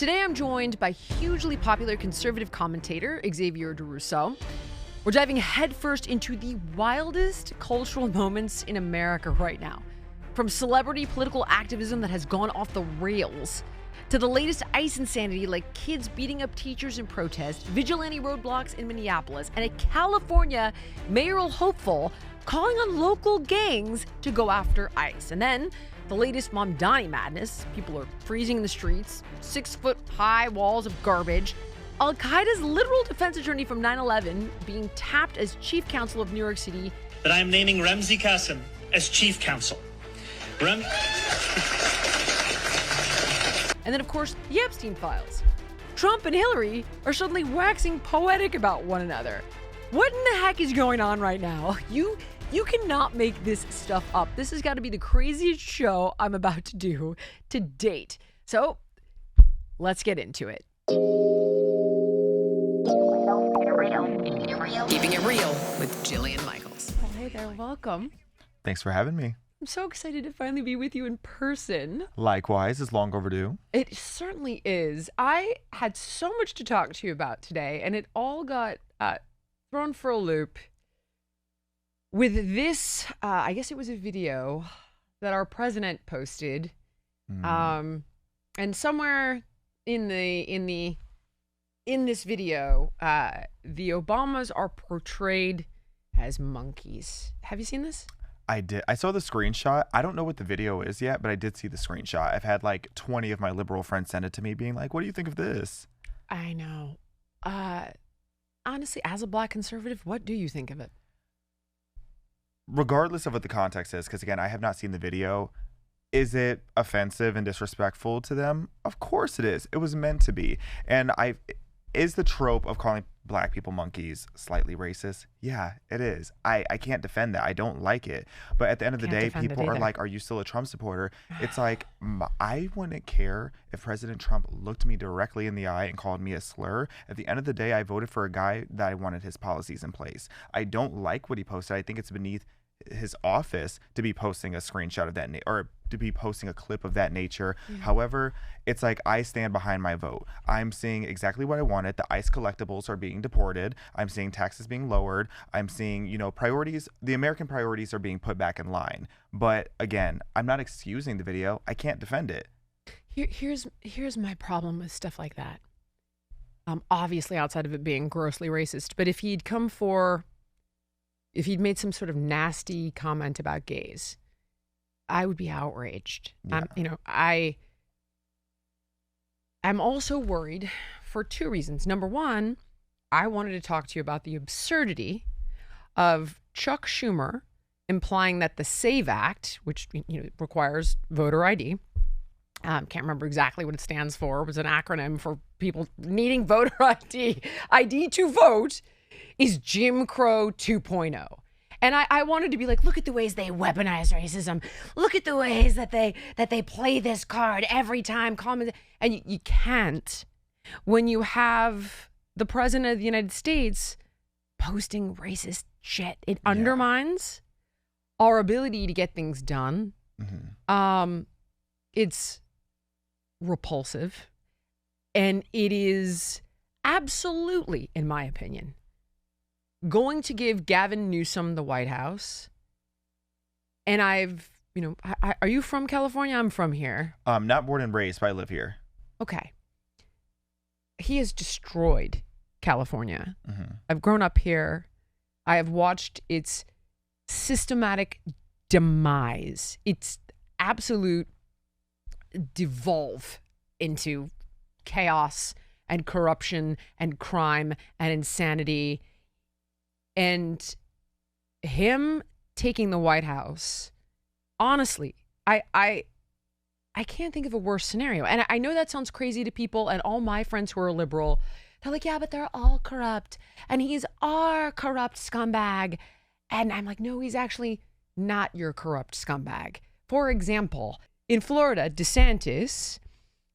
Today I'm joined by hugely popular conservative commentator Xaviaer DuRousseau. We're diving headfirst into the wildest cultural moments in America right now. From celebrity political activism that has gone off the rails, to the latest ICE insanity like kids beating up teachers in protest, vigilante roadblocks in Minneapolis, and a California mayoral hopeful calling on local gangs to go after ICE. And then the latest Mamdani Madness. People are freezing in the streets, 6-foot-high walls of garbage. Al-Qaeda's literal defense attorney from 9/11 being tapped as chief counsel of New York City. That I am naming Ramzi Qasem as chief counsel. And then, of course, the Epstein files. Trump and Hillary are suddenly waxing poetic about one another. What in the heck is going on right now? You cannot make this stuff up. This has got to be the craziest show I'm about to do to date. So, let's get into it. Keeping it real with Jillian Michaels. Oh, hey there, welcome. Thanks for having me. I'm so excited to finally be with you in person. Likewise, it's long overdue. It certainly is. I had so much to talk to you about today, and it all got thrown for a loop with this, I guess it was a video that our president posted. And somewhere in this video, the Obamas are portrayed as monkeys. Have you seen this? I did. I saw the screenshot. I don't know what the video is yet, but I did see the screenshot. I've had like 20 of my liberal friends send it to me being like, what do you think of this? I know. Honestly, as a black conservative, what do you think of it? Regardless of what the context is, because again, I have not seen the video, is it offensive and disrespectful to them? Of course it is. It was meant to be. And is the trope of calling black people monkeys slightly racist? Yeah, it is. I can't defend that. I don't like it. But at the end of the day, people are like, are you still a Trump supporter? It's like, I wouldn't care if President Trump looked me directly in the eye and called me a slur. At the end of the day, I voted for a guy that I wanted his policies in place. I don't like what he posted. I think it's beneath his office to be posting a screenshot of that or to be posting a clip of that nature. However, it's like, I stand behind my vote. I'm seeing exactly what I wanted. The ICE collectibles are being deported. I'm seeing taxes being lowered. I'm seeing, priorities, the American priorities are being put back in line. But again, I'm not excusing the video. I can't defend it. Here's my problem with stuff like that. Obviously outside of it being grossly racist, but if he'd made some sort of nasty comment about gays, I would be outraged. Yeah. I'm also worried for two reasons. Number one, I wanted to talk to you about the absurdity of Chuck Schumer implying that the SAVE Act, which requires voter ID, can't remember exactly what it stands for. It was an acronym for people needing voter ID to vote, is Jim Crow 2.0. And I wanted to be like, look at the ways they weaponize racism. Look at the ways that they play this card every time. And you can't when you have the president of the United States posting racist shit. It undermines our ability to get things done. Mm-hmm. It's repulsive. And it is absolutely, in my opinion, going to give Gavin Newsom the White House. And are you from California? I'm from here. Not born and raised, but I live here. Okay. He has destroyed California. Mm-hmm. I've grown up here. I have watched its systematic demise, its absolute devolve into chaos and corruption and crime and insanity. And him taking the White House, honestly, I can't think of a worse scenario. And I know that sounds crazy to people, and all my friends who are liberal, they're like, yeah, but they're all corrupt, and he's our corrupt scumbag. And I'm like, no, he's actually not your corrupt scumbag. For example, in Florida, DeSantis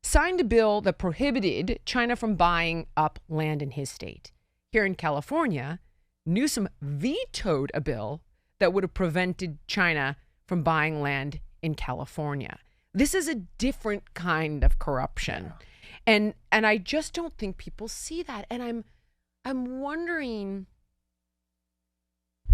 signed a bill that prohibited China from buying up land in his state. Here in California, Newsom vetoed a bill that would have prevented China from buying land in California. This is a different kind of corruption. And I just don't think people see that. And I'm wondering,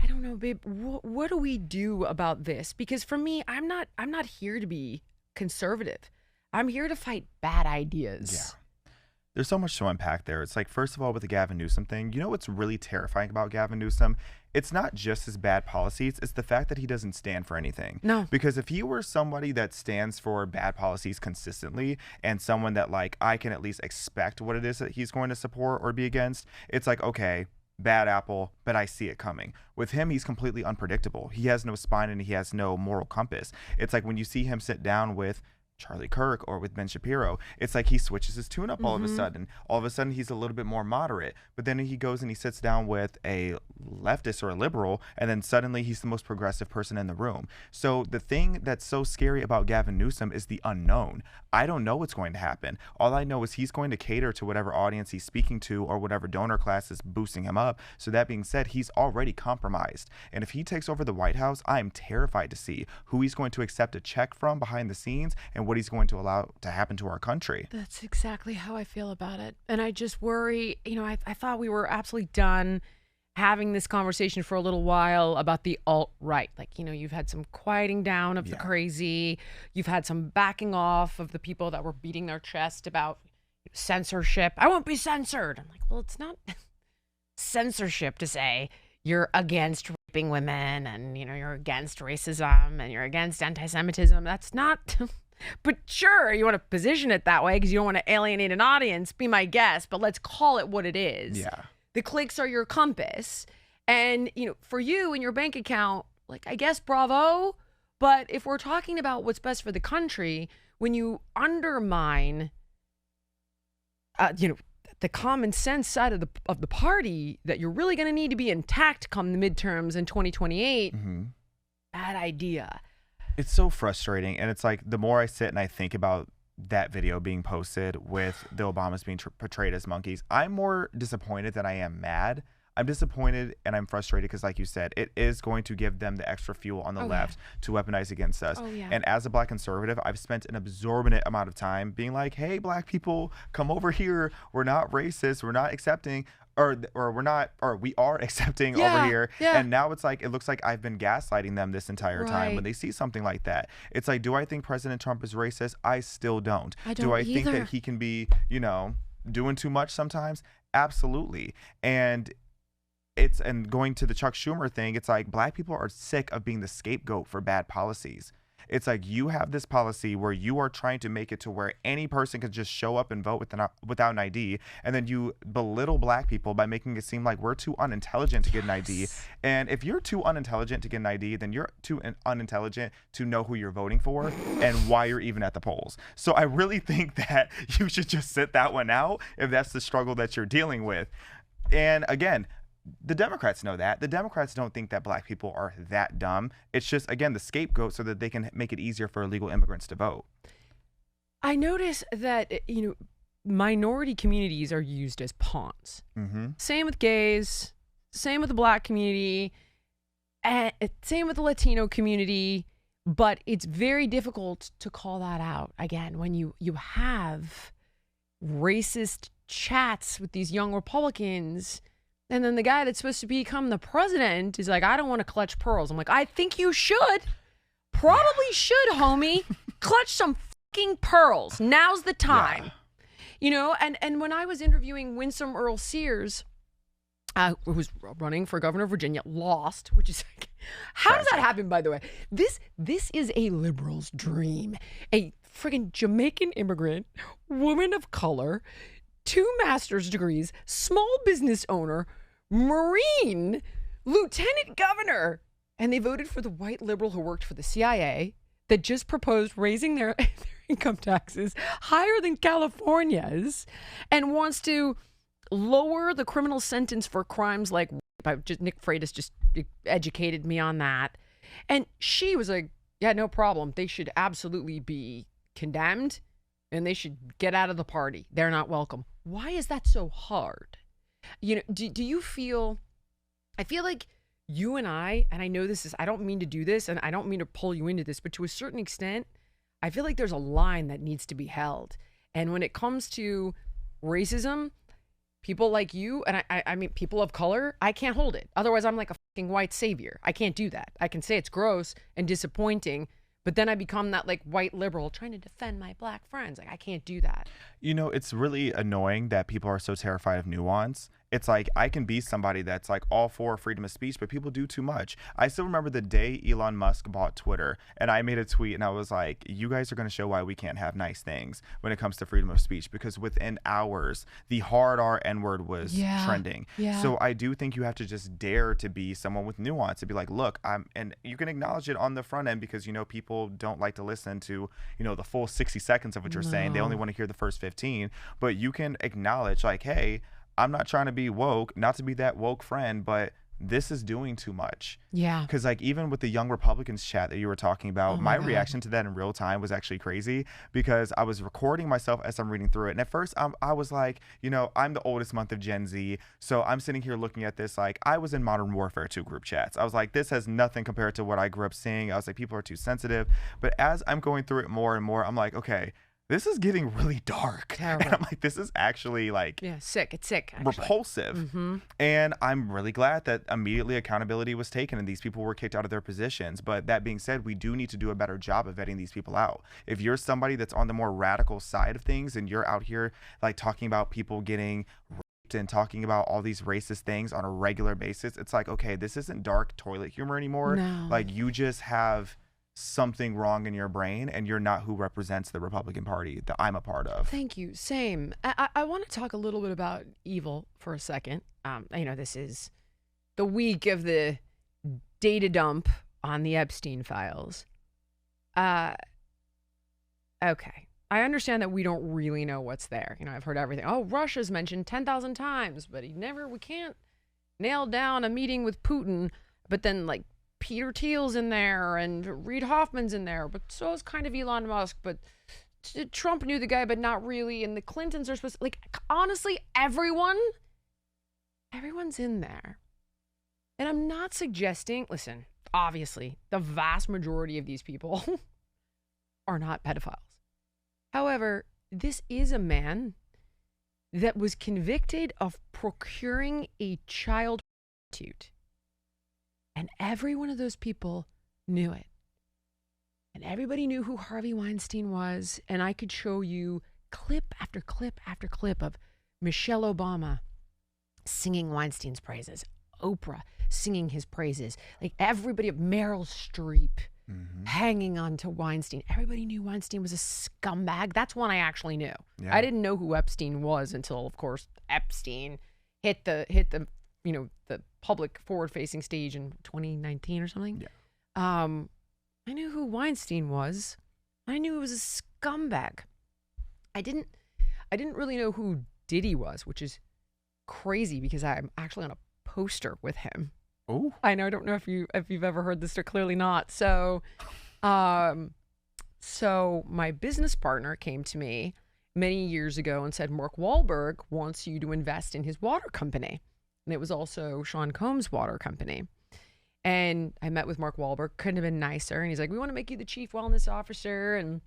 I don't know, babe, what do we do about this? Because for me, I'm not here to be conservative. I'm here to fight bad ideas. Yeah. There's so much to unpack there. It's like, first of all, with the Gavin Newsom thing, you know what's really terrifying about Gavin Newsom? It's not just his bad policies, it's the fact that he doesn't stand for anything. No. Because if he were somebody that stands for bad policies consistently and someone that, like, I can at least expect what it is that he's going to support or be against, it's like, okay, bad apple, but I see it coming. With him, he's completely unpredictable. He has no spine and he has no moral compass. It's like when you see him sit down with Charlie Kirk or with Ben Shapiro, it's like he switches his tune up all of a sudden. All of a sudden, he's a little bit more moderate. But then he goes and he sits down with a leftist or a liberal, and then suddenly he's the most progressive person in the room. So the thing that's so scary about Gavin Newsom is the unknown. I don't know what's going to happen. All I know is he's going to cater to whatever audience he's speaking to or whatever donor class is boosting him up. So that being said, he's already compromised. And if he takes over the White House, I am terrified to see who he's going to accept a check from behind the scenes and what he's going to allow to happen to our country. That's exactly how I feel about it. And I just worry, I thought we were absolutely done having this conversation for a little while about the alt-right. Like, you've had some quieting down of the crazy. You've had some backing off of the people that were beating their chest about censorship. I won't be censored. I'm like, well, it's not censorship to say you're against raping women and, you're against racism and you're against anti-Semitism. That's not... But sure, you want to position it that way because you don't want to alienate an audience, be my guest, but let's call it what it is. Yeah. The clicks are your compass. And, for you and your bank account, like, I guess bravo. But if we're talking about what's best for the country, when you undermine, the common sense side of the party that you're really going to need to be intact come the midterms in 2028, bad idea. It's so frustrating. And it's like, the more I sit and I think about that video being posted with the Obamas being portrayed as monkeys, I'm more disappointed than I am mad. I'm disappointed and I'm frustrated because, like you said, it is going to give them the extra fuel on the left to weaponize against us. And as a Black conservative, I've spent an absorbent amount of time being like, hey, Black people, come over here. We're not racist. We're not accepting. Or we are accepting over here. And now it's like, it looks like I've been gaslighting them this entire time when they see something like that. It's like, do I think President Trump is racist? I still don't. Do I think that he can be, doing too much sometimes? Absolutely. And going to the Chuck Schumer thing, it's like, Black people are sick of being the scapegoat for bad policies. It's like, you have this policy where you are trying to make it to where any person can just show up and vote without an ID. And then you belittle Black people by making it seem like we're too unintelligent to get an ID. And if you're too unintelligent to get an ID, then you're too unintelligent to know who you're voting for and why you're even at the polls. So I really think that you should just sit that one out if that's the struggle that you're dealing with. And again, the Democrats know that. The Democrats don't think that Black people are that dumb. It's just, again, the scapegoat so that they can make it easier for illegal immigrants to vote. I notice that, minority communities are used as pawns. Same with gays, same with the Black community, and same with the Latino community. But it's very difficult to call that out. Again, when you have racist chats with these young Republicans, and then the guy that's supposed to become the president is like, I don't want to clutch pearls. I'm like, I think you should. Probably should, homie. Clutch some fucking pearls. Now's the time. And when I was interviewing Winsome Earl Sears, who was running for governor of Virginia, lost, which is like, how does that happen, by the way? This is a liberal's dream. A friggin' Jamaican immigrant, woman of color, 2 master's degrees, small business owner, Marine, lieutenant governor. And they voted for the white liberal who worked for the CIA that just proposed raising their income taxes higher than California's and wants to lower the criminal sentence for crimes like Nick Freitas just educated me on that. And she was like, yeah, no problem. They should absolutely be condemned and they should get out of the party. They're not welcome. Why is that so hard? Do you feel, I feel like you and I know this is, I don't mean to do this and I don't mean to pull you into this, but to a certain extent, I feel like there's a line that needs to be held. And when it comes to racism, people like you, and I mean, people of color, I can't hold it. Otherwise, I'm like a fucking white savior. I can't do that. I can say it's gross and disappointing, but then I become that like white liberal trying to defend my black friends. Like, I can't do that. You know, it's really annoying that people are so terrified of nuance. It's like, I can be somebody that's like all for freedom of speech, but people do too much. I still remember the day Elon Musk bought Twitter, and I made a tweet and I was like, you guys are going to show why we can't have nice things when it comes to freedom of speech, because within hours, the hard R N-word was trending. Yeah. So I do think you have to just dare to be someone with nuance, to be like, look, and you can acknowledge it on the front end, because, you know, people don't like to listen to, you know, the full 60 seconds of what you're saying. They only want to hear the first 15, but you can acknowledge like, hey, I'm not trying to be woke, not to be that woke friend, but this is doing too much. Yeah. Because like even with the young Republicans chat that you were talking about, my reaction to that in real time was actually crazy, because I was recording myself as I'm reading through it. And at first I was like, you know, I'm the oldest month of Gen Z. So I'm sitting here looking at this like I was in Modern Warfare 2 group chats. I was like, this has nothing compared to what I grew up seeing. I was like, people are too sensitive. But as I'm going through it more and more, I'm like, okay, this is getting really dark. Terrible. And I'm like, this is actually like sick. It's sick. Actually. Repulsive. And I'm really glad that immediately accountability was taken and these people were kicked out of their positions. But that being said, we do need to do a better job of vetting these people out. If you're somebody that's on the more radical side of things and you're out here like talking about people getting raped and talking about all these racist things on a regular basis, it's like, okay, this isn't dark toilet humor anymore. No. Like, you just have something wrong in your brain and you're not who represents the Republican Party that I'm a part of. Thank you. Same. I want to talk a little bit about evil for a second. You know, this is the week of the data dump on the Epstein files. Okay. I understand that we don't really know what's there. You know, I've heard everything. Oh, Russia's mentioned 10,000 times, but we can't nail down a meeting with Putin. But then like Peter Thiel's in there and Reid Hoffman's in there, but so is kind of Elon Musk, but Trump knew the guy, but not really. And the Clintons are supposed to, like, honestly, everyone's in there. And I'm not suggesting, listen, obviously, the vast majority of these people are not pedophiles. However, this is a man that was convicted of procuring a child prostitute. And every one of those people knew it. And everybody knew who Harvey Weinstein was. And I could show you clip after clip after clip of Michelle Obama singing Weinstein's praises, Oprah singing his praises, like everybody, Meryl Streep hanging on to Weinstein. Everybody knew Weinstein was a scumbag. That's one I actually knew. Yeah. I didn't know who Epstein was until, of course, Epstein hit the you know, the public forward-facing stage in 2019 or something. Yeah. I knew who Weinstein was. I knew he was a scumbag. I didn't really know who Diddy was, which is crazy because I'm actually on a poster with him. Oh. I know. I don't know if you've ever heard this or clearly not. So, so my business partner came to me many years ago and said, Mark Wahlberg wants you to invest in his water company. And it was also Sean Combs' water company. And I met with Mark Wahlberg, couldn't have been nicer. And he's like, we want to make you the chief wellness officer and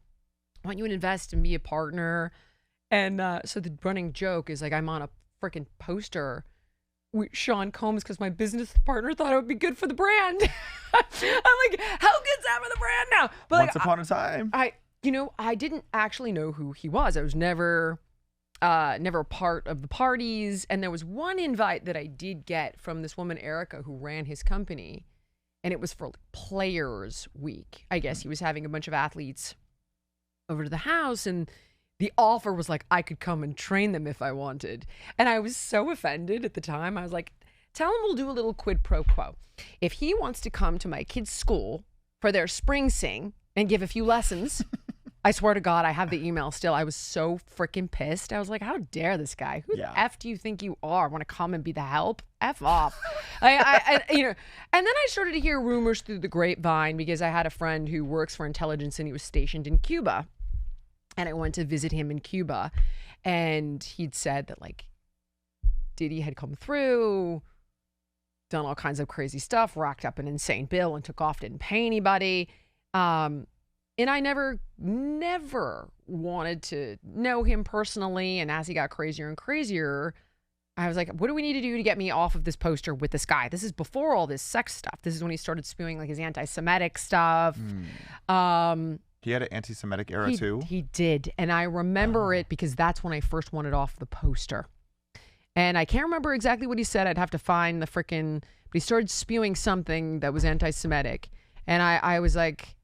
want you to invest and be a partner. And so the running joke is like, I'm on a freaking poster with Sean Combs because my business partner thought it would be good for the brand. I'm like, how good's that for the brand now? But Once upon a time. I didn't actually know who he was. I was never a part of the parties. And there was one invite that I did get from this woman, Erica, who ran his company. And it was for Players Week. I guess he was having a bunch of athletes over to the house. And the offer was like, I could come and train them if I wanted. And I was so offended at the time. I was like, tell him we'll do a little quid pro quo. If he wants to come to my kids' school for their spring sing and give a few lessons, I swear to God, I have the email still. I was so freaking pissed. I was like, how dare this guy? Who the F do you think you are? Want to come and be the help? F off. And then I started to hear rumors through the grapevine because I had a friend who works for intelligence and he was stationed in Cuba. And I went to visit him in Cuba. And he'd said that like Diddy had come through, done all kinds of crazy stuff, racked up an insane bill and took off, didn't pay anybody. And I never wanted to know him personally. And as he got crazier and crazier, I was like, what do we need to do to get me off of this poster with this guy? This is before all this sex stuff. This is when he started spewing like his anti-Semitic stuff. He had an anti-Semitic era too? He did. And I remember it because that's when I first wanted off the poster. And I can't remember exactly what he said. I'd have to find the frickin', but he started spewing something that was anti-Semitic. And I was like,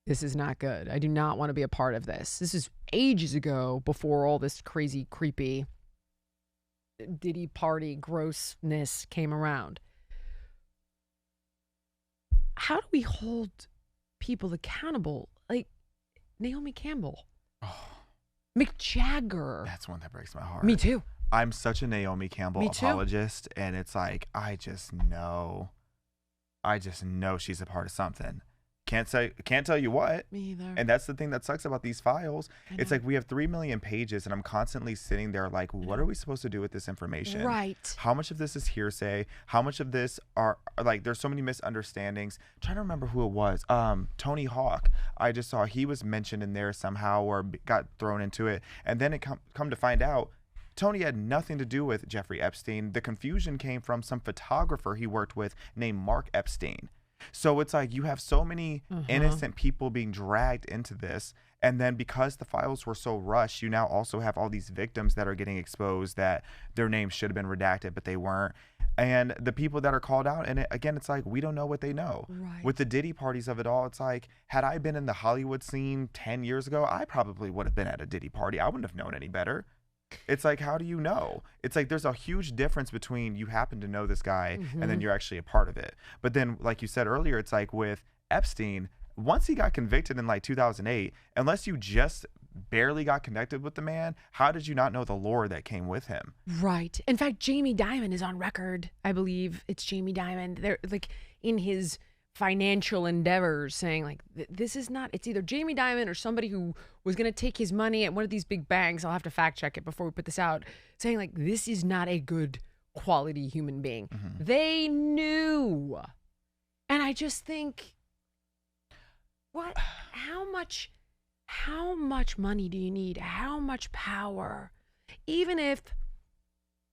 this is not good. I do not want to be a part of this. This is ages ago, before all this crazy, creepy Diddy party grossness came around. How do we hold people accountable? Like Naomi Campbell, Mick Jagger. That's one that breaks my heart. Me too. I'm such a Naomi Campbell apologist, and it's like, I just know she's a part of something. Can't tell you what. Me either. And that's the thing that sucks about these files. It's like we have 3 million pages, and I'm constantly sitting there like, what are we supposed to do with this information? Right. How much of this is hearsay? How much of this are like, there's so many misunderstandings. I'm trying to remember who it was. Tony Hawk. I just saw he was mentioned in there somehow or got thrown into it. And then it come to find out, Tony had nothing to do with Jeffrey Epstein. The confusion came from some photographer he worked with named Mark Epstein. So it's like you have so many innocent people being dragged into this. And then because the files were so rushed, you now also have all these victims that are getting exposed that their names should have been redacted, but they weren't. And the people that are called out, and again, it's like, we don't know what they know. Right. With the Diddy parties of it all, it's like, had I been in the Hollywood scene 10 years ago, I probably would have been at a Diddy party. I wouldn't have known any better. It's like, how do you know? It's like there's a huge difference between you happen to know this guy and then you're actually a part of it. But then, like you said earlier, it's like with Epstein, once he got convicted in like 2008, unless you just barely got connected with the man, how did you not know the lore that came with him? Right. In fact, Jamie Dimon is on record. I believe it's Jamie Dimon. They're like in his financial endeavors saying like, this is not, it's either Jamie Dimon or somebody who was going to take his money at one of these big banks. I'll have to fact check it before we put this out, saying like, this is not a good quality human being. They knew. And I just think, how much money do you need? How much power? Even if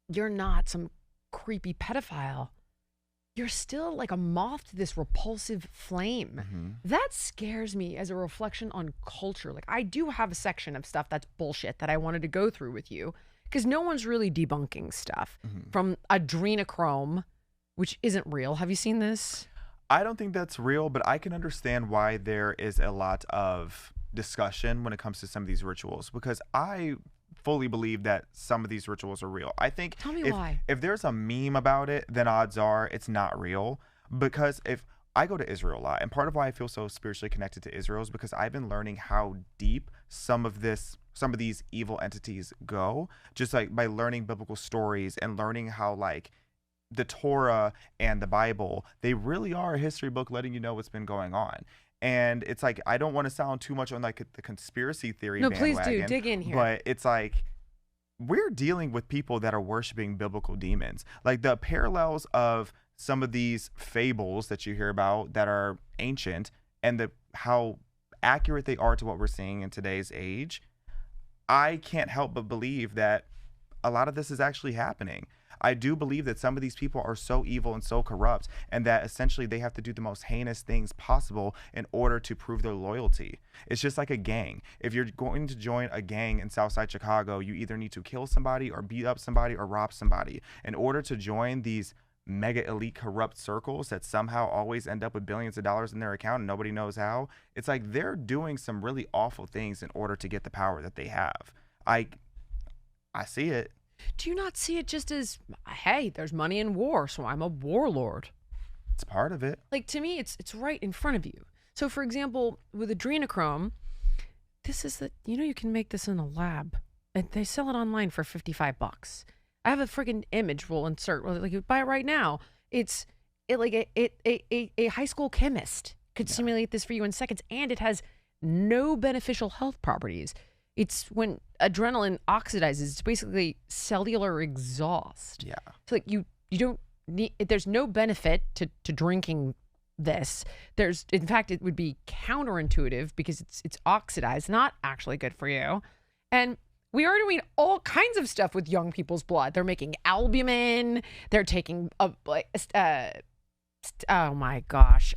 you're not some creepy pedophile, you're still like a moth to this repulsive flame. That scares me as a reflection on culture. Like, I do have a section of stuff that's bullshit that I wanted to go through with you because no one's really debunking stuff from Adrenochrome, which isn't real. Have you seen this? I don't think that's real, but I can understand why there is a lot of discussion when it comes to some of these rituals, because I fully believe that some of these rituals are real. I think Tell me why. If there's a meme about it, then odds are it's not real. Because if I go to Israel a lot, and part of why I feel so spiritually connected to Israel is because I've been learning how deep some of these evil entities go, just like by learning biblical stories and learning how like the Torah and the Bible, they really are a history book letting you know what's been going on. And it's like, I don't want to sound too much on like the conspiracy theory bandwagon. Please do. Dig in here. But it's like, we're dealing with people that are worshiping biblical demons. Like the parallels of some of these fables that you hear about that are ancient and how accurate they are to what we're seeing in today's age. I can't help but believe that a lot of this is actually happening. I do believe that some of these people are so evil and so corrupt, and that essentially they have to do the most heinous things possible in order to prove their loyalty. It's just like a gang. If you're going to join a gang in Southside Chicago, you either need to kill somebody or beat up somebody or rob somebody. In order to join these mega elite corrupt circles that somehow always end up with billions of dollars in their account and nobody knows how, it's like they're doing some really awful things in order to get the power that they have. I see it. Do you not see it just as, hey, there's money in war, so I'm a warlord? It's part of it. Like, to me, it's right in front of you. So, for example, with Adrenochrome, this is you can make this in a lab, and they sell it online for $55. I have a freaking image we'll insert. Like, you buy it right now. A high school chemist could simulate this for you in seconds, and it has no beneficial health properties. It's when adrenaline oxidizes, it's basically cellular exhaust. Yeah. So like you don't need, there's no benefit to drinking this. In fact, it would be counterintuitive because it's oxidized, not actually good for you. And we are doing all kinds of stuff with young people's blood. They're making albumin. They're taking oh my gosh,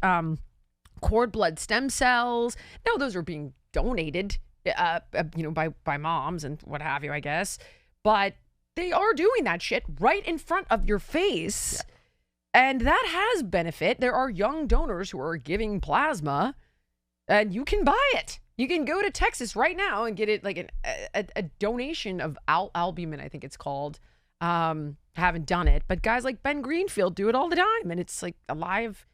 cord blood stem cells. Now those are being donated, by moms and what have you, I guess. But they are doing that shit right in front of your face. Yeah. And that has benefit. There are young donors who are giving plasma, and you can buy it. You can go to Texas right now and get it, like a donation of albumin, I think it's called. Haven't done it, but guys like Ben Greenfield do it all the time. And it's like a live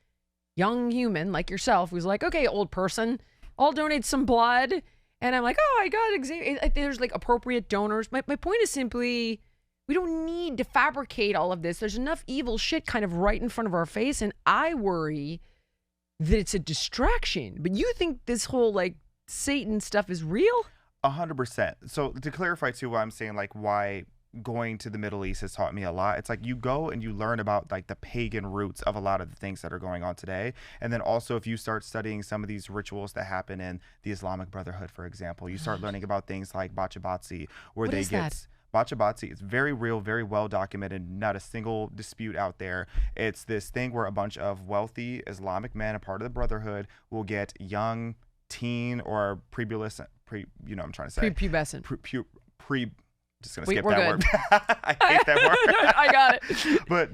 young human like yourself who's like, okay, old person, I'll donate some blood. And I'm like, oh, I got Xavier. There's like appropriate donors. My point is simply, we don't need to fabricate all of this. There's enough evil shit kind of right in front of our face. And I worry that it's a distraction. But you think this whole like Satan stuff is real? 100%. So to clarify too, why I'm saying like why going to the Middle East has taught me a lot. It's like you go and you learn about like the pagan roots of a lot of the things that are going on today. And then also if you start studying some of these rituals that happen in the Islamic Brotherhood, for example, you start learning about things like bachabatsi, where what they is get that? Bachabatsi is very real, very well documented, not a single dispute out there. It's this thing where a bunch of wealthy Islamic men, a part of the Brotherhood, will get young teen or prepubescent, just gonna skip that word. I hate that word. I got it. But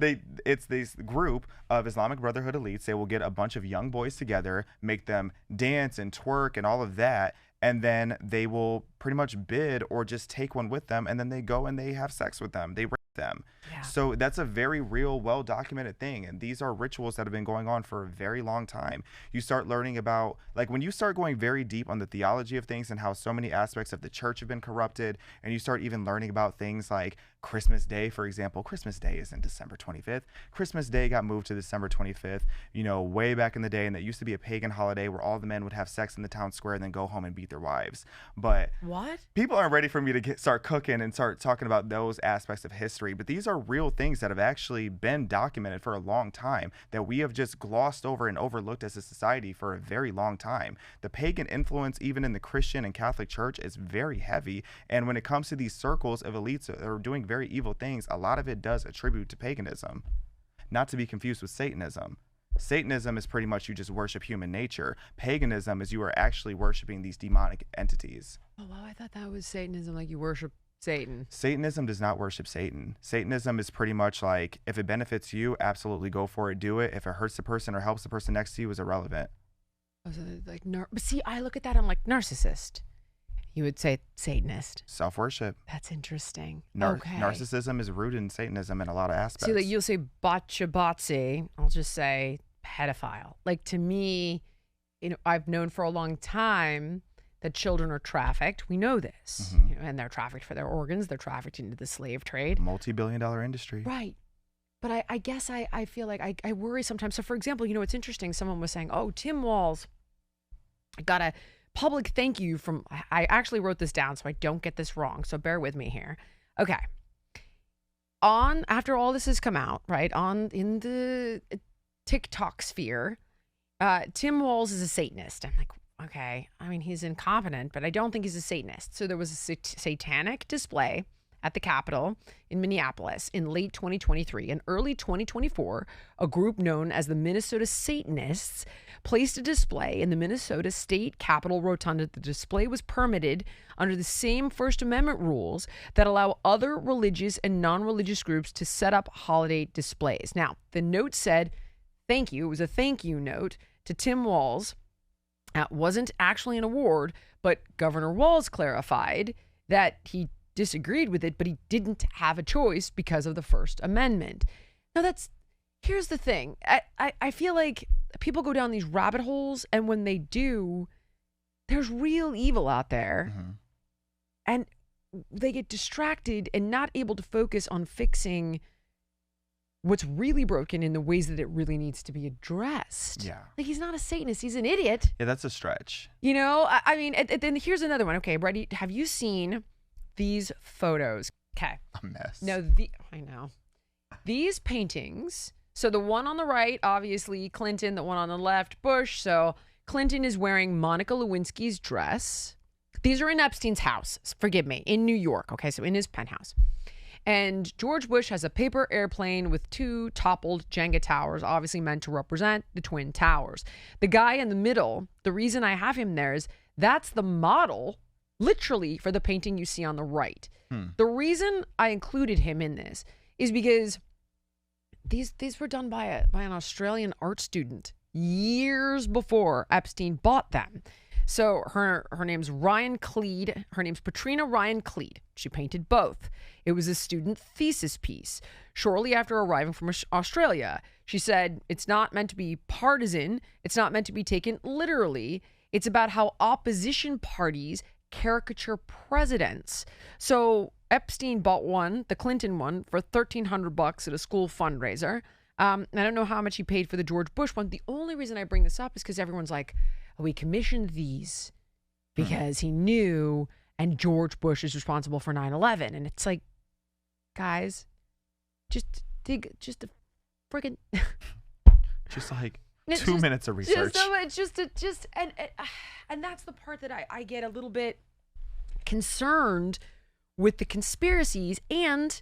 it's this group of Islamic Brotherhood elites. They will get a bunch of young boys together, make them dance and twerk and all of that, and then they will pretty much bid or just take one with them, and then they go and they have sex with them. They rape them. Yeah. So that's a very real, well-documented thing, and these are rituals that have been going on for a very long time. You start learning about, like when you start going very deep on the theology of things and how so many aspects of the church have been corrupted, and you start even learning about things like Christmas Day, for example. Christmas Day isn't December 25th. Christmas Day got moved to December 25th, way back in the day, and that used to be a pagan holiday where all the men would have sex in the town square and then go home and beat their wives. But what? People aren't ready for me to start cooking and start talking about those aspects of history, but these are real things that have actually been documented for a long time that we have just glossed over and overlooked as a society for a very long time. The pagan influence, even in the Christian and Catholic Church, is very heavy, and when it comes to these circles of elites that are doing very evil things, a lot of it does attribute to paganism, not to be confused with Satanism. Satanism is pretty much you just worship human nature. Paganism is you are actually worshiping these demonic entities. Oh, wow, I thought that was Satanism, like you worship Satan. Satanism does not worship Satan. Satanism is pretty much like, if it benefits you, absolutely go for it, do it. If it hurts the person or helps the person next to you, is irrelevant. Oh, so like, but see, I look at that, I'm like, narcissist. You would say Satanist. Self-worship. That's interesting. Okay. Narcissism is rooted in Satanism in a lot of aspects. See, like you'll say bachabatsi, I'll just say pedophile. Like to me, I've known for a long time that children are trafficked. We know this. And they're trafficked for their organs. They're trafficked into the slave trade. Multi-billion-dollar industry. Right. But I guess I feel like I worry sometimes. So for example, it's interesting. Someone was saying, oh, Tim Walz got a public thank you from, I actually wrote this down so I don't get this wrong. So bear with me here. Okay. After all this has come out, right, in the TikTok sphere, Tim Walz is a Satanist. I'm like, okay, I mean, he's incompetent, but I don't think he's a Satanist. So there was a satanic display at the Capitol in Minneapolis in late 2023 and early 2024. A group known as the Minnesota Satanists placed a display in the Minnesota State Capitol Rotunda. The display was permitted under the same First Amendment rules that allow other religious and non-religious groups to set up holiday displays. Now, the note said, thank you. It was a thank you note to Tim Walz. That wasn't actually an award, but Governor Walz clarified that he disagreed with it, but he didn't have a choice because of the First Amendment. Now here's the thing. I feel like people go down these rabbit holes, and when they do, there's real evil out there. And they get distracted and not able to focus on fixing what's really broken in the ways that it really needs to be addressed. Yeah. Like, he's not a Satanist. He's an idiot. Yeah, that's a stretch. I mean, then here's another one. Okay, ready? Have you seen these photos? Okay. A mess. No, I know. These paintings, So the one on the right, obviously Clinton, the one on the left, Bush. So Clinton is wearing Monica Lewinsky's dress. These are in Epstein's house, forgive me, in New York. Okay, so in his penthouse. And George Bush has a paper airplane with 2 toppled Jenga towers, obviously meant to represent the Twin Towers. The guy in the middle, the reason I have him there is that's the model, literally, for the painting you see on the right. The reason I included him in this is because these were done by an Australian art student years before Epstein bought them. So her name's Ryan Cleed. Her name's Patrina Ryan Cleed. She painted both. It was a student thesis piece. Shortly after arriving from Australia, she said, it's not meant to be partisan. It's not meant to be taken literally. It's about how opposition parties caricature presidents. So Epstein bought one, the Clinton one, for $1,300 at a school fundraiser. I don't know how much he paid for the George Bush one. The only reason I bring this up is because everyone's like, oh, he commissioned these because he knew, and George Bush is responsible for 9/11. And it's like, guys, just a friggin' just like 2 minutes of research. And that's the part that I get a little bit concerned with the conspiracies. And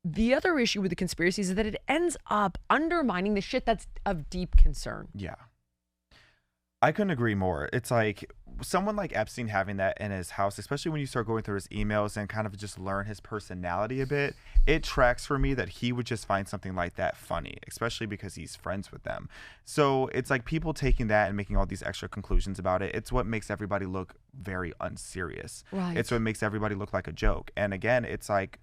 the other issue with the conspiracies is that it ends up undermining the shit that's of deep concern. Yeah. I couldn't agree more. It's like someone like Epstein having that in his house, especially when you start going through his emails and kind of just learn his personality a bit, it tracks for me that he would just find something like that funny, especially because he's friends with them. So it's like people taking that and making all these extra conclusions about it. It's what makes everybody look very unserious. Right. It's what makes everybody look like a joke. And again, it's like,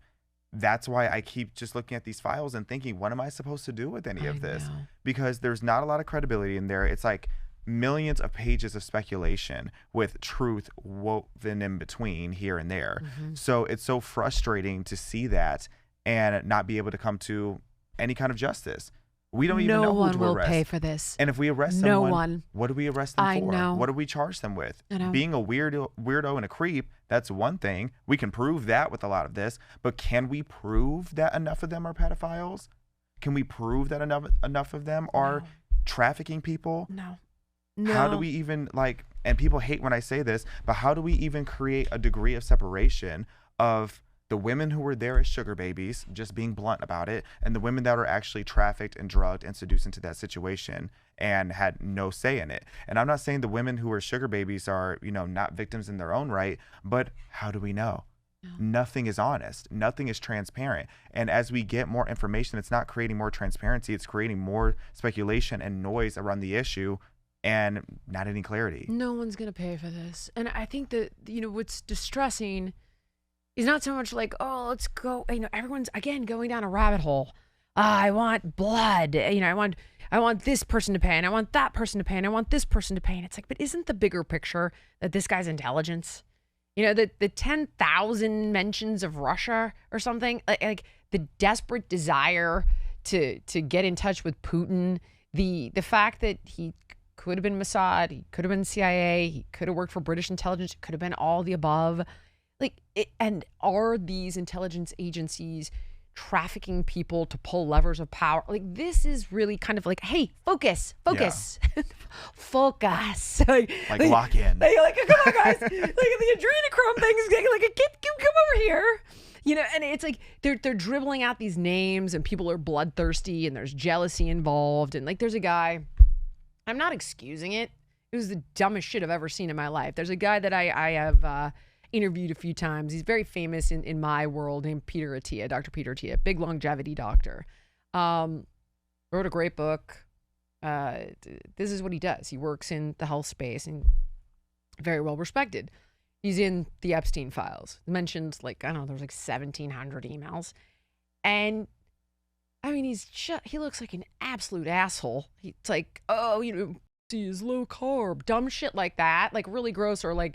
that's why I keep just looking at these files and thinking, what am I supposed to do with any of this? Because there's not a lot of credibility in there. It's like millions of pages of speculation with truth woven in between here and there. So it's so frustrating to see that and not be able to come to any kind of justice. We don't even know who to arrest. No one will pay for this. And if we arrest someone, what do we arrest them for? know. What do we charge them with? I know. Being a weirdo and a creep, that's one thing. We can prove that with a lot of this. But can we prove that enough of them are pedophiles? Can we prove that enough of them are trafficking people? No. How do we even, like, and people hate when I say this, but how do we even create a degree of separation of the women who were there as sugar babies, just being blunt about it, and the women that are actually trafficked and drugged and seduced into that situation and had no say in it? And I'm not saying the women who are sugar babies are, not victims in their own right, but how do we know? Nothing is honest. Nothing is transparent. And as we get more information, it's not creating more transparency. It's creating more speculation and noise around the issue and not any clarity. No one's going to pay for this. And I think that, what's distressing is not so much like, oh, let's go, everyone's, again, going down a rabbit hole. I want blood. I want this person to pay, and I want that person to pay, and I want this person to pay. And it's like, but isn't the bigger picture that this guy's intelligence? The 10,000 mentions of Russia or something, like the desperate desire to get in touch with Putin, the fact that he could have been Mossad, he could have been CIA, he could have worked for British intelligence, it could have been all the above. And are these intelligence agencies trafficking people to pull levers of power? Like, this is really kind of like, hey, focus, focus. Like lock in. Come on, guys. The adrenochrome thing is come over here. And it's like they're dribbling out these names, and people are bloodthirsty, and there's jealousy involved, and there's a guy. I'm not excusing it. It was the dumbest shit I've ever seen in my life. There's a guy that I have interviewed a few times. He's very famous in my world, named Peter Attia, Dr. Peter Attia, big longevity doctor. Wrote a great book. This is what he does. He works in the health space and very well respected. He's in the Epstein files. Mentioned there's 1,700 emails. And I mean, he looks like an absolute asshole. He's like, see is low carb, dumb shit like that, really gross, or I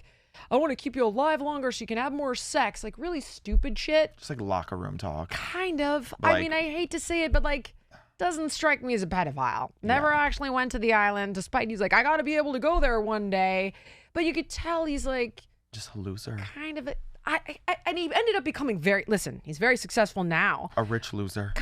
want to keep you alive longer so you can have more sex, really stupid shit. Just locker room talk. Kind of. I mean, I hate to say it, but doesn't strike me as a pedophile. Never actually went to the island, despite he's I gotta be able to go there one day. But you could tell he's just a loser. Kind of. and he ended up becoming he's very successful now. A rich loser.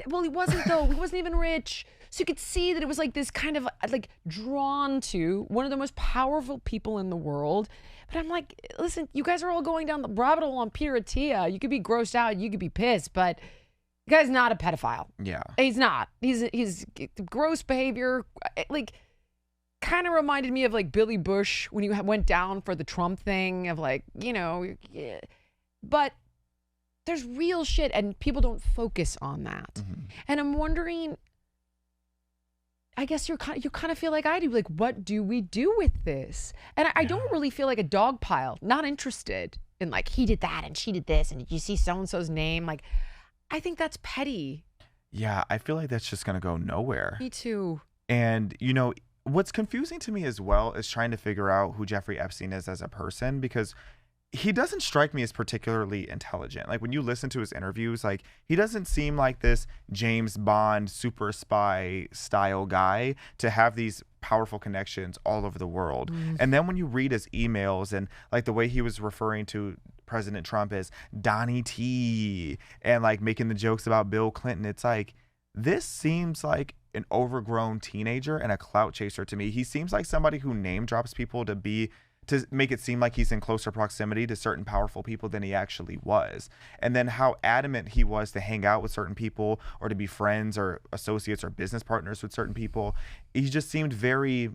Well, he wasn't though. He wasn't even rich. So you could see that it was like this kind of like drawn to one of the most powerful people in the world. But I'm like, listen, you guys are all going down the rabbit hole on Peter Attia. You could be grossed out. You could be pissed, but the guy's not a pedophile. Yeah. He's not. He's gross behavior. Like, kind of reminded me of like Billy Bush when he went down for the Trump thing of like, yeah. But there's real shit and people don't focus on that. Mm-hmm. And I'm wondering, I guess you kind of feel like I do. Like, what do we do with this? And I don't really feel like a dog pile. Not interested in like, he did that and she did this. And did you see so-and-so's name? Like, I think that's petty. Yeah, I feel like that's just going to go nowhere. Me too. And, what's confusing to me as well is trying to figure out who Jeffrey Epstein is as a person, because he doesn't strike me as particularly intelligent. Like when you listen to his interviews, like he doesn't seem like this James Bond super spy style guy to have these powerful connections all over the world. And then when you read his emails and like the way he was referring to President Trump as Donnie T and like making the jokes about Bill Clinton, it's like, this seems like an overgrown teenager and a clout chaser to me. He seems like somebody who name drops people to make it seem like he's in closer proximity to certain powerful people than he actually was. And then how adamant he was to hang out with certain people or to be friends or associates or business partners with certain people. He just seemed very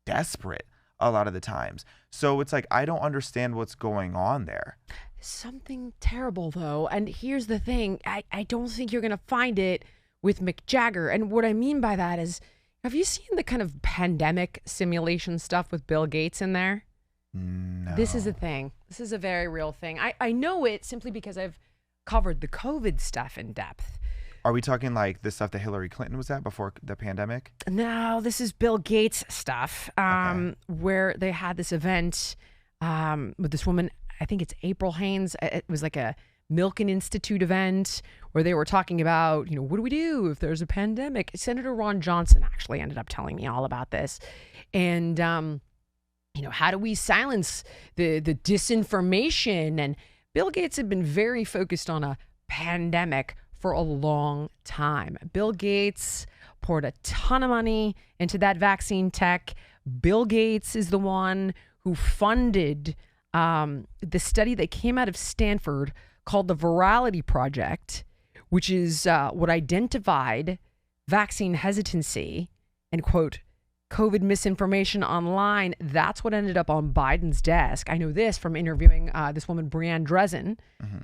desperate a lot of the times. So it's like, I don't understand what's going on there. Something terrible though. And here's the thing. I don't think you're going to find it with Mick Jagger. And what I mean by that is, have you seen the kind of pandemic simulation stuff with Bill Gates in there? No. This is a thing. This is a very real thing. I know it simply because I've covered the COVID stuff in depth. Are we talking like the stuff that Hillary Clinton was at before the pandemic? No, this is Bill Gates stuff, where they had this event with this woman, I think it's April Haynes. It was like a Milken Institute event where they were talking about, what do we do if there's a pandemic? Senator Ron Johnson actually ended up telling me all about this. And, how do we silence the disinformation? And Bill Gates had been very focused on a pandemic for a long time. Bill Gates poured a ton of money into that vaccine tech. Bill Gates is the one who funded the study that came out of Stanford called the Virality Project, which is what identified vaccine hesitancy and, quote, COVID misinformation online. That's what ended up on Biden's desk. I know this from interviewing this woman, Brianne Drezen,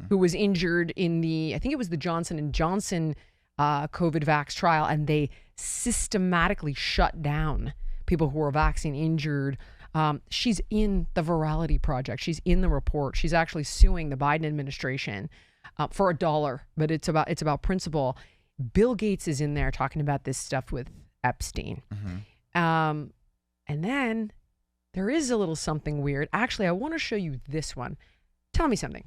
who was injured in I think it was the Johnson & Johnson COVID vax trial, and they systematically shut down people who were vaccine injured. She's in the Virality Project. She's in the report. She's actually suing the Biden administration for $1, but it's about principle. Bill Gates is in there talking about this stuff with Epstein. And then there is a little something weird. Actually, I want to show you this one. Tell me something.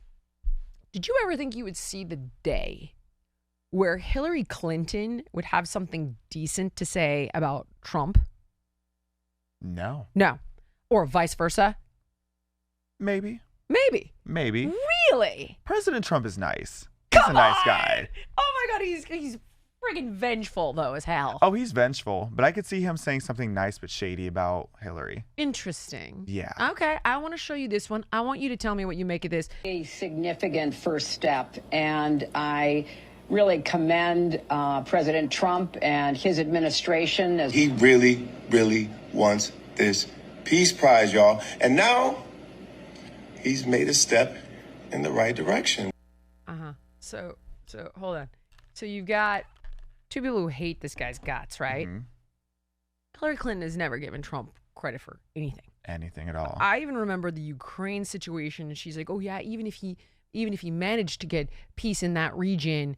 Did you ever think you would see the day where Hillary Clinton would have something decent to say about Trump? No. Or vice versa? Maybe. Really? President Trump is nice. He's a nice guy. Oh my God, he's friggin' vengeful though as hell. Oh, he's vengeful, but I could see him saying something nice but shady about Hillary. Interesting. Yeah. Okay, I want to show you this one. I want you to tell me what you make of this. A significant first step, and I really commend President Trump and his administration. He really, really wants this Peace Prize, y'all. And now he's made a step in the right direction. So hold on. So you've got two people who hate this guy's guts, right? Hillary Clinton has never given Trump credit for anything at all. I even remember the Ukraine situation, and she's like, "Oh yeah, even if he managed to get peace in that region,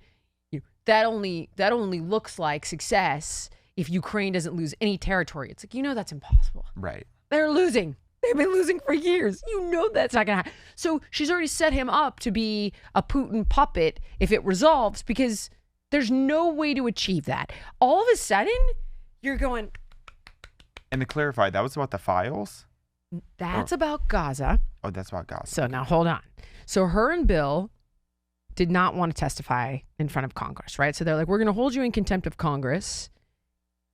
that only looks like success if Ukraine doesn't lose any territory." It's like, that's impossible. Right. They're losing. They've been losing for years. That's not going to happen. So she's already set him up to be a Putin puppet if it resolves, because there's no way to achieve that. All of a sudden, you're going. And to clarify, that was about the files? That's about Gaza. Oh, that's about Gaza. So now hold on. So her and Bill did not want to testify in front of Congress, right? So they're like, we're going to hold you in contempt of Congress.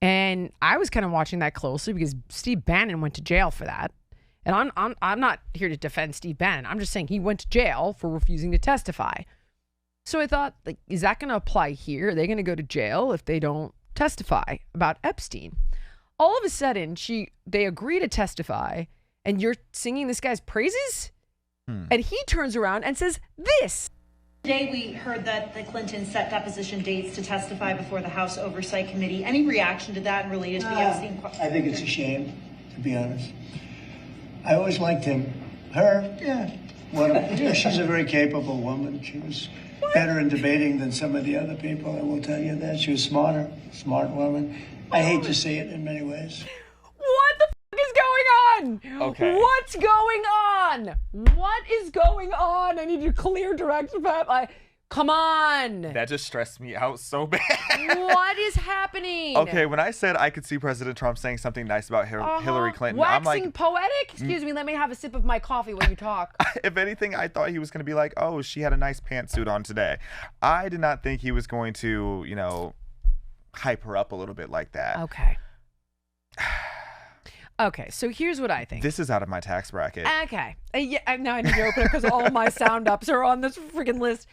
And I was kind of watching that closely because Steve Bannon went to jail for that. And I'm not here to defend Steve Bannon. I'm just saying he went to jail for refusing to testify. So I thought, like, is that going to apply here? Are they going to go to jail if they don't testify about Epstein? All of a sudden, they agree to testify, and you're singing this guy's praises? And he turns around and says this. Today we heard that the Clintons set deposition dates to testify before the House Oversight Committee. Any reaction to that related to the Epstein question? I think it's a shame, to be honest. I always liked him. Her, yeah. She's a very capable woman. She was better in debating than some of the other people, I will tell you that. She was smart woman. I hate to see it in many ways. What the f*** is going on? Okay. What's going on? What is going on? I need a clear direction. Come on. That just stressed me out so bad. What is happening? Okay, when I said I could see President Trump saying something nice about Hillary Clinton, Waxing I'm like, poetic? Excuse me, let me have a sip of my coffee while you talk. if anything, I thought he was going to be like, oh, she had a nice pantsuit on today. I did not think he was going to, hype her up a little bit like that. Okay. Okay, so here's what I think. This is out of my tax bracket. Okay. Yeah, now I need to open it because all my sound ups are on this freaking list.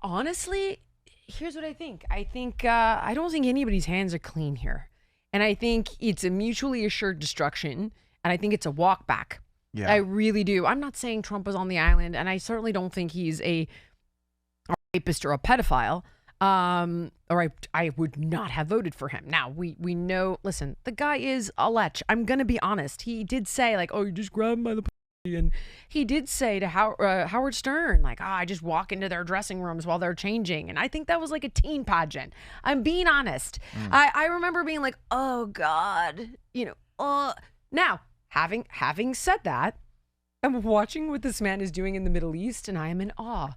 Honestly, here's what I think. I think I don't think anybody's hands are clean here. And I think it's a mutually assured destruction. And I think it's a walk back. Yeah. I really do. I'm not saying Trump was on the island. And I certainly don't think he's a rapist or a pedophile. Or I would not have voted for him. Now, we know, listen, the guy is a lech. I'm going to be honest. He did say, like, oh, you just grab him by the pussy. And he did say to Howard Stern, like, I just walk into their dressing rooms while they're changing. And I think that was like a teen pageant. I'm being honest. I remember being like, oh, God, Now, having said that, I'm watching what this man is doing in the Middle East, and I am in awe.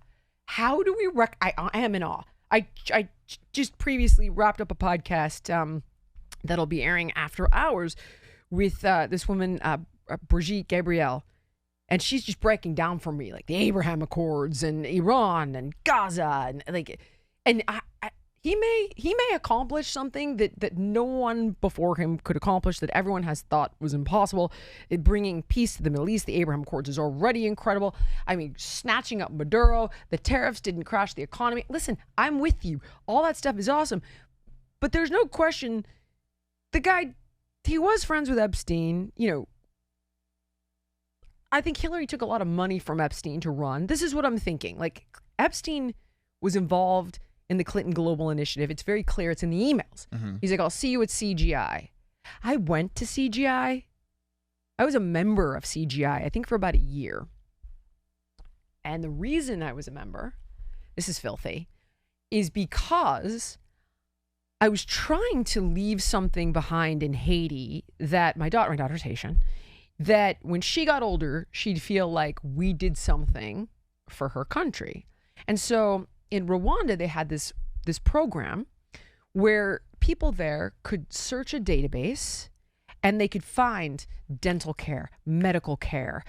How do we I am in awe. I just previously wrapped up a podcast that'll be airing after hours with this woman, Brigitte Gabriel. And she's just breaking down for me, like the Abraham Accords and Iran and Gaza. He may accomplish something that no one before him could accomplish, that everyone has thought was impossible. Bringing peace to the Middle East, the Abraham Accords is already incredible. I mean, snatching up Maduro, the tariffs didn't crash the economy. Listen, I'm with you. All that stuff is awesome. But there's no question, the guy, he was friends with Epstein. I think Hillary took a lot of money from Epstein to run. This is what I'm thinking. Like, Epstein was involved in the Clinton Global Initiative. It's very clear. It's in the emails. Mm-hmm. He's like, I'll see you at CGI. I went to CGI. I was a member of CGI, I think for about a year. And the reason I was a member, this is filthy, is because I was trying to leave something behind in Haiti that my daughter's Haitian, that when she got older, she'd feel like we did something for her country. And so in Rwanda, they had this program where people there could search a database and they could find dental care, medical care,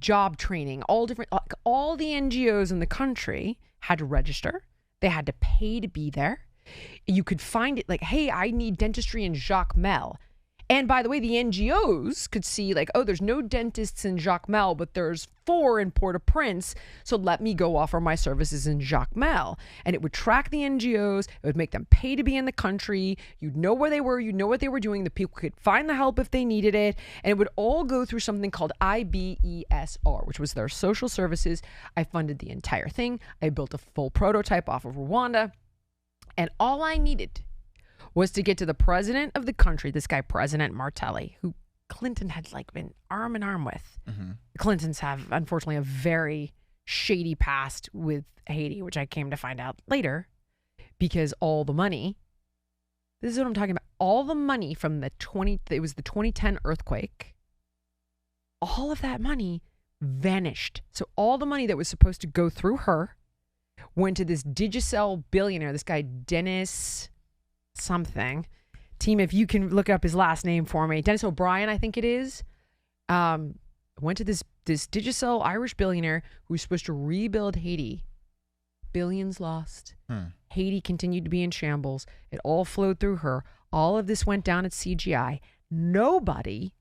job training, all the NGOs in the country had to register. They had to pay to be there. You could find it like, hey, I need dentistry in Jacmel. And by the way, the NGOs could see like, oh, there's no dentists in Jacmel, but there's 4 in Port-au-Prince. So let me go offer my services in Jacmel. And it would track the NGOs. It would make them pay to be in the country. You'd know where they were. You'd know what they were doing. The people could find the help if they needed it. And it would all go through something called IBESR, which was their social services. I funded the entire thing. I built a full prototype off of Rwanda. And all I needed was to get to the president of the country, this guy, President Martelli, who Clinton had like been arm in arm with. Mm-hmm. The Clintons have, unfortunately, a very shady past with Haiti, which I came to find out later, because all the money, this is what I'm talking about, all the money from it was the 2010 earthquake, all of that money vanished. So all the money that was supposed to go through her went to this Digicel billionaire, this guy, Dennis something. Team, if you can look up his last name for me. Dennis O'Brien, I think it is. went to this Digicel Irish billionaire who was supposed to rebuild Haiti. Billions lost. Haiti continued to be in shambles. It all flowed through her. All of this went down at CGI. Nobody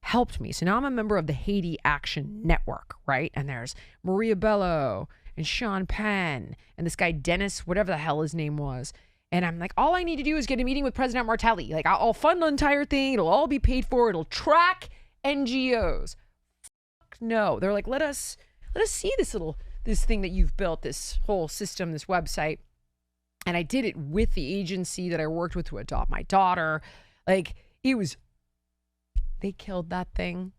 helped me. So now I'm a member of the Haiti Action Network, right? And there's Maria Bello and Sean Penn and this guy Dennis, whatever the hell his name was. And I'm like, all I need to do is get a meeting with President Martelli. Like, I'll fund the entire thing. It'll all be paid for. It'll track NGOs. Fuck no. They're like, let us see this thing that you've built, this whole system, this website. And I did it with the agency that I worked with to adopt my daughter. Like, they killed that thing.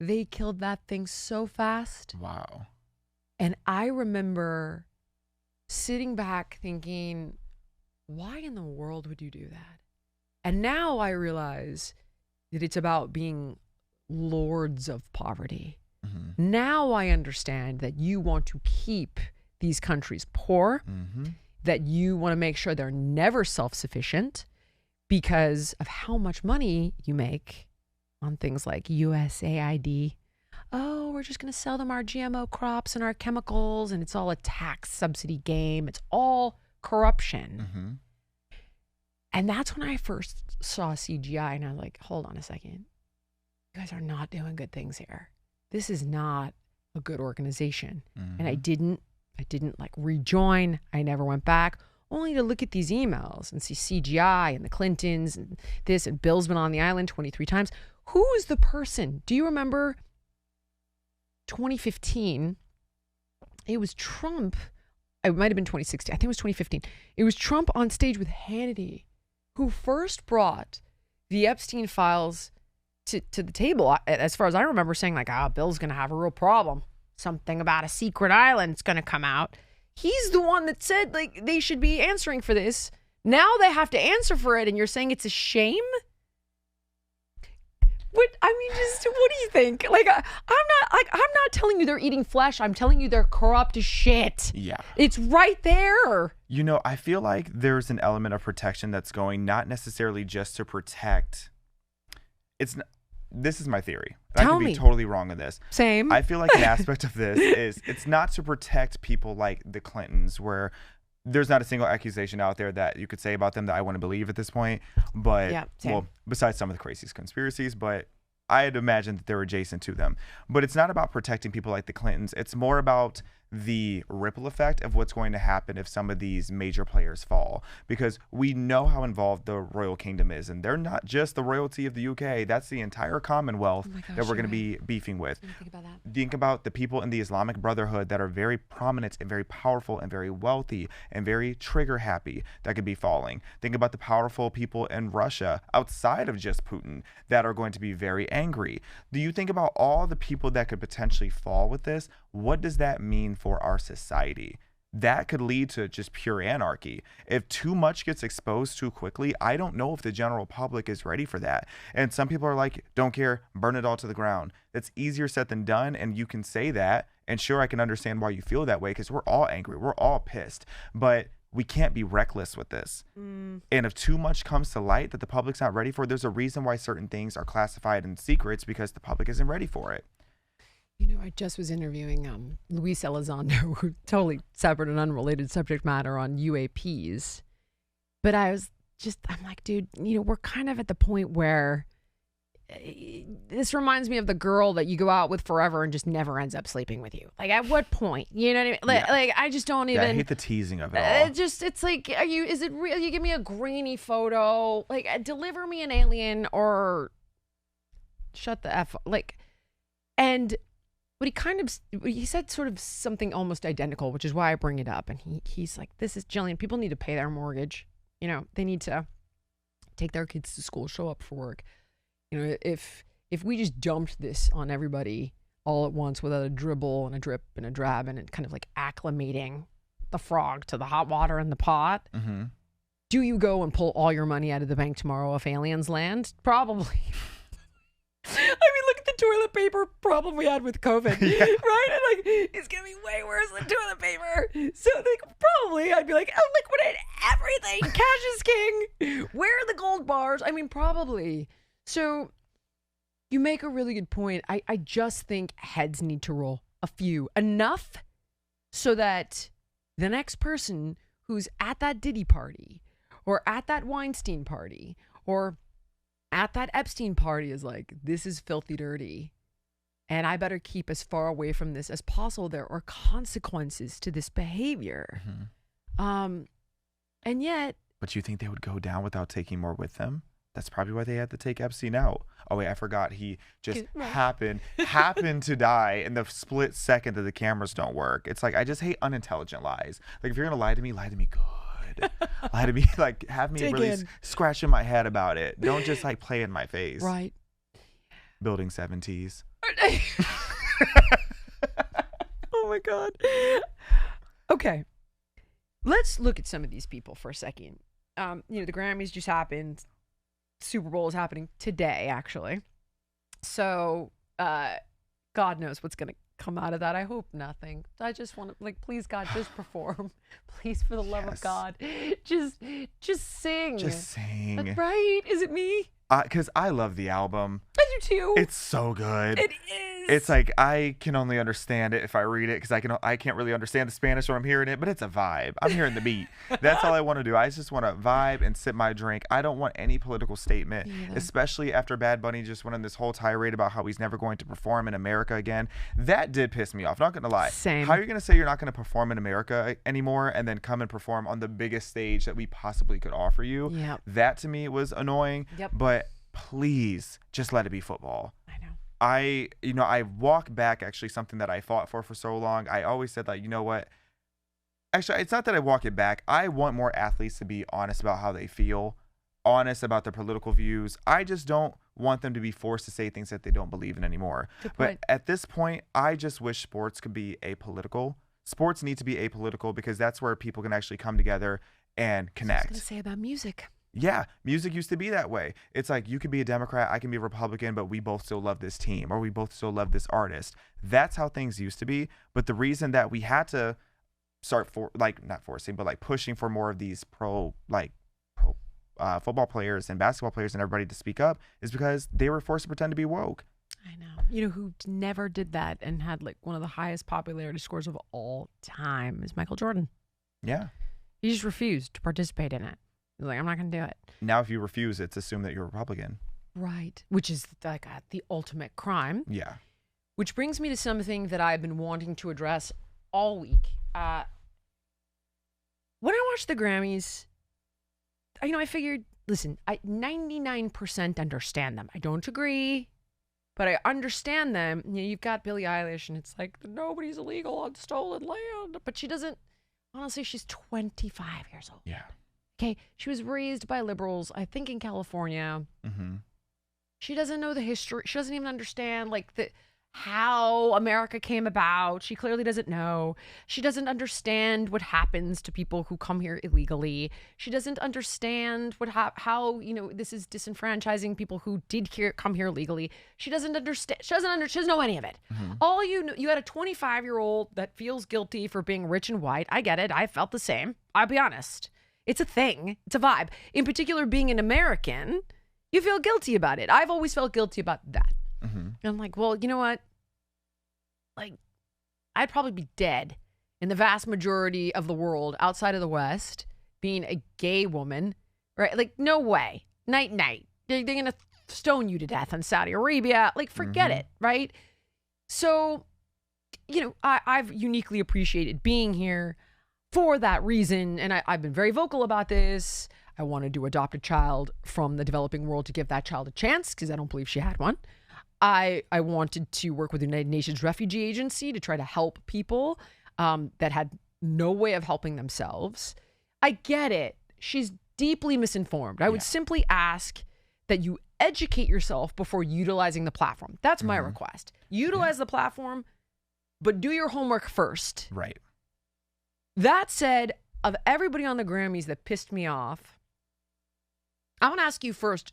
They killed that thing so fast. Wow. And I remember sitting back thinking, why in the world would you do that? And now I realize that it's about being lords of poverty. Mm-hmm. Now I understand that you want to keep these countries poor, that you want to make sure they're never self-sufficient because of how much money you make on things like USAID. Oh, we're just going to sell them our GMO crops and our chemicals, and it's all a tax subsidy game. It's all corruption. Mm-hmm. And that's when I first saw CGI, and I was like, hold on a second. You guys are not doing good things here. This is not a good organization. Mm-hmm. And I didn't like rejoin. I never went back, only to look at these emails and see CGI and the Clintons and this, and Bill's been on the island 23 times. Who is the person? Do you remember 2015? It was Trump. It might have been 2016. I think it was 2015. It was Trump on stage with Hannity, who first brought the Epstein files to the table, as far as I remember, saying like, Bill's going to have a real problem. Something about a secret island's going to come out. He's the one that said like they should be answering for this. Now they have to answer for it, and you're saying it's a shame? What do you think? Like, I'm not telling you they're eating flesh. I'm telling you they're corrupt as shit. Yeah. It's right there. You know, I feel like there's an element of protection that's going, not necessarily just to protect. This is my theory. I could be totally wrong on this. Same. I feel like an aspect of this is it's not to protect people like the Clintons, where there's not a single accusation out there that you could say about them that I want to believe at this point. But, well, besides some of the craziest conspiracies, but I'd imagine that they're adjacent to them. But it's not about protecting people like the Clintons. It's more about the ripple effect of what's going to happen if some of these major players fall, because we know how involved the royal kingdom is, and they're not just the royalty of the UK. That's the entire Commonwealth that we're going to be beefing with. Think about the people in the Islamic Brotherhood that are very prominent and very powerful and very wealthy and very trigger happy that could be falling. Think about the powerful people in Russia outside of just Putin that are going to be very angry. Do you think about all the people that could potentially fall with this? What does that mean for our society? That could lead to just pure anarchy. If too much gets exposed too quickly, I don't know if the general public is ready for that. And some people are like, don't care, burn it all to the ground. That's easier said than done, and you can say that. And sure, I can understand why you feel that way, because we're all angry. We're all pissed. But we can't be reckless with this. And if too much comes to light that the public's not ready for, there's a reason why certain things are classified in secrets, because the public isn't ready for it. You know, I just was interviewing Luis Elizondo, who totally separate and unrelated subject matter on UAPs. But I'm like, dude, you know, we're kind of at the point where this reminds me of the girl that you go out with forever and just never ends up sleeping with you. Like, at what point? You know what I mean? Like I just don't even. I hate the teasing of it all. It's like, is it real? You give me a grainy photo, like deliver me an alien or shut the F. Like, and. But he said sort of something almost identical, which is why I bring it up. And he's like, this is Jillian. People need to pay their mortgage. You know, they need to take their kids to school, show up for work. You know, if we just dumped this on everybody all at once without a dribble and a drip and a drab and it kind of like acclimating the frog to the hot water in the pot, do you go and pull all your money out of the bank tomorrow if aliens land? Probably. I mean, look at the toilet paper problem we had with COVID, right? And like, it's gonna be way worse than toilet paper. So like, probably I'd be like, oh, liquidate everything. Cash is king. Where are the gold bars? I mean, probably. So You make a really good point. I just think heads need to roll a few. Enough so that the next person who's at that Diddy party or at that Weinstein party or at that Epstein party is like, this is filthy dirty. And I better keep as far away from this as possible. There are consequences to this behavior. And yet... But you think they would go down without taking more with them? That's probably why they had to take Epstein out. Oh, wait, I forgot. He just happened to die in the split second that the cameras don't work. It's like, I just hate unintelligent lies. Like, if you're going to lie to me good. Lie to me, like, have me really scratching my head about it. Don't just, like, play in my face. Right. Building 70s. Oh, my God. Okay. Let's look at some of these people for a second. The Grammys just happened. Super Bowl is happening today, actually. So, God knows what's going to come out of that. I hope nothing. I just want to, please, God, just perform. Please, for the love of God. Just sing. Just sing. Right? Is it me? Because I love the album. I do too. It's so good. It is. It's like, I can only understand it if I read it, because I can't really understand the Spanish when I'm hearing it, but it's a vibe. I'm hearing the beat. That's all I want to do. I just want to vibe and sip my drink. I don't want any political statement, especially after Bad Bunny just went on this whole tirade about how he's never going to perform in America again. That did piss me off. Not going to lie. Same. How are you going to say you're not going to perform in America anymore and then come and perform on the biggest stage that we possibly could offer you? Yep. That to me was annoying. Yep. But please just let it be football. I know. I walk back actually something that I fought for so long. I always said, like, you know what? Actually, it's not that I walk it back. I want more athletes to be honest about how they feel, honest about their political views. I just don't want them to be forced to say things that they don't believe in anymore. But at this point, I just wish sports could be apolitical. Sports need to be apolitical because that's where people can actually come together and connect. I was going to say about music. Yeah, music used to be that way. It's like, you can be a Democrat, I can be a Republican, but we both still love this team, or we both still love this artist. That's how things used to be. But the reason that we had to start pushing for more of these pro football players and basketball players and everybody to speak up is because they were forced to pretend to be woke. I know. You know who never did that and had one of the highest popularity scores of all time is Michael Jordan. Yeah. He just refused to participate in it. He's like, I'm not going to do it. Now, if you refuse, it's assumed that you're Republican. Right. Which is the ultimate crime. Yeah. Which brings me to something that I've been wanting to address all week. When I watched the Grammys, I figured, listen, I 99% understand them. I don't agree, but I understand them. You've got Billie Eilish, and it's like, nobody's illegal on stolen land. But she doesn't, honestly, she's 25 years old. Yeah. Okay, she was raised by liberals, I think in California. Mm-hmm. She doesn't know the history. She doesn't even understand how America came about. She clearly doesn't know. She doesn't understand what happens to people who come here illegally. She doesn't understand how this is disenfranchising people who did come here legally. She doesn't understand. She doesn't know any of it. Mm-hmm. All you had a 25-year-old that feels guilty for being rich and white. I get it. I felt the same. I'll be honest. It's a thing. It's a vibe. In particular, being an American, you feel guilty about it. I've always felt guilty about that. Mm-hmm. And I'm like, well, you know what? I'd probably be dead in the vast majority of the world outside of the West being a gay woman, right? No way. Night. They're going to stone you to death in Saudi Arabia. Forget it, right? So, I've uniquely appreciated being here for that reason, and I've been very vocal about this. I wanted to adopt a child from the developing world to give that child a chance because I don't believe she had one. I wanted to work with the United Nations Refugee Agency to try to help people that had no way of helping themselves. I get it. She's deeply misinformed. I would simply ask that you educate yourself before utilizing the platform. That's my request. Utilize the platform, but do your homework first. Right. That said, of everybody on the Grammys that pissed me off, I want to ask you first,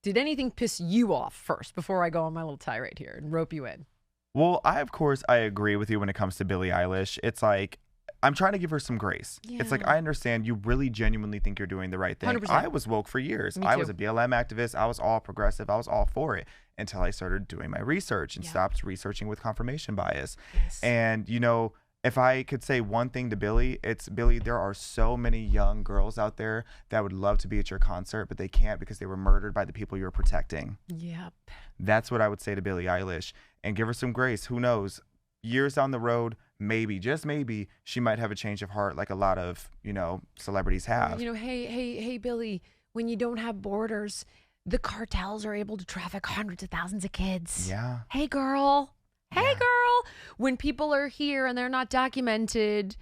did anything piss you off first before I go on my little tirade here and rope you in? Well, I agree with you when it comes to Billie Eilish. It's like, I'm trying to give her some grace. It's like, I understand you really genuinely think you're doing the right thing. 100%. I was woke for years. I was a BLM activist. I was all progressive. I was all for it until I started doing my research and stopped researching with confirmation bias. And, you know, if I could say one thing to Billie, it's Billie, there are so many young girls out there that would love to be at your concert, but they can't because they were murdered by the people you're protecting. Yep. That's what I would say to Billie Eilish, and give her some grace. Who knows? Years down the road, maybe, just maybe, she might have a change of heart like a lot of, you know, celebrities have. You know, hey, Billie, when you don't have borders, the cartels are able to traffic hundreds of thousands of kids. Yeah. Hey, girl. Hey, girl. When people are here and they're not documented,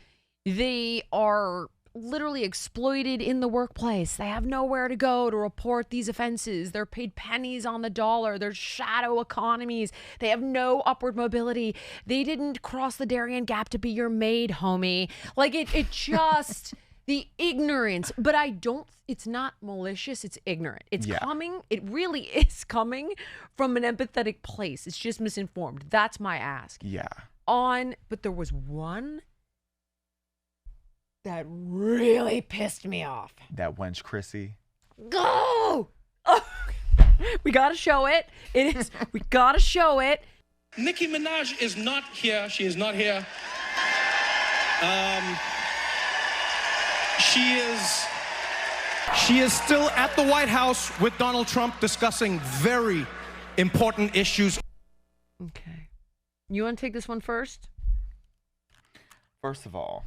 they are literally exploited in the workplace. They have nowhere to go to report these offenses. They're paid pennies on the dollar. There's shadow economies. They have no upward mobility. They didn't cross the Darien Gap to be your maid, homie. Like it just the ignorance. But it's not malicious. It's ignorant. It's coming. It really is coming from an empathetic place. It's just misinformed. That's my ask. Yeah. But there was one that really pissed me off. That wench Chrissy. Go! Oh, we gotta show it. We gotta show it. Nicki Minaj is not here. She is not here. She is still at the White House with Donald Trump discussing very important issues. Okay. You want to take this one first? First of all,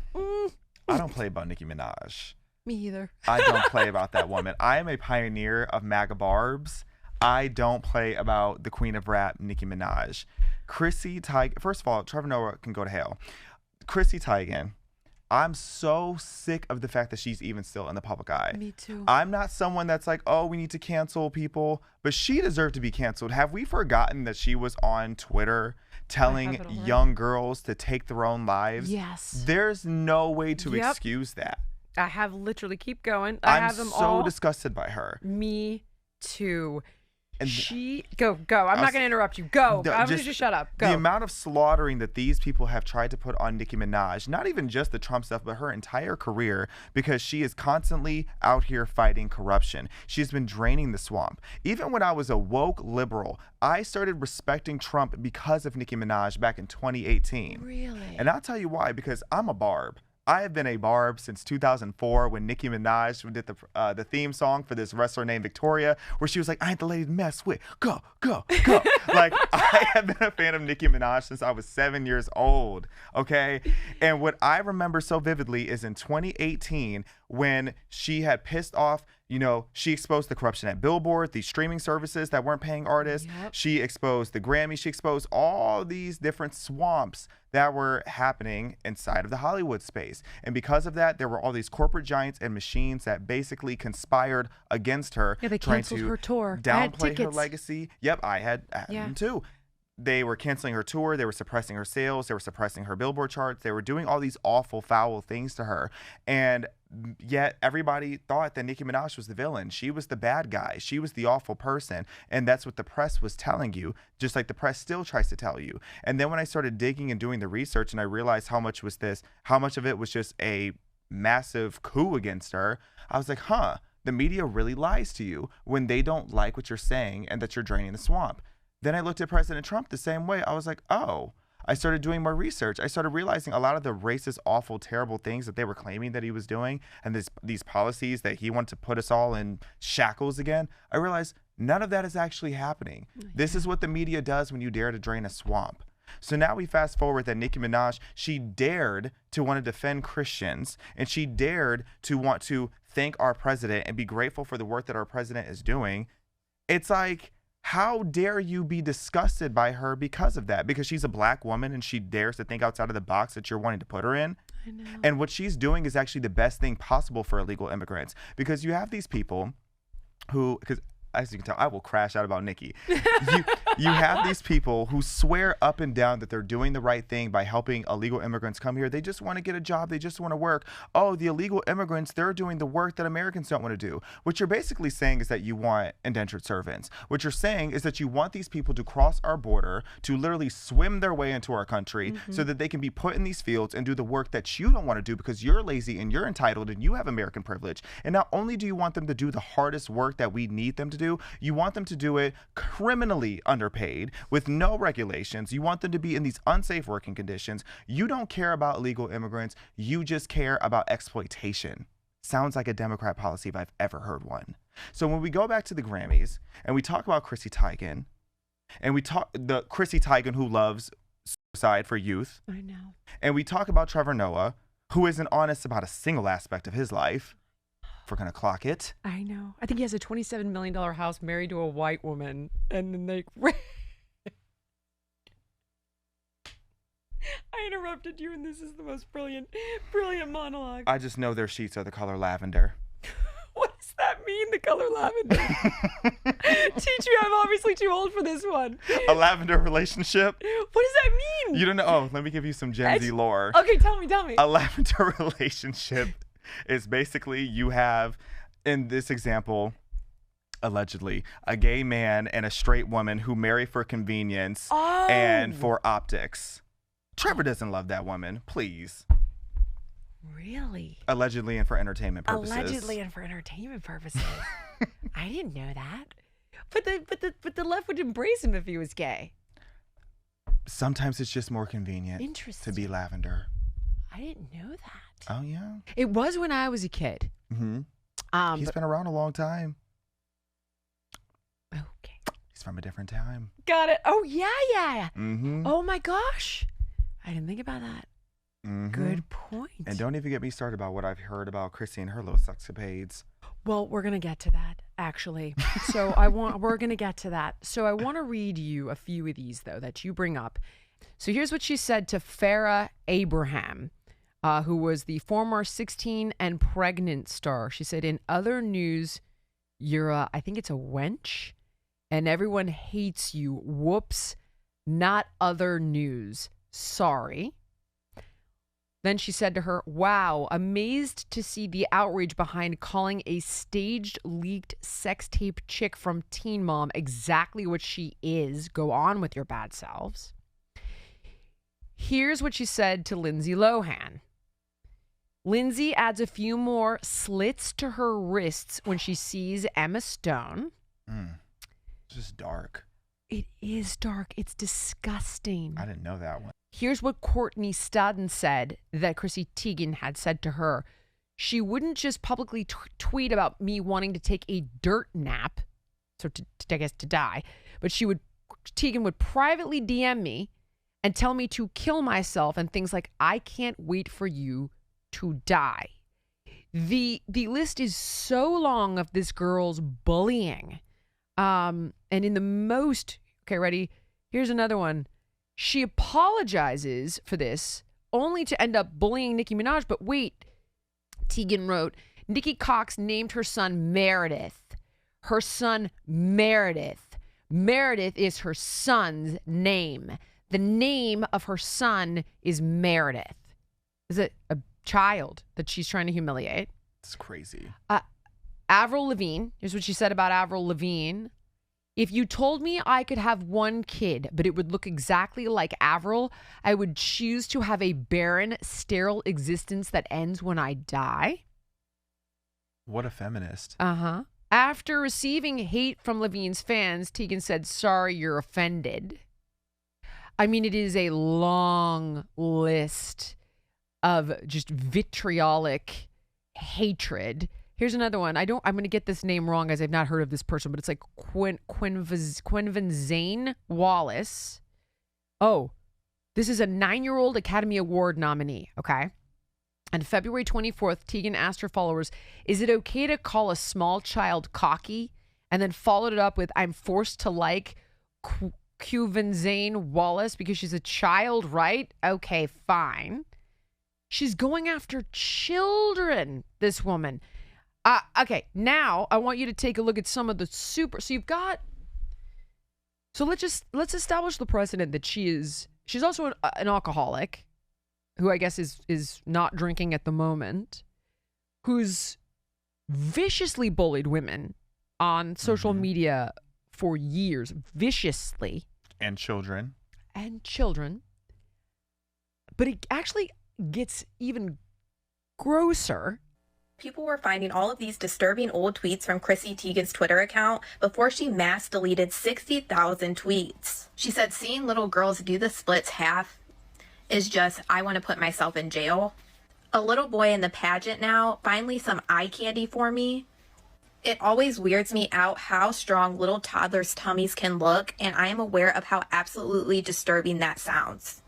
I don't play about Nicki Minaj. Me either. I don't play about that woman. I am a pioneer of MAGA barbs. I don't play about the queen of rap, Nicki Minaj. Chrissy Teigen. First of all, Trevor Noah can go to hell. Chrissy Teigen. I'm so sick of the fact that she's even still in the public eye. Me too. I'm not someone that's like, oh, we need to cancel people, but she deserved to be canceled. Have we forgotten that she was on Twitter telling young girls to take their own lives? Yes. There's no way to excuse that. I have literally, keep going. I have them all. I'm so disgusted by her. Me too. And go. I'm not going to interrupt you. Go. I'm going to just shut up. Go. The amount of slaughtering that these people have tried to put on Nicki Minaj, not even just the Trump stuff, but her entire career, because she is constantly out here fighting corruption. She's been draining the swamp. Even when I was a woke liberal, I started respecting Trump because of Nicki Minaj back in 2018. Really? And I'll tell you why, because I'm a barb. I have been a barb since 2004 when Nicki Minaj did the theme song for this wrestler named Victoria, where she was like, I ain't the lady to mess with. Go, go, go. Like, I have been a fan of Nicki Minaj since I was 7 years old, okay? And what I remember so vividly is in 2018 when she had pissed off, you know, she exposed the corruption at Billboard, these streaming services that weren't paying artists. Yep. She exposed the Grammy. She exposed all these different swamps that were happening inside of the Hollywood space. And because of that, there were all these corporate giants and machines that basically conspired against her. Yeah, they canceled her tour. Downplay her legacy. Yep, I had them too. They were canceling her tour. They were suppressing her sales. They were suppressing her Billboard charts. They were doing all these awful, foul things to her. And yet everybody thought that Nicki Minaj was the villain. She was the bad guy. She was the awful person. And that's what the press was telling you, just like the press still tries to tell you. And then when I started digging and doing the research and I realized how much of it was just a massive coup against her, I was like, the media really lies to you when they don't like what you're saying and that you're draining the swamp. Then I looked at President Trump the same way. I was like, oh. I started doing more research. I started realizing a lot of the racist, awful, terrible things that they were claiming that he was doing and these policies that he wanted to put us all in shackles again. I realized none of that is actually happening. This is what the media does when you dare to drain a swamp. So now we fast forward that Nicki Minaj, she dared to want to defend Christians, and she dared to want to thank our president and be grateful for the work that our president is doing. It's like, how dare you be disgusted by her because of that? Because she's a black woman and she dares to think outside of the box that you're wanting to put her in. I know. And what she's doing is actually the best thing possible for illegal immigrants, because you have these people who, because as you can tell, I will crash out about Nicki. You have these people who swear up and down that they're doing the right thing by helping illegal immigrants come here. They just want to get a job. They just want to work. Oh, the illegal immigrants, they're doing the work that Americans don't want to do. What you're basically saying is that you want indentured servants. What you're saying is that you want these people to cross our border, to literally swim their way into our country so that they can be put in these fields and do the work that you don't want to do because you're lazy and you're entitled and you have American privilege. And not only do you want them to do the hardest work that we need them to do, you want them to do it criminally underpaid with no regulations. You want them to be in these unsafe working conditions. You don't care about illegal immigrants. You just care about exploitation. Sounds like a Democrat policy if I've ever heard one. So when we go back to the Grammys and we talk about Chrissy Teigen, and we talk the Chrissy Teigen who loves suicide for youth. I know. And we talk about Trevor Noah, who isn't honest about a single aspect of his life. If we're going to clock it. I know. I think he has a $27 million house married to a white woman. And then they... I interrupted you, and this is the most brilliant monologue. I just know their sheets are the color lavender. What does that mean, the color lavender? Teach me, I'm obviously too old for this one. A lavender relationship? What does that mean? You don't know? Oh, let me give you some Gen Z lore. Okay, tell me. A lavender relationship is basically you have, in this example, allegedly, a gay man and a straight woman who marry for convenience and for optics. Trevor doesn't love that woman, please. Really? Allegedly and for entertainment purposes. I didn't know that. But the left would embrace him if he was gay. Sometimes it's just more convenient to be lavender. I didn't know that. Oh yeah. It was when I was a kid. Mm-hmm. He's been around a long time. Okay. He's from a different time. Got it. Oh yeah. Mm-hmm. Oh my gosh. I didn't think about that. Mm-hmm. Good point. And don't even get me started about what I've heard about Chrissy and her little sexcapades. Well, we're gonna get to that actually. So we're gonna get to that. So I want to read you a few of these though that you bring up. So here's what she said to Farrah Abraham, who was the former 16 and pregnant star. She said, "In other news, you're I think it's a wench, and everyone hates you. Whoops, not other news. Sorry." Then she said to her, "Wow, amazed to see the outrage behind calling a staged leaked sex tape chick from Teen Mom exactly what she is. Go on with your bad selves." Here's what she said to Lindsay Lohan. Lindsay adds a few more slits to her wrists when she sees Emma Stone. It's just dark. It is dark. It's disgusting. I didn't know that one. Here's what Courtney Stodden said that Chrissy Teigen had said to her. She wouldn't just publicly tweet about me wanting to take a dirt nap, so I guess to die, but Teigen would privately DM me and tell me to kill myself and things like, "I can't wait for you to die." The list is so long of this girl's bullying. And in the most, okay, ready? Here's another one. She apologizes for this only to end up bullying Nicki Minaj. But wait, Teigen wrote, Nicki Cox named her son Meredith. Her son Meredith. Meredith is her son's name. The name of her son is Meredith. Is it a child that she's trying to humiliate? It's crazy. Avril Lavigne. Here's what she said about Avril Lavigne. "If you told me I could have one kid, but it would look exactly like Avril, I would choose to have a barren, sterile existence that ends when I die." What a feminist. Uh-huh. After receiving hate from Lavigne's fans, Teigen said, "Sorry, you're offended." I mean, it is a long list of just vitriolic hatred. Here's another one. I'm going to get this name wrong as I've not heard of this person, but it's like Quinvan Zane Wallace. Oh, this is a 9-year-old Academy Award nominee, okay? On February 24th, Teigen asked her followers, "Is it okay to call a small child cocky?" And then followed it up with, "I'm forced to like Quinvan Zane Wallace because she's a child, right? Okay, fine." She's going after children, this woman. Okay, now I want you to take a look at some of the so you've got So let's establish the precedent that she's also an alcoholic, who I guess is not drinking at the moment, who's viciously bullied women on social media for years, viciously. And children. But it actually gets even grosser. People were finding all of these disturbing old tweets from Chrissy Teigen's Twitter account before she mass deleted 60,000 tweets. She said seeing little girls do the splits half is just, I want to put myself in jail. A little boy in the pageant now, finally some eye candy for me. It always weirds me out how strong little toddlers' tummies can look, and I am aware of how absolutely disturbing that sounds.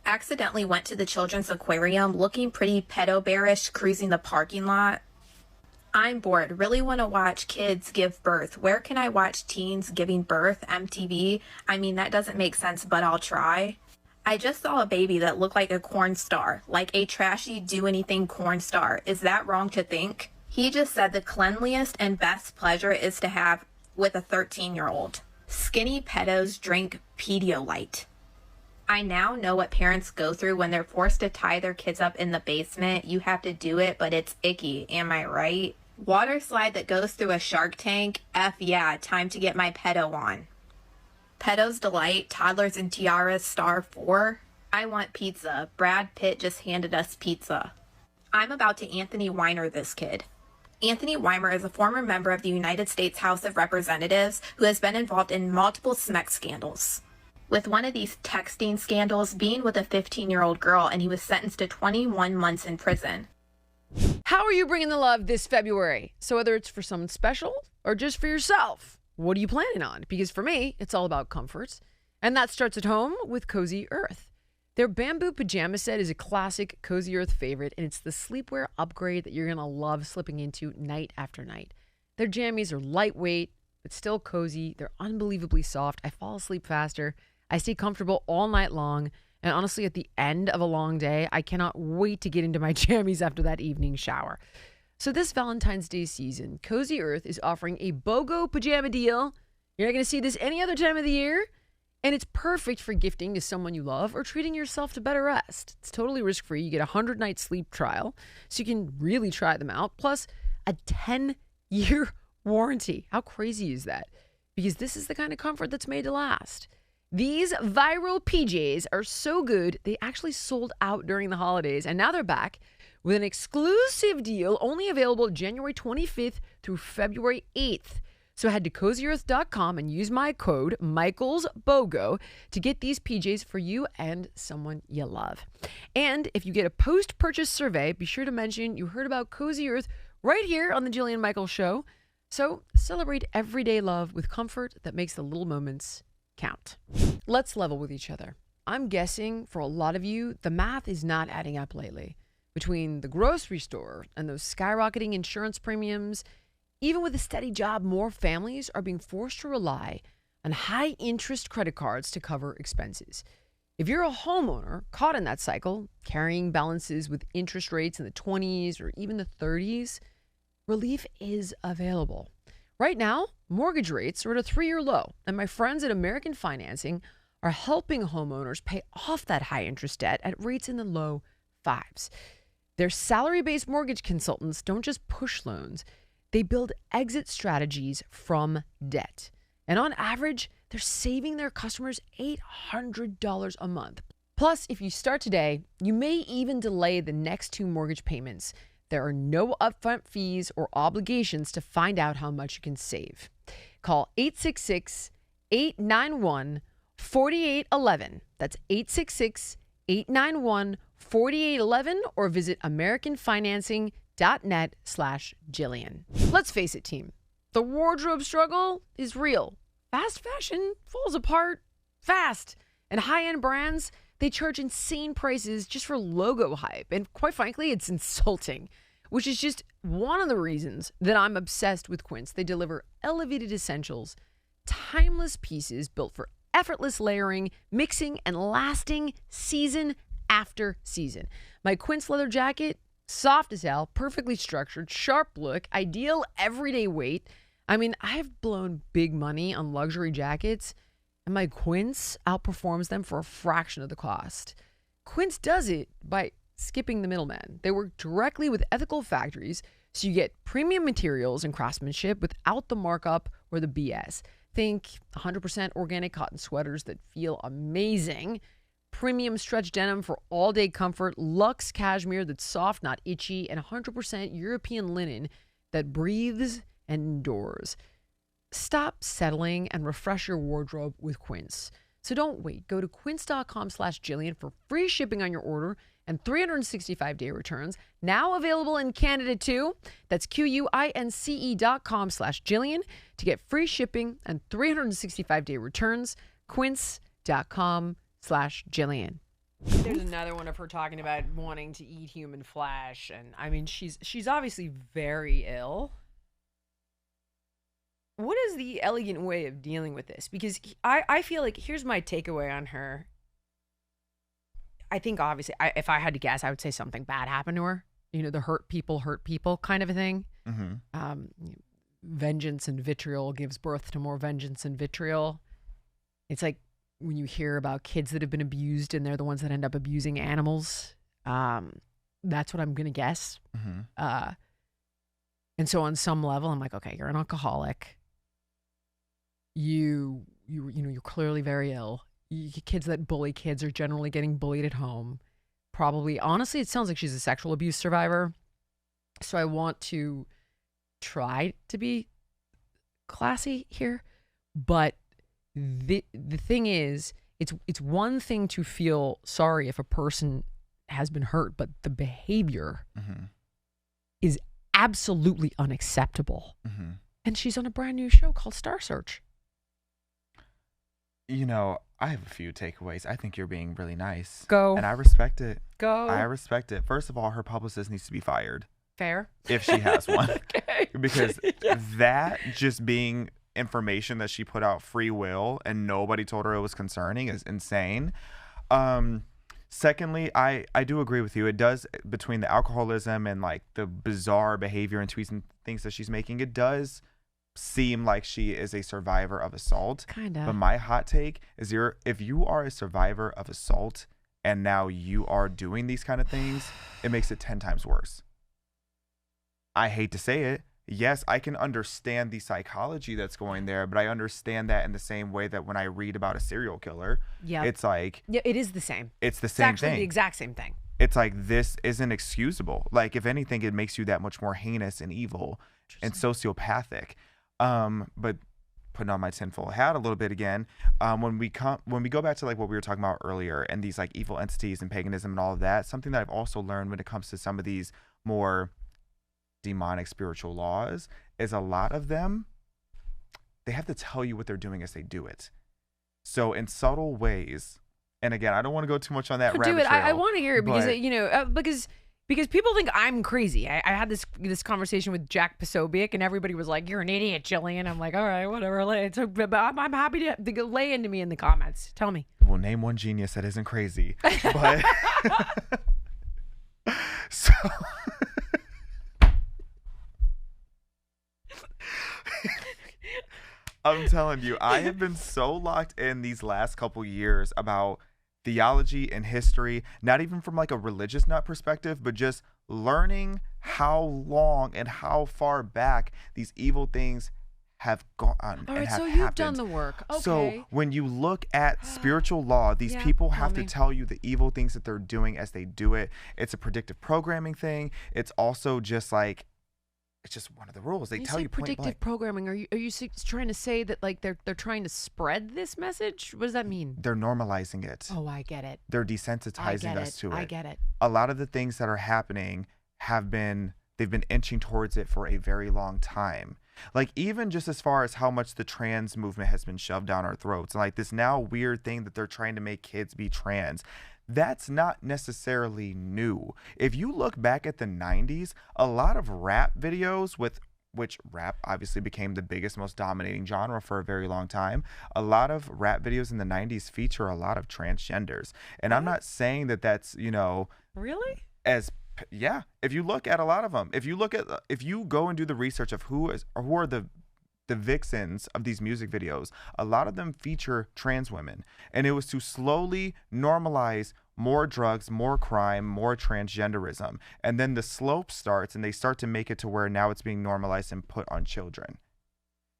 Accidentally went to the children's aquarium looking pretty pedo-bearish, cruising the parking lot. I'm bored, really want to watch kids give birth. Where can I watch teens giving birth? MTV? I mean, that doesn't make sense, but I'll try. I just saw a baby that looked like a corn star, like a trashy do-anything corn star. Is that wrong to think? He just said the cleanliest and best pleasure is to have with a 13-year-old. Skinny pedos drink Pedialyte. I now know what parents go through when they're forced to tie their kids up in the basement. You have to do it, but it's icky. Am I right? Water slide that goes through a shark tank. F yeah, time to get my pedo on. Pedo's Delight, Toddlers and Tiaras, Star 4. I want pizza. Brad Pitt just handed us pizza. I'm about to Anthony Weiner this kid. Anthony Weiner is a former member of the United States House of Representatives who has been involved in multiple SMEC scandals. With one of these texting scandals being with a 15-year-old girl, and he was sentenced to 21 months in prison. How are you bringing the love this February? So whether it's for someone special or just for yourself, what are you planning on? Because for me, it's all about comfort. And that starts at home with Cozy Earth. Their bamboo pajama set is a classic Cozy Earth favorite, and it's the sleepwear upgrade that you're going to love slipping into night after night. Their jammies are lightweight, but still cozy. They're unbelievably soft. I fall asleep faster. I stay comfortable all night long. And honestly, at the end of a long day, I cannot wait to get into my jammies after that evening shower. So this Valentine's Day season, Cozy Earth is offering a BOGO pajama deal. You're not going to see this any other time of the year. And it's perfect for gifting to someone you love or treating yourself to better rest. It's totally risk-free. You get a 100-night sleep trial, so you can really try them out. Plus, a 10-year warranty. How crazy is that? Because this is the kind of comfort that's made to last. These viral PJs are so good, they actually sold out during the holidays, and now they're back with an exclusive deal only available January 25th through February 8th. So head to CozyEarth.com and use my code MichaelsBOGO to get these PJs for you and someone you love. And if you get a post-purchase survey, be sure to mention you heard about Cozy Earth right here on the Jillian Michaels Show. So celebrate everyday love with comfort that makes the little moments count. Let's level with each other. I'm guessing for a lot of you, the math is not adding up lately. Between the grocery store and those skyrocketing insurance premiums, even with a steady job, more families are being forced to rely on high-interest credit cards to cover expenses. If you're a homeowner caught in that cycle, carrying balances with interest rates in the 20s or even the 30s, relief is available. Right now, mortgage rates are at a 3-year low, and my friends at American Financing are helping homeowners pay off that high-interest debt at rates in the low 5s. Their salary-based mortgage consultants don't just push loans. They build exit strategies from debt. And on average, they're saving their customers $800 a month. Plus, if you start today, you may even delay the next 2 mortgage payments. There are no upfront fees or obligations to find out how much you can save. Call 866-891-4811. That's 866-891-4811 or visit americanfinancing.net/Jillian. Let's face it, team. The wardrobe struggle is real. Fast fashion falls apart fast. And high-end brands, they charge insane prices just for logo hype. And quite frankly, it's insulting, which is just one of the reasons that I'm obsessed with Quince. They deliver elevated essentials, timeless pieces built for effortless layering, mixing, and lasting season after season. My Quince leather jacket, soft as hell, perfectly structured, sharp look, ideal everyday weight. I mean, I've blown big money on luxury jackets, And my Quince outperforms them for a fraction of the cost. Quince does it by skipping the middleman. They work directly with ethical factories, so you get premium materials and craftsmanship without the markup or the BS. Think 100% organic cotton sweaters that feel amazing, premium stretch denim for all-day comfort, luxe cashmere that's soft, not itchy, and 100% European linen that breathes and endures. Stop settling and refresh your wardrobe with Quince. So don't wait. Go to quince.com/Jillian for free shipping on your order and 365-day returns. Now available in Canada too. That's QUINCE.com/Jillian to get free shipping and 365-day returns. Quince.com/Jillian. There's another one of her talking about wanting to eat human flesh. And I mean, she's obviously very ill. What is the elegant way of dealing with this? Because I feel like, here's my takeaway on her. I think obviously, if I had to guess, I would say something bad happened to her. You know, the hurt people kind of a thing. Mm-hmm. Vengeance and vitriol gives birth to more vengeance and vitriol. It's like when you hear about kids that have been abused and they're the ones that end up abusing animals. That's what I'm going to guess. Mm-hmm. And so on some level, I'm like, okay, you're an alcoholic. You're clearly very ill. Kids that bully kids are generally getting bullied at home. Probably, honestly, it sounds like she's a sexual abuse survivor. So I want to try to be classy here, but the thing is, it's one thing to feel sorry if a person has been hurt, but the behavior mm-hmm. is absolutely unacceptable. Mm-hmm. And she's on a brand new show called Star Search. You know, I have a few takeaways. I think you're being really nice. Go. And I respect it. Go. I respect it. First of all, her publicist needs to be fired. Fair. If she has one. Okay. Because that just being information that she put out free will and nobody told her it was concerning is insane. Secondly, I do agree with you. It does, between the alcoholism and like the bizarre behavior and tweets and things that she's making, it does seem like she is a survivor of assault. Kinda. But my hot take is, if you are a survivor of assault and now you are doing these kind of things, it makes it 10 times worse. I hate to say it. Yes, I can understand the psychology that's going there, but I understand that in the same way that when I read about a serial killer, it's like... Yeah, it is the same. It's the same thing. It's actually the exact same thing. It's like, this isn't excusable. Like, if anything, it makes you that much more heinous and evil and sociopathic. But putting on my tinfoil hat a little bit again, when we go back to like what we were talking about earlier and these like evil entities and paganism and all of that, something that I've also learned when it comes to some of these more demonic spiritual laws is a lot of them, they have to tell you what they're doing as they do it. So in subtle ways, and again, I don't want to go too much on that rabbit trail. I want to hear it because, because people think I'm crazy. I had this conversation with Jack Posobiec and everybody was like, "You're an idiot, Jillian." I'm like, all right, whatever. I'm happy to lay into me in the comments. Tell me. Well, name one genius that isn't crazy. But so I'm telling you, I have been so locked in these last couple years about theology and history, not even from like a religious nut perspective, but just learning how long and how far back these evil things have gone and have happened. You've done the work. Okay. So when you look at spiritual law, these people have to tell you the evil things that they're doing as they do it. It's a predictive programming thing. It's also just like, it's just one of the rules. They tell you point blank. Predictive programming. Are you trying to say that like they're trying to spread this message? What does that mean? They're normalizing it. Oh, I get it. They're desensitizing us to it. I get it. A lot of the things that are happening they've been inching towards it for a very long time. Like even just as far as how much the trans movement has been shoved down our throats, and like this now weird thing that they're trying to make kids be trans. That's not necessarily new. If you look back at the 90s, a lot of rap videos which rap obviously became the biggest, most dominating genre for a very long time. A lot of rap videos in the 90s feature a lot of transgenders. And I'm not saying that that's, Really? Yeah. If you look at a lot of them, if you go and do the research of who are the the vixens of these music videos, a lot of them feature trans women. And it was to slowly normalize more drugs, more crime, more transgenderism. And then the slope starts and they start to make it to where now it's being normalized and put on children.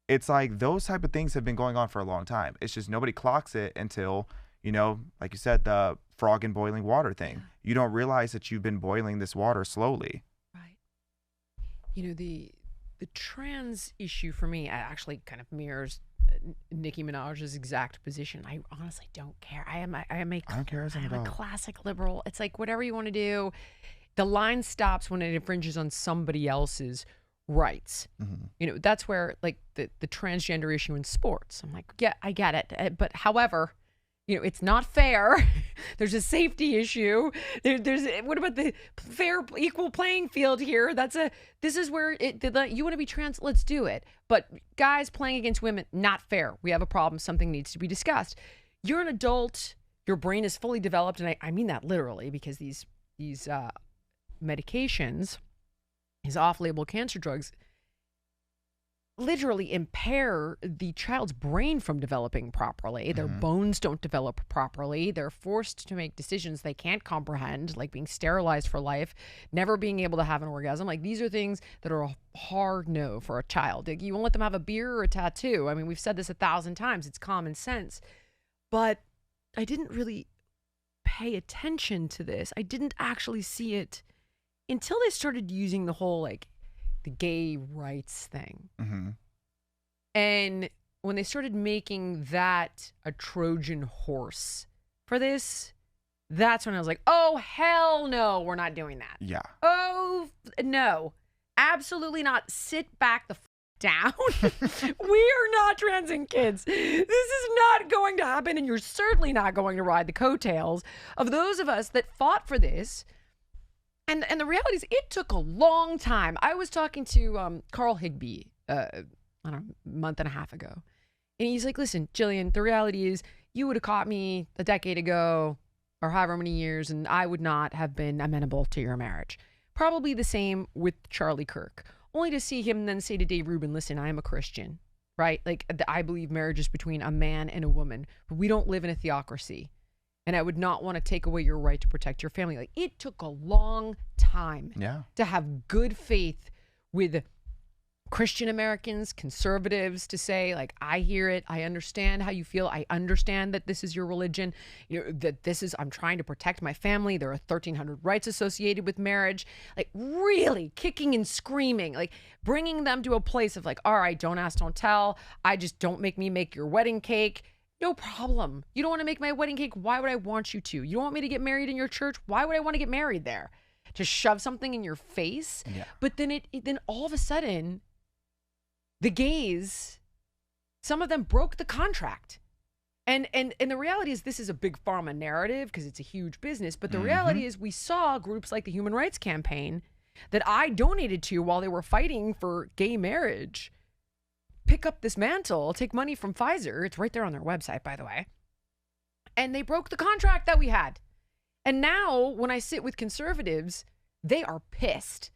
It's like those type of things have been going on for a long time. It's just nobody clocks it until, you know, like you said, the frog in boiling water thing. You don't realize that you've been boiling this water slowly. Right. You know, the trans issue for me actually kind of mirrors Nicki Minaj's exact position. I honestly don't care. I am a classic liberal. It's like whatever you want to do. The line stops when it infringes on somebody else's rights. You know, that's where like the transgender issue in sports. I'm like, yeah, I get it. But however, you know, it's not fair. There's a safety issue. There's what about the fair, equal playing field here? This is where you want to be trans, let's do it. But guys playing against women, not fair. We have a problem. Something needs to be discussed. You're an adult. Your brain is fully developed, and I mean that literally, because these medications, these off-label cancer drugs, literally impair the child's brain from developing properly. Their bones don't develop properly. They're forced to make decisions they can't comprehend, like being sterilized for life, never being able to have an orgasm. Like, these are things that are a hard no for a child. Like, you won't let them have a beer or a tattoo. I mean, we've said this 1,000 times. It's common sense. But I didn't really pay attention to this. I didn't actually see it until they started using the whole, like, the gay rights thing. And when they started making that a Trojan horse for this, that's when I was like, oh, hell no, we're not doing that. Yeah. Oh, no, absolutely not. Sit back the down. We are not transing kids. This is not going to happen, and you're certainly not going to ride the coattails of those of us that fought for this. And the reality is, it took a long time. I was talking to Carl Higbee, I don't know, a month and a half ago. And he's like, listen, Jillian, the reality is you would have caught me a decade ago or however many years, and I would not have been amenable to your marriage. Probably the same with Charlie Kirk. Only to see him then say to Dave Rubin, listen, I am a Christian, right? Like, I believe marriage is between a man and a woman, but we don't live in a theocracy. And I would not want to take away your right to protect your family. Like, it took a long time to have good faith with Christian Americans, conservatives, to say, like, I hear it. I understand how you feel. I understand that this is your religion. You know, that this is, I'm trying to protect my family. There are 1,300 rights associated with marriage. Like, really kicking and screaming, like bringing them to a place of like, all right, don't ask, don't tell. I just don't make me make your wedding cake. No problem. You don't want to make my wedding cake. Why would I want you to? You don't want me to get married in your church. Why would I want to get married there? To shove something in your face. Yeah. But then then all of a sudden, the gays, some of them broke the contract. And the reality is, this is a big pharma narrative because it's a huge business. But the reality is, we saw groups like the Human Rights Campaign that I donated to while they were fighting for gay marriage pick up this mantle, take money from Pfizer. It's right there on their website, by the way. And they broke the contract that we had. And now when I sit with conservatives, they are pissed.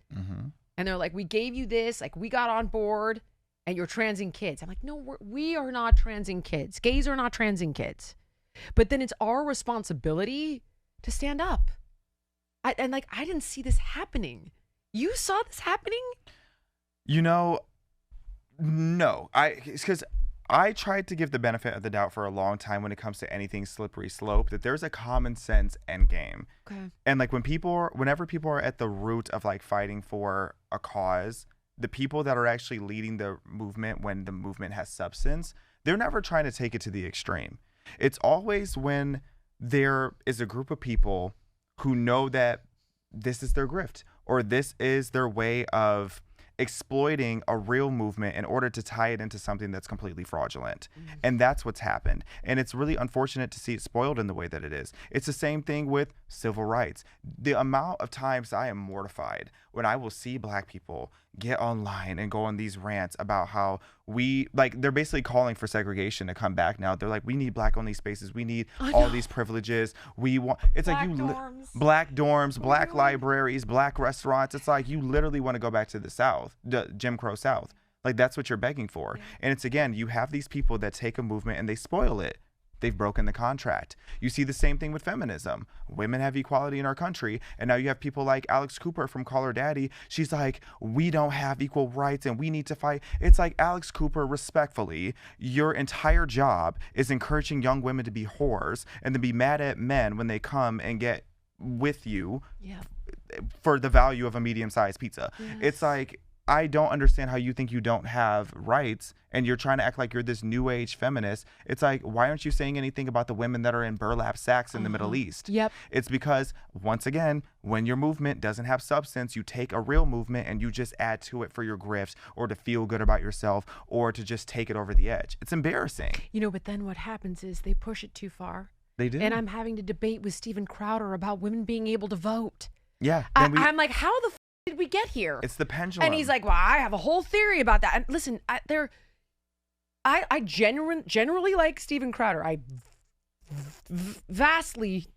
And they're like, we gave you this, like, we got on board, and you're transing kids. I'm like, no, we are not transing kids. Gays are not transing kids. But then it's our responsibility to stand up. I didn't see this happening. You saw this happening? You know, no, because I tried to give the benefit of the doubt for a long time when it comes to anything slippery slope, that there's a common sense end game. Okay. And like whenever people are at the root of like fighting for a cause, the people that are actually leading the movement, when the movement has substance, they're never trying to take it to the extreme. It's always when there is a group of people who know that this is their grift, or this is their way of exploiting a real movement in order to tie it into something that's completely fraudulent. And that's what's happened. And it's really unfortunate to see it spoiled in the way that it is. It's the same thing with civil rights. The amount of times I am mortified when I will see Black people get online and go on these rants about how they're basically calling for segregation to come back now. They're like, we need Black only spaces. We need all these privileges. We want, it's Black like dorms. Black dorms, Black libraries, Black restaurants. It's like, you literally want to go back to the South, the Jim Crow South. Like, that's what you're begging for. And it's, again, you have these people that take a movement and they spoil it. They've broken the contract. You see the same thing with feminism. Women have equality in our country. And now you have people like Alex Cooper from Call Her Daddy. She's like, we don't have equal rights and we need to fight. It's like, Alex Cooper, respectfully, your entire job is encouraging young women to be whores and to be mad at men when they come and get with you for the value of a medium-sized pizza. It's like, I don't understand how you think you don't have rights and you're trying to act like you're this new age feminist. It's like, why aren't you saying anything about the women that are in burlap sacks in the Middle East? It's because, once again, when your movement doesn't have substance, you take a real movement and you just add to it for your grifts or to feel good about yourself or to just take it over the edge. It's embarrassing. You know, but then what happens is they push it too far. They do. And I'm having to debate with Steven Crowder about women being able to vote. Yeah. I'm like, how the did we get here? It's the pendulum. And he's like, well, I have a whole theory about that. And listen, I generally like Steven Crowder. I vastly,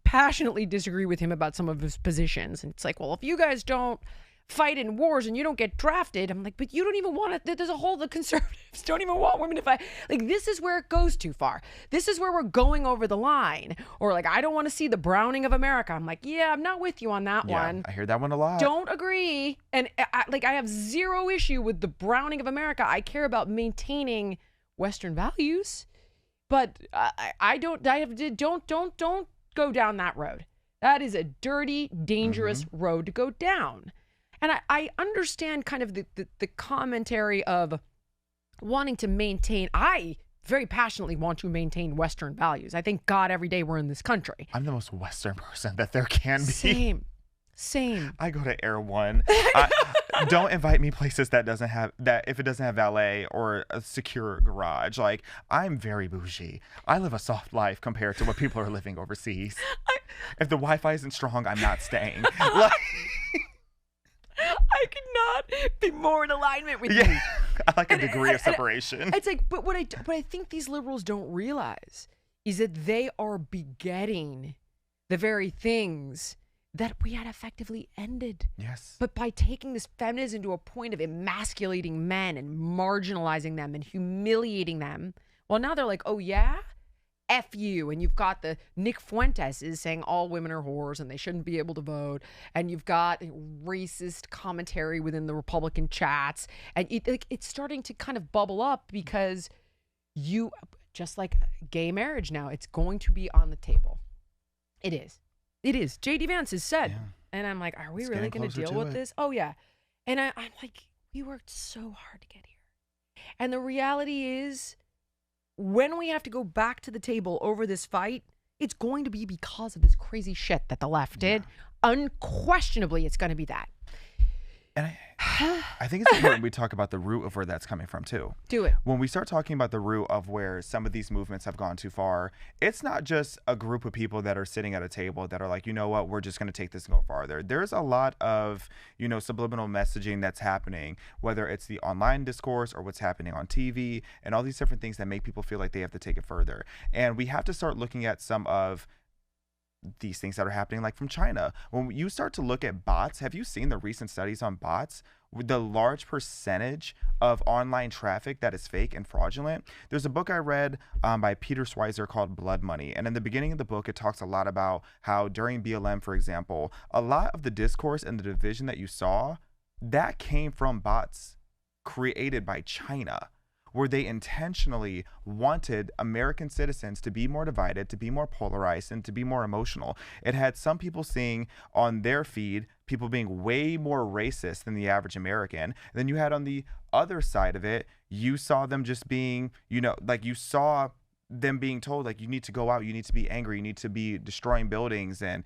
passionately disagree with him about some of his positions. And it's like, well, if you guys don't fight in wars and you don't get drafted, I'm like, but you don't even want it. There's a whole, the conservatives don't even want women to fight. Like, this is where it goes too far. This is where we're going over the line. Or like, I don't want to see the browning of America. I'm like, yeah, I'm not with you on that one. I hear that one a lot. Don't agree. And I have zero issue with the browning of America. I care about maintaining Western values, but don't go down that road. That is a dirty, dangerous road to go down. And I understand kind of the commentary of wanting to maintain. I very passionately want to maintain Western values. I thank God every day we're in this country. I'm the most Western person that there can be. Same. I go to Air One. Don't invite me places that doesn't have that, if it doesn't have valet or a secure garage. Like, I'm very bougie. I live a soft life compared to what people are living overseas. If the Wi-Fi isn't strong, I'm not staying. Like, I could not be more in alignment with you. I like a degree of separation. It's like, but what I think these liberals don't realize is that they are begetting the very things that we had effectively ended. Yes. But by taking this feminism to a point of emasculating men and marginalizing them and humiliating them, well, now they're like, oh yeah? F you. And you've got the Nick Fuentes is saying all women are whores and they shouldn't be able to vote. And you've got racist commentary within the Republican chats. And it's starting to kind of bubble up because you, just like gay marriage now, it's going to be on the table. It is. J.D. Vance has said. Yeah. And I'm like, are we really going to deal with this? Oh, yeah. And I'm like, we worked so hard to get here. And the reality is, when we have to go back to the table over this fight, it's going to be because of this crazy shit that the left did. Unquestionably, it's going to be that. And I think it's important we talk about the root of where that's coming from, too. Do it. When we start talking about the root of where some of these movements have gone too far, it's not just a group of people that are sitting at a table that are like, you know what, we're just going to take this and go farther. There's a lot of, subliminal messaging that's happening, whether it's the online discourse or what's happening on TV and all these different things that make people feel like they have to take it further. And we have to start looking at some of these things that are happening, like from China. When you start to look at bots, have you seen the recent studies on bots? With the large percentage of online traffic that is fake and fraudulent. There's a book I read by Peter Schweizer called Blood Money. And in the beginning of the book, it talks a lot about how during BLM, for example, a lot of the discourse and the division that you saw, that came from bots created by China, where they intentionally wanted American citizens to be more divided, to be more polarized, and to be more emotional. It had some people seeing on their feed people being way more racist than the average American. And then you had on the other side of it, you saw them just being, you saw them being told, like, you need to go out, you need to be angry, you need to be destroying buildings and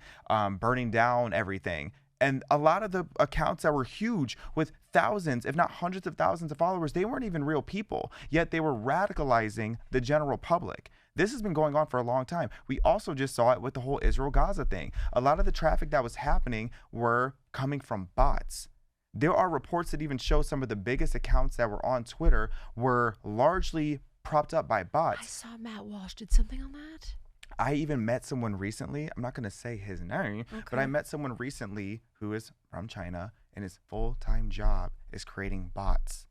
burning down everything. And a lot of the accounts that were huge with thousands, if not hundreds of thousands of followers, they weren't even real people, yet they were radicalizing the general public. This has been going on for a long time. We also just saw it with the whole Israel-Gaza thing. A lot of the traffic that was happening were coming from bots. There are reports that even show some of the biggest accounts that were on Twitter were largely propped up by bots. I saw Matt Walsh did something on that. I even met someone recently, I'm not going to say his name, but I met someone recently who is from China and his full-time job is creating bots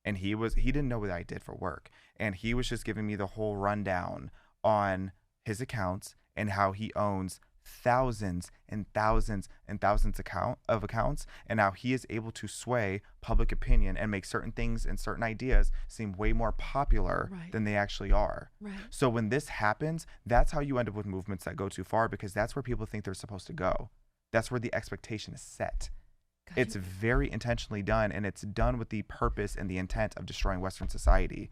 and he didn't know what I did for work, and he was just giving me the whole rundown on his accounts and how he owns thousands and thousands and thousands of accounts, and how he is able to sway public opinion and make certain things and certain ideas seem way more popular than they actually are. So when this happens, that's how you end up with movements that go too far, because that's where people think they're supposed to go. That's where the expectation is set. It's very intentionally done, and it's done with the purpose and the intent of destroying Western society.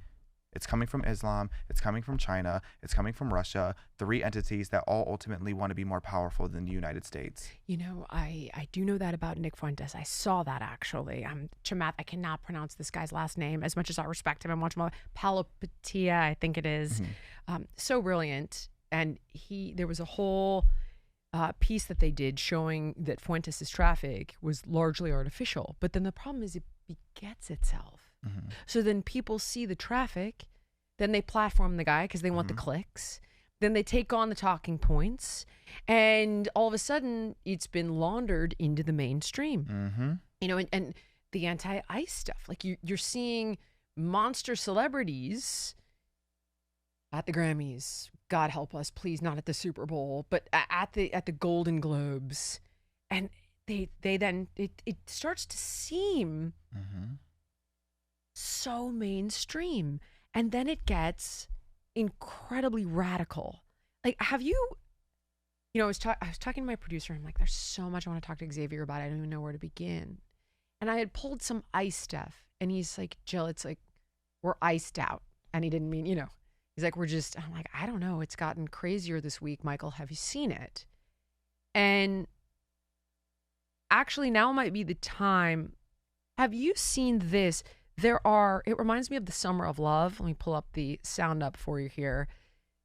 It's coming from Islam, it's coming from China, it's coming from Russia, 3 entities that all ultimately want to be more powerful than the United States. You know, I do know that about Nick Fuentes. I saw that, actually. Chamath, I cannot pronounce this guy's last name as much as I respect him and watch him. Palopatia, I think it is. So brilliant. And there was a whole piece that they did showing that Fuentes' traffic was largely artificial. But then the problem is it begets itself. So then people see the traffic, then they platform the guy because they want the clicks. Then they take on the talking points, and all of a sudden it's been laundered into the mainstream. You know, and the anti-ICE stuff, like you're seeing monster celebrities at the Grammys, God help us, please, not at the Super Bowl, but at the Golden Globes, and they then it starts to seem so mainstream, and then it gets incredibly radical. Like, have you know, I was talking to my producer, I'm like, there's so much I want to talk to Xaviaer about, I don't even know where to begin. And I had pulled some ICE stuff, and he's like, Jill, it's like we're iced out. And he didn't mean, you know, he's like, I'm like, I don't know, it's gotten crazier this week. Michael, have you seen it? And actually now might be the time. Have you seen this? It reminds me of the Summer of Love. Let me pull up the sound up for you here.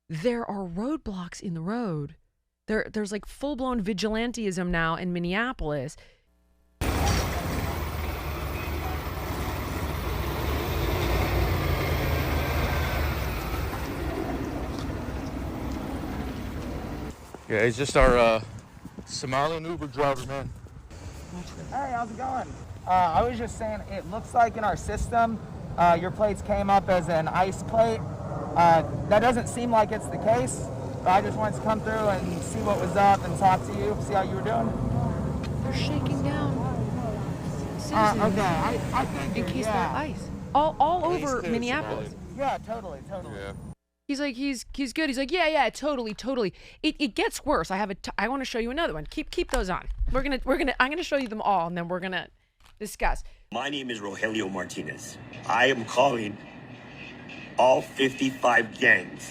There are roadblocks in the road. There's like full-blown vigilanteism now in Minneapolis. Yeah, he's just our Somalian Uber driver, man. Hey, how's it going? I was just saying, it looks like in our system, your plates came up as an ICE plate. That doesn't seem like it's the case, but I just wanted to come through and see what was up and talk to you, see how you were doing. They're shaking down citizens okay, I think in case they're ICE. All over Minneapolis. Yeah, totally. Yeah. He's like, he's good. He's like, yeah, totally. It gets worse. I want to show you another one. Keep those on. I'm gonna show you them all, and then we're gonna discuss. My name is Rogelio Martinez. I am calling all 55 gangs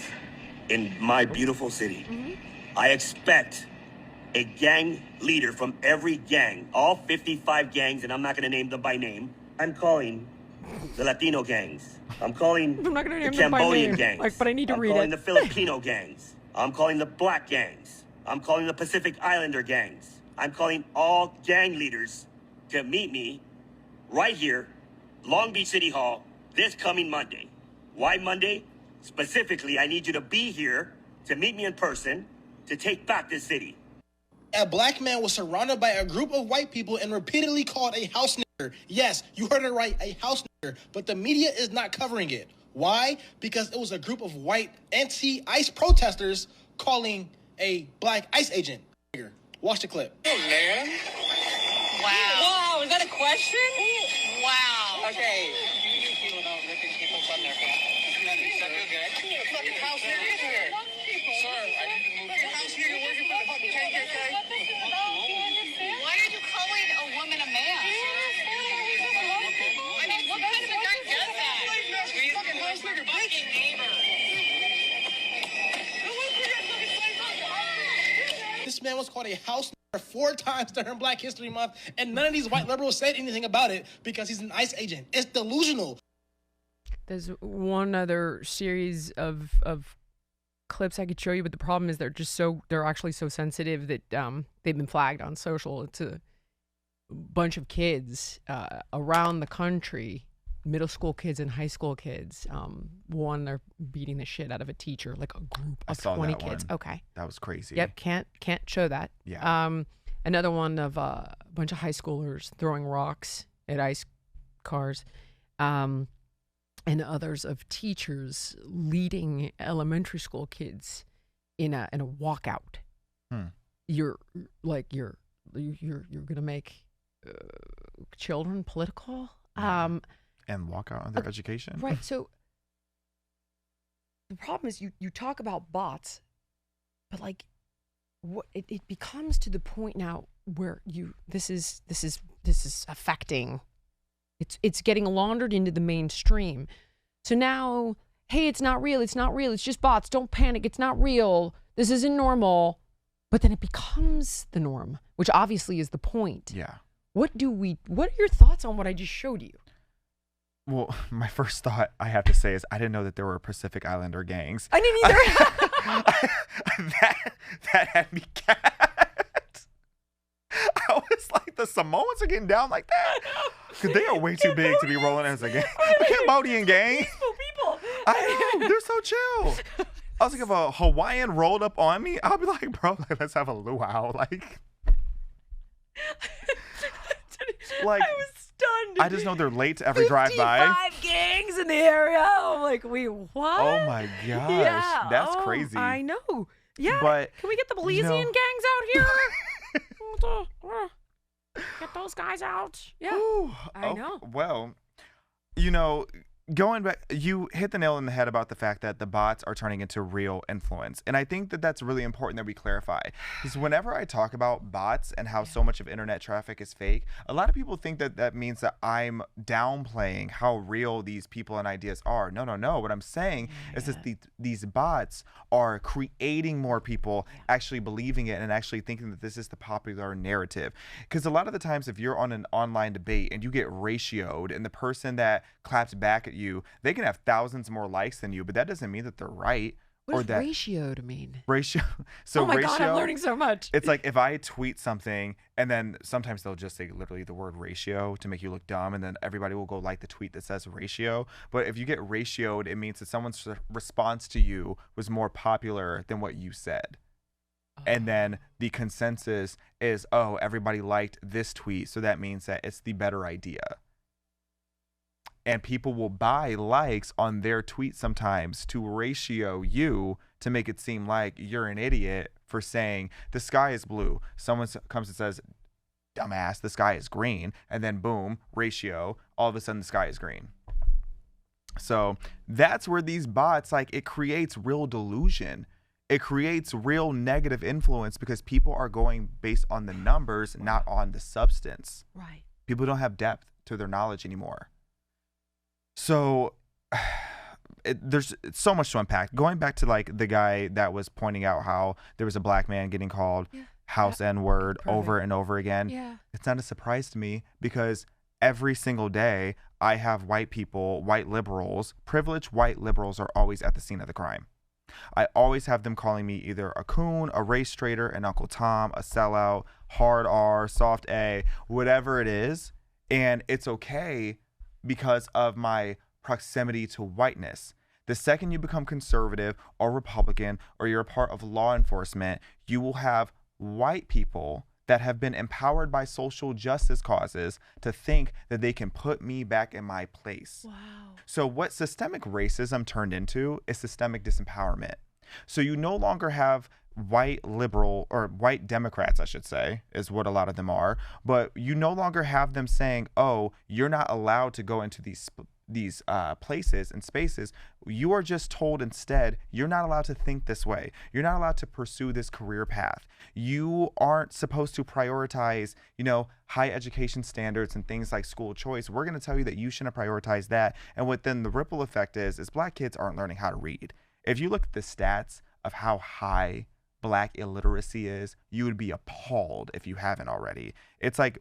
in my beautiful city. I expect a gang leader from every gang, all 55 gangs, and I'm not gonna name them by name. I'm calling the Latino gangs. I'm calling I'm not gonna name the them by Cambodian name. gangs. Like, but I need to read it. I'm calling the Filipino gangs. I'm calling the black gangs. I'm calling the Pacific Islander gangs. I'm calling all gang leaders to meet me right here, Long Beach City Hall, this coming Monday. Why Monday? Specifically, I need you to be here to meet me in person to take back this city. A black man was surrounded by a group of white people and repeatedly called a house nigger. Yes, you heard it right, a house nigger. But the media is not covering it. Why? Because it was a group of white anti-ICE protesters calling a black ICE agent nigger. Watch the clip. Oh, man. Wow. Wow, is that a question? Wow. Okay. Do you feel about ripping people from their families? Does that feel good? Fucking house nigger is here. Sir, I need to move. House nigger working for the fucking KKK. Why are you calling a woman a man? I mean, what kind of a guy does that? Fucking house nigger, fucking neighbor. This man was called a house nigger 4 times during Black History Month, and none of these white liberals said anything about it because he's an ICE agent. It's delusional. There's one other series of clips I could show you, but the problem is they're actually so sensitive that they've been flagged on social. It's a bunch of kids around the country, middle school kids and high school kids. One, they're beating the shit out of a teacher, like a group of 20 kids. One. Okay. That was crazy. Yep, can't show that. Yeah. Another one of a bunch of high schoolers throwing rocks at ICE cars. and others of teachers leading elementary school kids in a walkout. You're gonna make children political, and walk out on their education, right? So the problem is you talk about bots, but like what it becomes to the point now where this is affecting. It's getting laundered into the mainstream. So now, hey, it's not real. It's not real. It's just bots. Don't panic. It's not real. This isn't normal. But then it becomes the norm, which obviously is the point. Yeah. What are your thoughts on what I just showed you? Well, my first thought I have to say is I didn't know that there were Pacific Islander gangs. I didn't either. that had me gagged. I was like, the Samoans are getting down like that? Because they are way too big to be rolling as a gang. A Cambodian gang. Peaceful people. I know. They're so chill. I was like, if a Hawaiian rolled up on me, I'll be like, bro, let's have a luau. Like I was stunned. I just know they're late to every drive-by. 55 gangs in the area. I'm like, wait, what? Oh my gosh. Yeah. That's crazy. I know. Yeah. But can we get the Belizean gangs out here? Get those guys out. Yeah. Ooh, I know. Well, going back, you hit the nail on the head about the fact that the bots are turning into real influence. And I think that that's really important that we clarify. Because whenever I talk about bots and how so much of internet traffic is fake, a lot of people think that that means that I'm downplaying how real these people and ideas are. No. What I'm saying is that these bots are creating more people actually believing it and actually thinking that this is the popular narrative. Because a lot of the times if you're on an online debate and you get ratioed and the person that claps back at you, they can have thousands more likes than you, but that doesn't mean that they're right. What does ratio to mean? Ratio. So oh my ratio, God, I'm learning so much. It's like if I tweet something and then sometimes they'll just say literally the word ratio to make you look dumb, and then everybody will go like the tweet that says ratio. But if you get ratioed, it means that someone's response to you was more popular than what you said. And then the consensus is, oh, everybody liked this tweet, so that means that it's the better idea. And people will buy likes on their tweets sometimes to ratio you to make it seem like you're an idiot for saying the sky is blue. Someone comes and says, dumbass, the sky is green. And then boom, ratio, all of a sudden the sky is green. So that's where these bots, like, it creates real delusion. It creates real negative influence because people are going based on the numbers, not on the substance. Right. People don't have depth to their knowledge anymore. So there's so much to unpack. Going back to like the guy that was pointing out how there was a black man getting called house N-word over and over again. Yeah. It's not a surprise to me because every single day I have white people, white liberals, privileged white liberals are always at the scene of the crime. I always have them calling me either a coon, a race traitor, an Uncle Tom, a sellout, hard R, soft A, whatever it is. And it's okay because of my proximity to whiteness. The second you become conservative or Republican or you're a part of law enforcement, you will have white people that have been empowered by social justice causes to think that they can put me back in my place. Wow. So what systemic racism turned into is systemic disempowerment. So you no longer have white liberal or white Democrats, I should say, is what a lot of them are. But you no longer have them saying, oh, you're not allowed to go into these places and spaces. You are just told instead, you're not allowed to think this way. You're not allowed to pursue this career path. You aren't supposed to prioritize, high education standards and things like school choice. We're going to tell you that you shouldn't prioritize that. And what then the ripple effect is black kids aren't learning how to read. If you look at the stats of how high black illiteracy is, you would be appalled if you haven't already. It's like,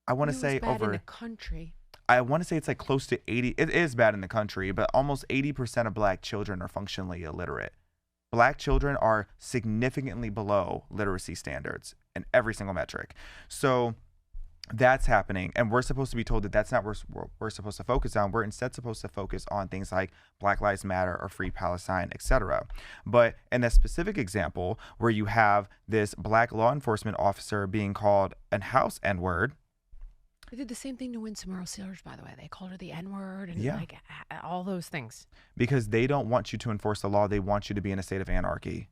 I want to say bad over in the country. I want to say it's like close to 80. It is bad in the country, but almost 80% of black children are functionally illiterate. Black children are significantly below literacy standards in every single metric. So that's happening, and we're supposed to be told that that's not what we're supposed to focus on. We're instead supposed to focus on things like Black Lives Matter or Free Palestine, etc. But in that specific example where you have this black law enforcement officer being called a house N-word, They did the same thing to Winsome Sears, by the way. They called her the N-word and Yeah. like all those things. Because they don't want you to enforce the law. They want you to be in a state of anarchy.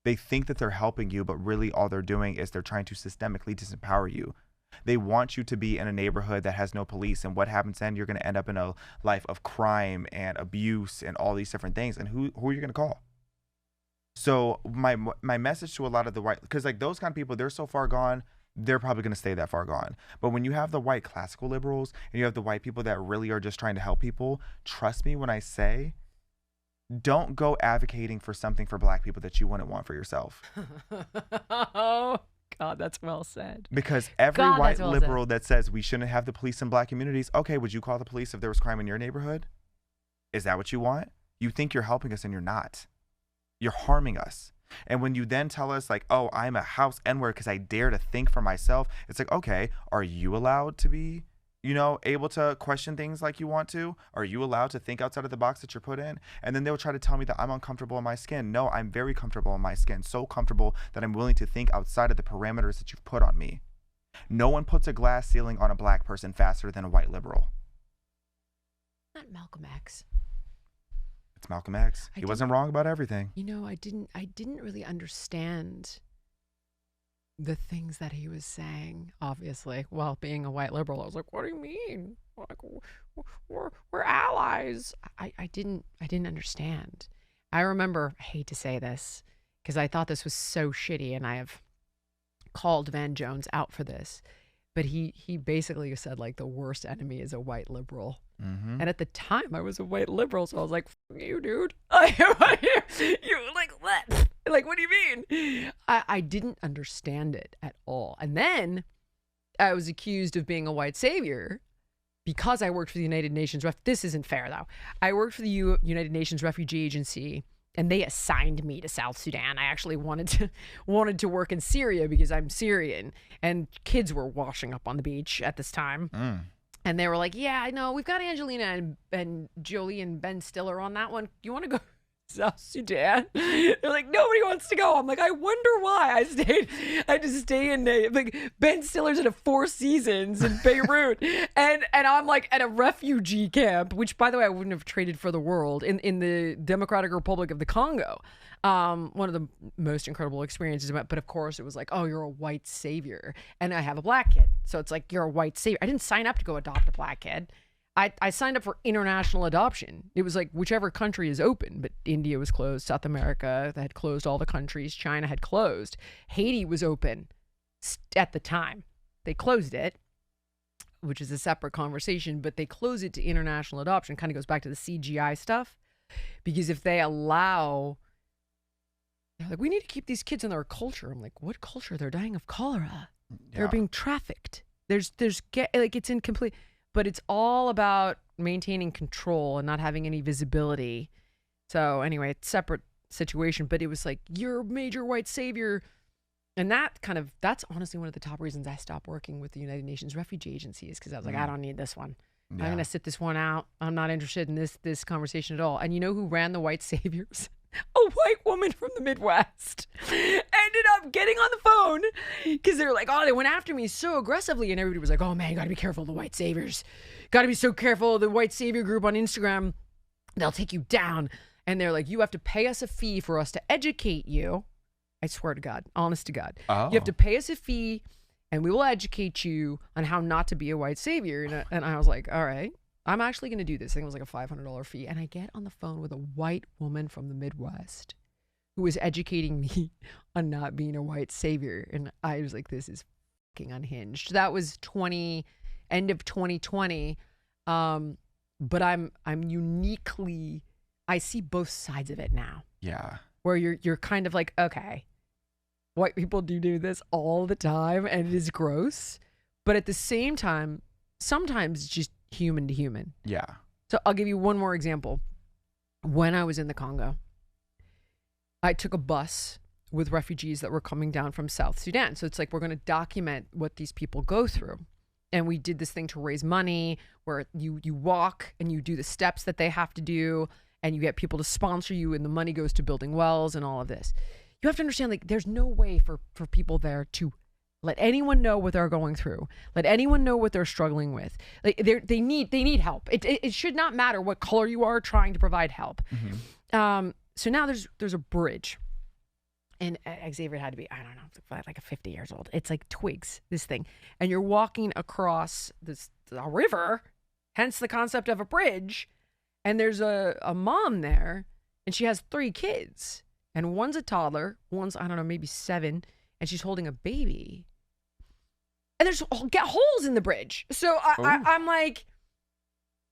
They think that they're helping you, but really all they're doing is they're trying to systemically disempower you. They want you to be in a neighborhood that has no police. And what happens then? You're going to end up in a life of crime and abuse and all these different things. And who are you going to call? So my message to a lot of the white, because like those kind of people, they're so far gone, they're probably going to stay that far gone. But when you have the white classical liberals and you have the white people that really are just trying to help people, trust me when I say, don't go advocating for something for black people that you wouldn't want for yourself. Oh, God, that's well said. Because every white liberal that says we shouldn't have the police in black communities, okay, would you call the police if there was crime in your neighborhood? Is that what you want? You think you're helping us and you're not. You're harming us. And when you then tell us like, oh, I'm a house N-word because I dare to think for myself, it's like, okay, are you allowed to be, able to question things like you want to? Are you allowed to think outside of the box that you're put in? And then they'll try to tell me that I'm uncomfortable in my skin. No, I'm very comfortable in my skin. So comfortable that I'm willing to think outside of the parameters that you've put on me. No one puts a glass ceiling on a black person faster than a white liberal. Not Malcolm X. It's Malcolm X. He wasn't wrong about everything. I didn't really understand the things that he was saying, obviously, while being a white liberal. I was like, what do you mean? Like, we're allies. I didn't understand. I remember, I hate to say this, because I thought this was so shitty, and I have called Van Jones out for this, but he basically said, like, the worst enemy is a white liberal. Mm-hmm. And at the time, I was a white liberal, so I was like, "F you, dude." You like what? Like, what do you mean? I didn't understand it at all. And then I was accused of being a white savior because I worked for the United Nations. This isn't fair, though. I worked for the United Nations Refugee Agency, and they assigned me to South Sudan. I actually wanted to work in Syria because I'm Syrian, and kids were washing up on the beach at this time. And they were like, yeah, I know, we've got Angelina and Jolie and Ben Stiller on that one. You want to go to South Sudan? They're like, nobody wants to go. I'm like, I wonder why. I just stay in like Ben Stiller's in a 4 Seasons in Beirut. and I'm like at a refugee camp, which by the way, I wouldn't have traded for the world, in the Democratic Republic of the Congo. One of the most incredible experiences. But of course it was like, oh, you're a white savior. And I have a black kid. So it's like, you're a white savior. I didn't sign up to go adopt a black kid. I signed up for international adoption. It was like whichever country is open, but India was closed. South America had closed all the countries. China had closed. Haiti was open at the time. They closed it, which is a separate conversation, but they closed it to international adoption. Kind of goes back to the CGI stuff. Because if they allow... They're like, we need to keep these kids in their culture. I'm like, what culture? They're dying of cholera. Yeah. They're being trafficked. There's like, it's incomplete. But it's all about maintaining control and not having any visibility. So anyway, it's a separate situation. But it was like, you're a major white savior. And that's honestly one of the top reasons I stopped working with the United Nations Refugee Agency, is because I was like, I don't need this one. Yeah. I'm going to sit this one out. I'm not interested in this conversation at all. And you know who ran the white saviors? A white woman from the Midwest ended up getting on the phone because they were like, oh, they went after me so aggressively. And everybody was like, oh, man, you got to be careful of the white saviors. Got to be so careful of the white savior group on Instagram. They'll take you down. And they're like, you have to pay us a fee for us to educate you. I swear to God, honest to God. Oh. You have to pay us a fee and we will educate you on how not to be a white savior. And I was like, all right. I'm actually going to do this. I think it was like a $500 fee. And I get on the phone with a white woman from the Midwest who was educating me on not being a white savior. And I was like, this is fucking unhinged. That was end of 2020. But I'm uniquely, I see both sides of it now. Yeah. Where you're kind of like, okay, white people do this all the time and it is gross. But at the same time, sometimes it's just human to human. Yeah. So I'll give you one more example. When I was in the Congo, I took a bus with refugees that were coming down from South Sudan. So it's like, we're going to document what these people go through. And we did this thing to raise money where you walk and you do the steps that they have to do and you get people to sponsor you and the money goes to building wells and all of this. You have to understand, like, there's no way for people there to Let anyone know what they're going through. Let anyone know what they're struggling with. Like they need help. It should not matter what color you are trying to provide help. So now there's a bridge. And Xavier had to be, I don't know, like a 50 years old. It's like twigs, this thing. And you're walking across a river, hence the concept of a bridge. And there's a mom there, and she has 3 kids. And one's a toddler, one's, I don't know, maybe 7, and she's holding a baby. And there's holes in the bridge. So I'm like,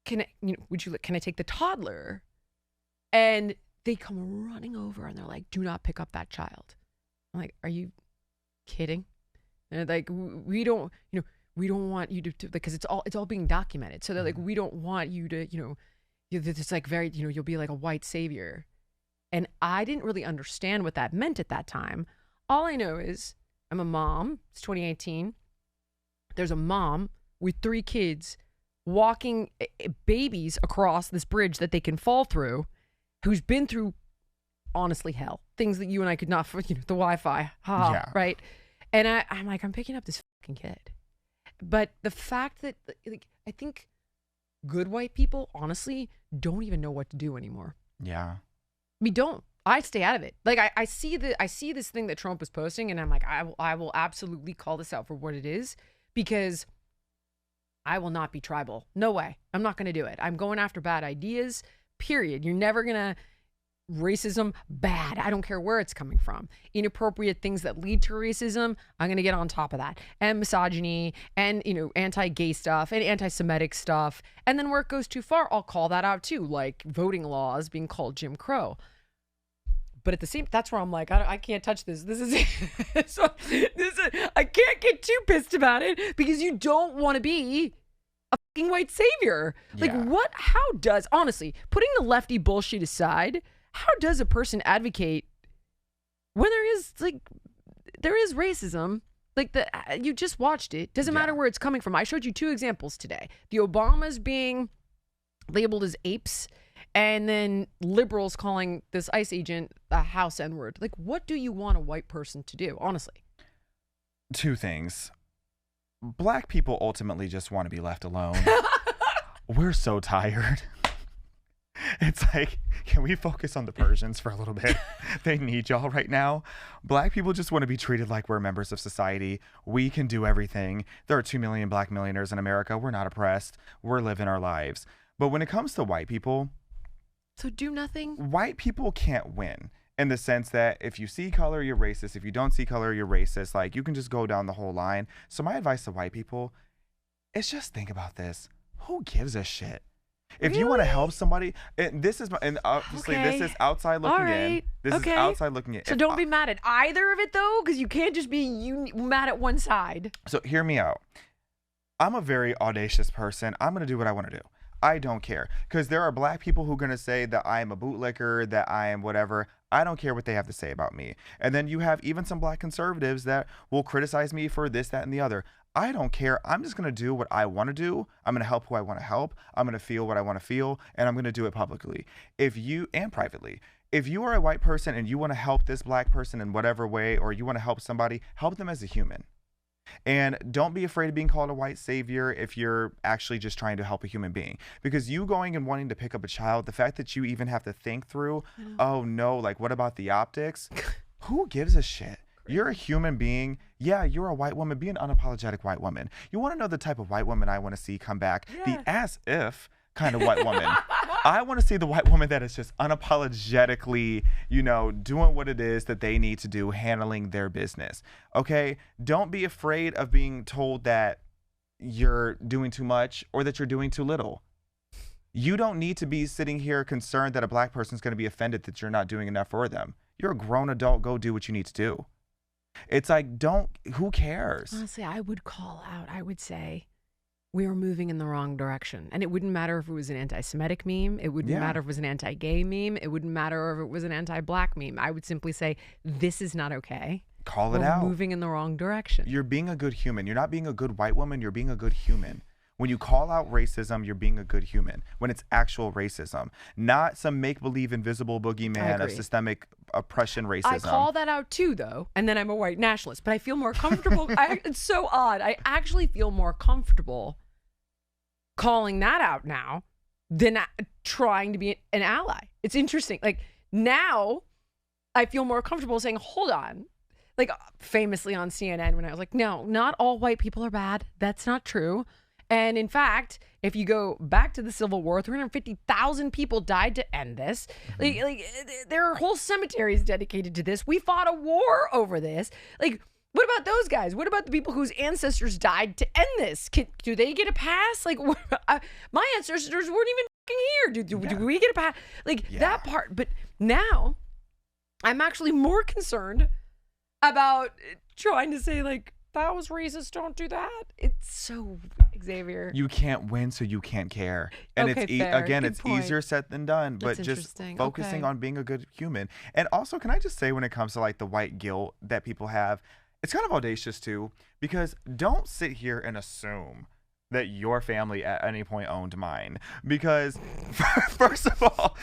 can I take the toddler? And they come running over and they're like, do not pick up that child. I'm like, are you kidding? And they're like, we don't want you to, because it's all being documented. So they're like, we don't want you to, it's like very, you'll be like a white savior. And I didn't really understand what that meant at that time. All I know is I'm a mom. It's 2018. There's a mom with 3 kids walking babies across this bridge that they can fall through, who's been through, honestly, hell. Things that you and I could not, the Wi-Fi, right? And I'm like, I'm picking up this fucking kid. But the fact that, like, I think good white people, honestly, don't even know what to do anymore. Yeah. We don't. I stay out of it. Like, I see this thing that Trump was posting, and I'm like, I will absolutely call this out for what it is, because I will not be tribal. No way. I'm not going to do it. I'm going after bad ideas. Period. You're never going to racism bad. I don't care where it's coming from. Inappropriate things that lead to racism, I'm going to get on top of that. And misogyny and, anti-gay stuff and anti-Semitic stuff. And then where it goes too far, I'll call that out too, like voting laws being called Jim Crow. But at the same, that's where I'm like, I can't touch this. This is I can't get too pissed about it, because you don't want to be a fucking white savior. Like, what? How does, honestly, putting the lefty bullshit aside, how does a person advocate when there is racism? Like, you just watched it. Doesn't matter where it's coming from. I showed you 2 examples today. The Obamas being labeled as apes, and then liberals calling this ICE agent a house N-word. Like, what do you want a white person to do, honestly? 2 things. Black people ultimately just want to be left alone. We're so tired. It's like, can we focus on the Persians for a little bit? They need y'all right now. Black people just want to be treated like we're members of society. We can do everything. There are 2 million black millionaires in America. We're not oppressed. We're living our lives. But when it comes to white people, so do nothing. White people can't win, in the sense that if you see color, you're racist. If you don't see color, you're racist. Like, you can just go down the whole line. So my advice to white people is just think about this. Who gives a shit? If you want to help somebody, this is outside looking in. This is outside looking in. So don't be mad at either of it, though, because you can't just be mad at one side. So hear me out. I'm a very audacious person. I'm going to do what I want to do. I don't care, because there are black people who are going to say that I am a bootlicker, that I am whatever. I don't care what they have to say about me. And then you have even some black conservatives that will criticize me for this, that, and the other. I don't care. I'm just going to do what I want to do. I'm going to help who I want to help. I'm going to feel what I want to feel, and I'm going to do it publicly and privately. If you are a white person and you want to help this black person in whatever way, or you want to help somebody, help them as a human. And don't be afraid of being called a white savior if you're actually just trying to help a human being. Because you going and wanting to pick up a child, the fact that you even have to think through, oh no, like, what about the optics? Who gives a shit? You're a human being. Yeah, you're a white woman. Be an unapologetic white woman. You want to know the type of white woman I want to see come back? Yeah. The as if kind of white woman. I want to see the white woman that is just unapologetically, doing what it is that they need to do, handling their business. Okay? Don't be afraid of being told that you're doing too much or that you're doing too little. You don't need to be sitting here concerned that a black person's going to be offended that you're not doing enough for them. You're a grown adult. Go do what you need to do. It's like, who cares? Honestly, I would call out, I would say, we were moving in the wrong direction. And it wouldn't matter if it was an anti-Semitic meme. It wouldn't matter if it was an anti-gay meme. It wouldn't matter if it was an anti-black meme. I would simply say, this is not okay. Call it out. We're moving in the wrong direction. You're being a good human. You're not being a good white woman. You're being a good human. When you call out racism, you're being a good human. When it's actual racism, not some make-believe invisible boogeyman of systemic oppression racism. I call that out too, though, and then I'm a white nationalist. But I feel more comfortable. It's so odd. I actually feel more comfortable calling that out now than trying to be an ally. It's interesting. Like, now I feel more comfortable saying, hold on. Like, famously on CNN when I was like, no, not all white people are bad. That's not true. And in fact, if you go back to the Civil War, 350,000 people died to end this. Like, there are whole cemeteries dedicated to this. We fought a war over this. Like, what about those guys? What about the people whose ancestors died to end this? Do they get a pass? Like, my ancestors weren't even here. Do we get a pass? Like, that part. But now I'm actually more concerned about trying to say, like, that was racist, don't do that. It's so, Xavier. You can't win, so you can't care. And okay, it's easier said than done, but just focusing on being a good human. And also, can I just say, when it comes to like the white guilt that people have, it's kind of audacious too, because don't sit here and assume that your family at any point owned mine. Because first of all,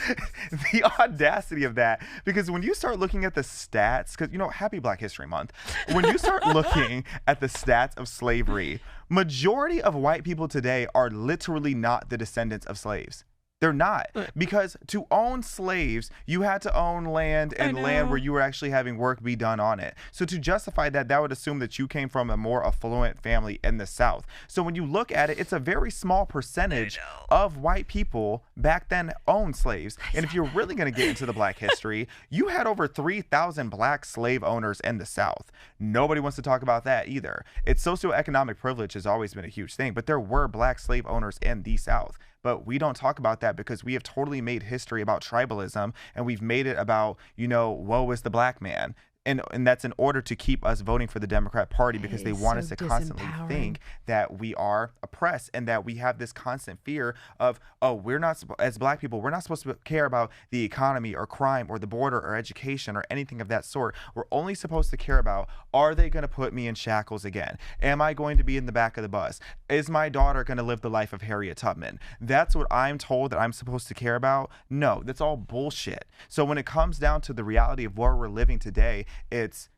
the audacity of that, because when you start looking at the stats, because, you know, happy Black History Month, when you start looking at the stats of slavery, majority of white people today are literally not the descendants of slaves. They're not. Because to own slaves, you had to own land, and land where you were actually having work be done on it. So to justify that, that would assume that you came from a more affluent family in the South. So when you look at it, it's a very small percentage of white people back then owned slaves. And if you're really going to get into the Black history, you had over 3,000 Black slave owners in the South. Nobody wants to talk about that either. It's socioeconomic privilege has always been a huge thing, but there were Black slave owners in the South. But we don't talk about that because we have totally made history about tribalism, and we've made it about, you know, woe is the Black man. And that's in order to keep us voting for the Democrat Party, because they want us to constantly think that we are oppressed and that we have this constant fear of, oh, we're not, as Black people, we're not supposed to care about the economy or crime or the border or education or anything of that sort. We're only supposed to care about, are they going to put me in shackles again? Am I going to be in the back of the bus? Is my daughter going to live the life of Harriet Tubman? That's what I'm told that I'm supposed to care about? No, that's all bullshit. So when it comes down to the reality of where we're living today, it's,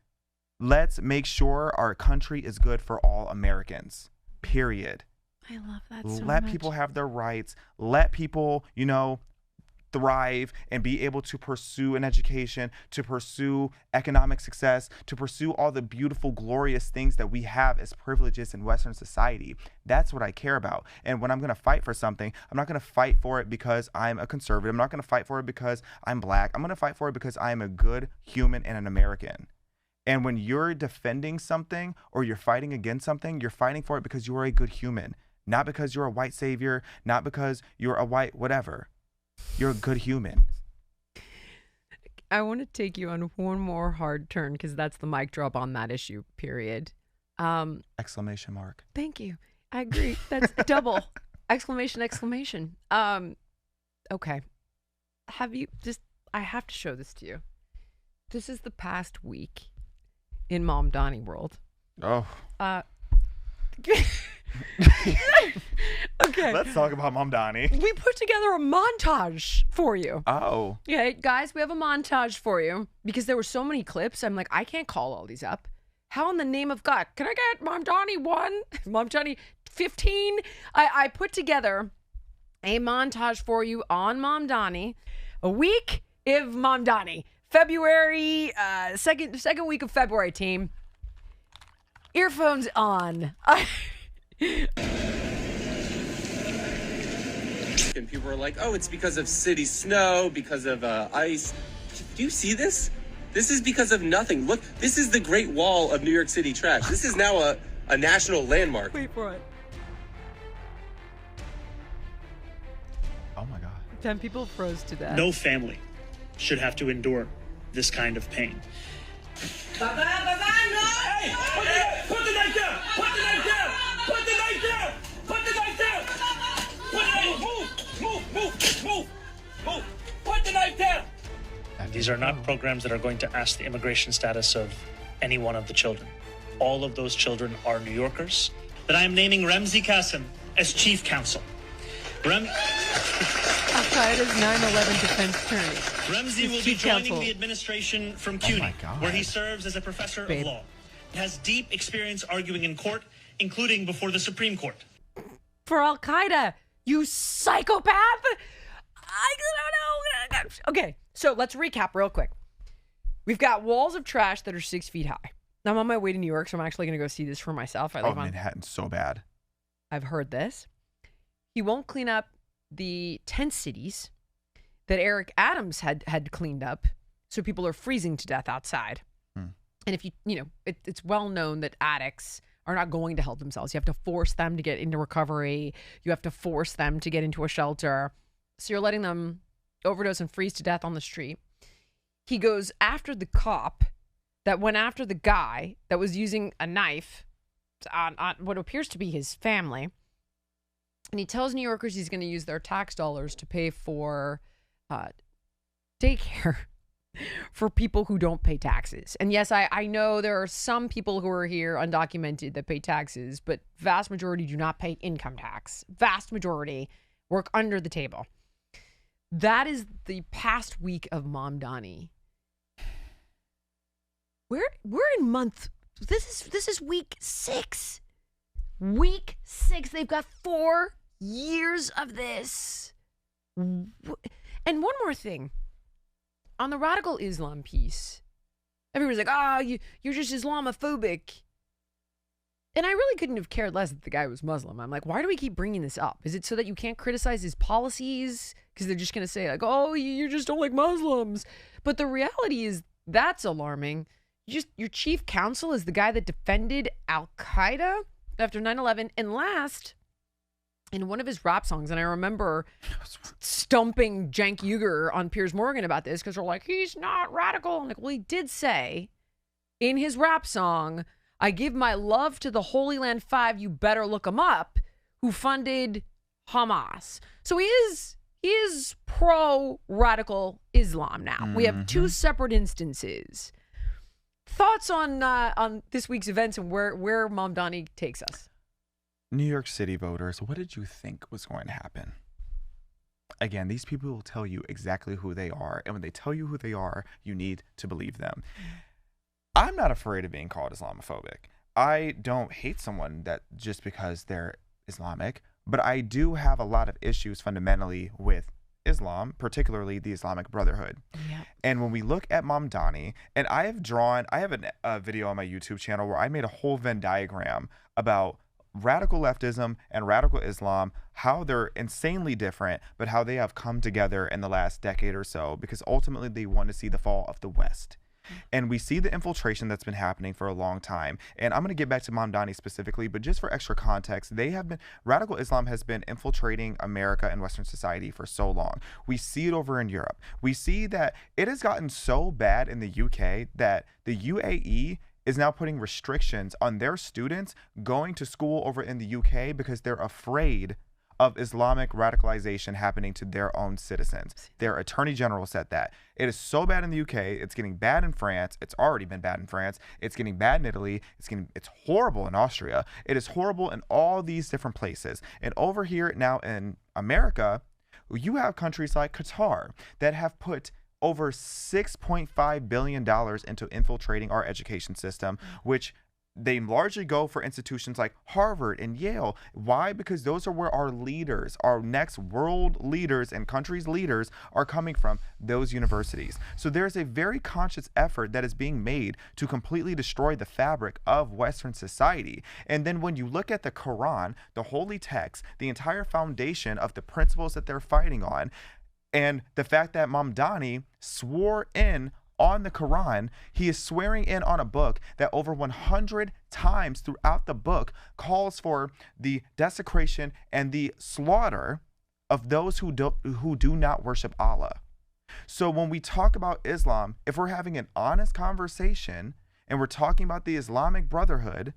let's make sure our country is good for all Americans, period. I love that so Let much. people have their rights. Let people, you know, thrive and be able to pursue an education, to pursue economic success, to pursue all the beautiful, glorious things that we have as privileges in Western society. That's what I care about. And when I'm going to fight for something, I'm not going to fight for it because I'm a conservative. I'm not going to fight for it because I'm Black. I'm going to fight for it because I am a good human and an American. And when you're defending something or you're fighting against something, you're fighting for it because you are a good human, not because you're a white savior, not because you're a white whatever. You're a good human. I want to take you on one more hard turn, because that's the mic drop on that issue, period. Exclamation mark. Thank you. I agree. That's double. Exclamation, exclamation. Okay. I have to show this to you. This is the past week in Mamdani world. Oh. Okay. Let's talk about Mamdani. We put together a montage for you. Oh. Yeah, guys, we have a montage for you because there were so many clips. I'm like, I can't call all these up. How in the name of God? Can I get Mamdani 1? Mamdani 15? I put together a montage for you on Mamdani. A week of Mamdani. February, second week of February, team. Earphones on. And people are like, oh, it's because of city snow, because of ice. Do you see this? This is because of nothing. Look, this is the Great Wall of New York City trash. This is now a national landmark. Wait for it. Oh my God. 10 people froze to death. No family should have to endure this kind of pain. Baba, no! Hey, put the knife down! Put the knife down! Put the knife down! Put the knife down! Put the knife down! Move! Put the knife down! These are not programs that are going to ask the immigration status of any one of the children. All of those children are New Yorkers. That I am naming Ramzi Qasim as chief counsel. Al-Qaeda's 9/11 defense attorney. Ramsey will be joining the administration from CUNY, where he serves as a professor of law. He has deep experience arguing in court, including before the Supreme Court. For Al-Qaeda, you psychopath! I don't know. Okay, so let's recap real quick. We've got walls of trash that are 6 feet high. Now, I'm on my way to New York, so I'm actually going to go see this for myself. Manhattan's so bad. I've heard this. He won't clean up the tent cities that Eric Adams had cleaned up, so people are freezing to death outside. And if it's well known that addicts are not going to help themselves. You have to force them to get into recovery. You have to force them to get into a shelter. So you're letting them overdose and freeze to death on the street. He goes after the cop that went after the guy that was using a knife on what appears to be his family. And he tells New Yorkers he's going to use their tax dollars to pay for daycare for people who don't pay taxes. And yes, I know there are some people who are here undocumented that pay taxes, but vast majority do not pay income tax. Vast majority work under the table. That is the past week of Mamdani. We're in month. This is week 6. Week 6. They've got 4 years of this. And one more thing. On the radical Islam piece, everybody's like, you're just Islamophobic. And I really couldn't have cared less that the guy was Muslim. I'm like, why do we keep bringing this up? Is it so that you can't criticize his policies? Because they're just going to say, like, oh, you just don't like Muslims. But the reality is that's alarming. Your chief counsel is the guy that defended Al-Qaeda after 9/11. And last, in one of his rap songs, and I remember stumping Cenk Uygur on Piers Morgan about this because they're like, he's not radical. I'm like, well, he did say in his rap song, I give my love to the Holy Land 5, you better look him up, who funded Hamas. So he is pro-radical Islam now. We have 2 separate instances. Thoughts on this week's events and where Mamdani takes us? New York City voters, what did you think was going to happen? Again, these people will tell you exactly who they are. And when they tell you who they are, you need to believe them. I'm not afraid of being called Islamophobic. I don't hate someone that just because they're Islamic, but I do have a lot of issues fundamentally with Islam, particularly the Islamic Brotherhood. Yeah. And when we look at Mamdani, and I have a video on my YouTube channel where I made a whole Venn diagram about radical leftism and radical Islam, how they're insanely different, but how they have come together in the last decade or so, because ultimately they want to see the fall of the West. And we see the infiltration that's been happening for a long time. And I'm going to get back to Mamdani specifically, but just for extra context, radical Islam has been infiltrating America and Western society for so long. We see it over in Europe. We see that it has gotten so bad in the UK that the UAE is now putting restrictions on their students going to school over in the UK because they're afraid of Islamic radicalization happening to their own citizens. Their attorney general said that. It is so bad in the UK. It's getting bad in France. It's already been bad in France. It's getting bad in Italy. It's horrible in Austria. It is horrible in all these different places. And over here now in America, you have countries like Qatar that have put over $6.5 billion into infiltrating our education system, which they largely go for institutions like Harvard and Yale. Why? Because those are where our leaders, our next world leaders and countries' leaders are coming from, those universities. So there's a very conscious effort that is being made to completely destroy the fabric of Western society. And then when you look at the Quran, the holy text, the entire foundation of the principles that they're fighting on, and the fact that Mamdani swore in on the Quran, he is swearing in on a book that over 100 times throughout the book calls for the desecration and the slaughter of those who do not worship Allah. So when we talk about Islam, if we're having an honest conversation and we're talking about the Islamic Brotherhood,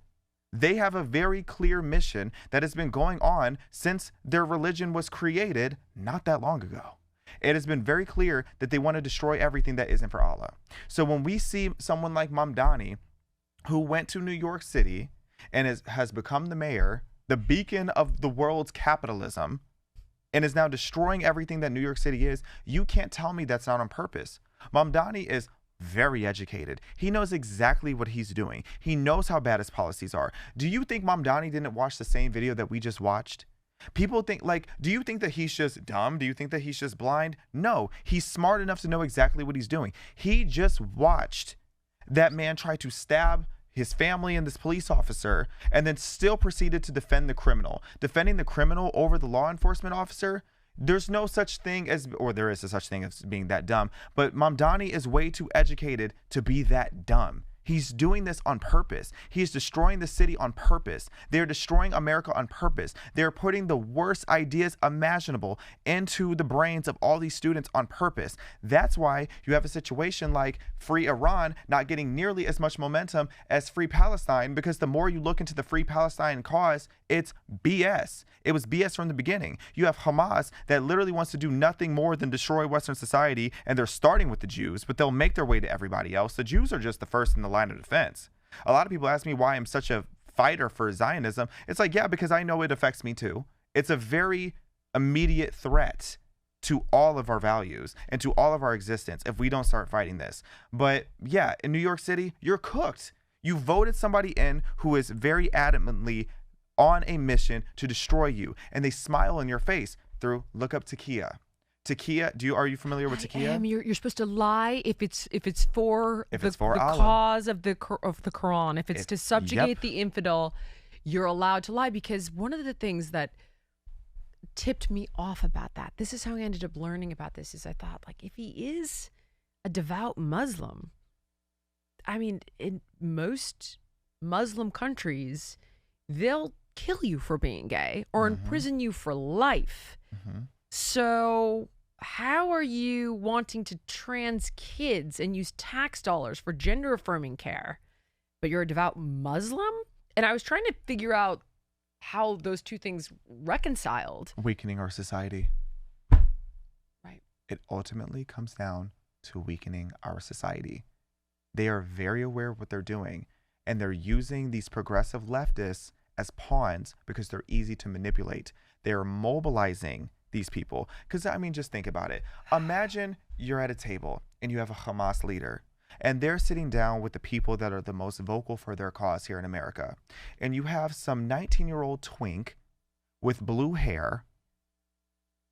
they have a very clear mission that has been going on since their religion was created not that long ago. It has been very clear that they want to destroy everything that isn't for Allah. So when we see someone like Mamdani, who went to New York City and has become the mayor the beacon of the world's capitalism, and is now destroying everything that New York City is, you can't tell me that's not on purpose. Mamdani is very educated. He knows exactly what he's doing. He knows how bad his policies are. Do you think Mamdani didn't watch the same video that we just watched? People think, like, do you think that he's just dumb? Do you think that he's just blind? No, he's smart enough to know exactly what he's doing. He just watched that man try to stab his family and this police officer, and then still proceeded to defend the criminal. Defending the criminal over the law enforcement officer, there's no such thing as, or there is a such thing as being that dumb, but Mamdani is way too educated to be that dumb. He's doing this on purpose. He is destroying the city on purpose. They're destroying America on purpose. They're putting the worst ideas imaginable into the brains of all these students on purpose. That's why you have a situation like Free Iran not getting nearly as much momentum as Free Palestine, because the more you look into the Free Palestine cause, it's BS. It was BS from the beginning. You have Hamas that literally wants to do nothing more than destroy Western society, and they're starting with the Jews, but they'll make their way to everybody else. The Jews are just the first in the line of defense. A lot of people ask me why I'm such a fighter for Zionism. It's like, yeah, because I know it affects me too. It's a very immediate threat to all of our values and to all of our existence if we don't start fighting this. But yeah, in New York City, you're cooked. You voted somebody in who is very adamantly on a mission to destroy you, and they smile in your face through, look up Takia. Takia, are you familiar with Takia? You're supposed to lie if it's for the Allah. Cause of the Quran. If it's to subjugate the infidel, you're allowed to lie. Because one of the things that tipped me off about that, this is how I ended up learning about this, is I thought, like, if he is a devout Muslim, I mean, in most Muslim countries, they'll kill you for being gay or imprison you for life. So how are you wanting to trans kids and use tax dollars for gender affirming care, but you're a devout Muslim? And I was trying to figure out how those two things reconciled. Weakening our society. Right. It ultimately comes down to weakening our society. They are very aware of what they're doing, and they're using these progressive leftists as pawns because they're easy to manipulate. They're mobilizing these people. Because, I mean, just think about it. Imagine you're at a table and you have a Hamas leader, and they're sitting down with the people that are the most vocal for their cause here in America. And you have some 19-year-old twink with blue hair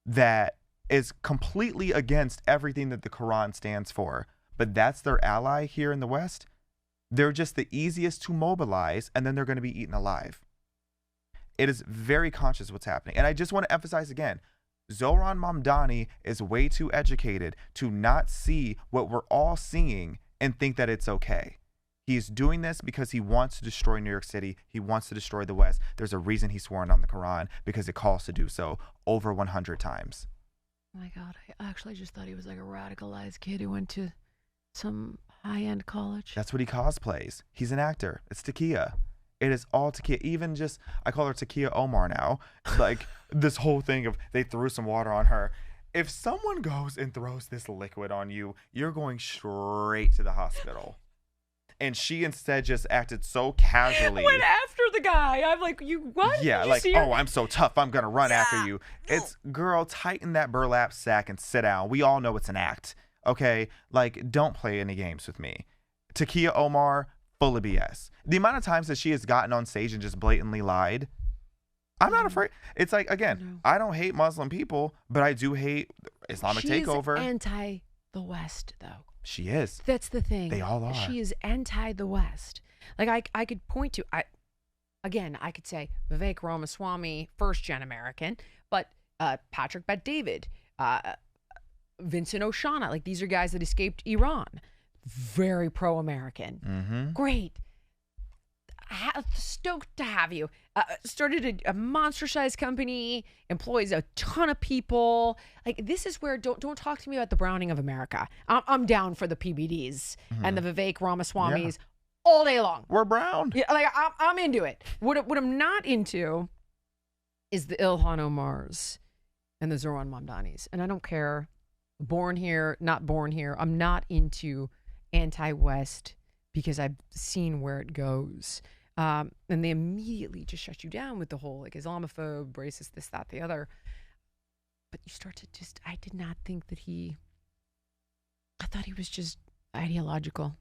that is completely against everything that the Quran stands for, but that's their ally here in the West. They're just the easiest to mobilize, and then they're going to be eaten alive. It is very conscious what's happening. And I just want to emphasize again, Zohran Mamdani is way too educated to not see what we're all seeing and think that it's okay. He's doing this because he wants to destroy New York City. He wants to destroy the West. There's a reason he's sworn on the Quran, because it calls to do so over 100 times. Oh my God, I actually just thought he was like a radicalized kid who went to some high-end college. That's what he cosplays. He's an actor. It's Takia. It is all Takia. Even just, I call her Takia Omar now. Like this whole thing of they threw some water on her. If someone goes and throws this liquid on you, you're going straight to the hospital. And she instead just acted so casually. Went after the guy. I'm like, you what? Yeah, like, oh, I'm so tough. I'm going to run after you. It's, girl, tighten that burlap sack and sit down. We all know it's an act. Okay? Like, don't play any games with me. Takia Omar, full of BS. The amount of times that she has gotten on stage and just blatantly lied, I'm not afraid. It's like, again, I don't hate Muslim people, but I do hate Islamic takeover. She's anti the West, though. She is. That's the thing. They all are. She is anti the West. Like I could point to, I could say Vivek Ramaswamy, first-gen American, but Patrick Bet-David, Vincent Oshana, like these are guys that escaped Iran. Very pro-American. Great. Stoked to have you. Started a monster-sized company, employs a ton of people. Like, this is where don't talk to me about the browning of America. I'm down for the PBDs and the Vivek Ramaswamys all day long. We're brown. Yeah, like I'm into it. What I'm not into is the Ilhan Omars and the Zohran Mamdanis. And I don't care, born here, not born here. I'm not into anti-West because I've seen where it goes. And they immediately just shut you down with the whole like Islamophobe, racist, this, that, the other. But you start to just, I did not think that I thought he was just ideological.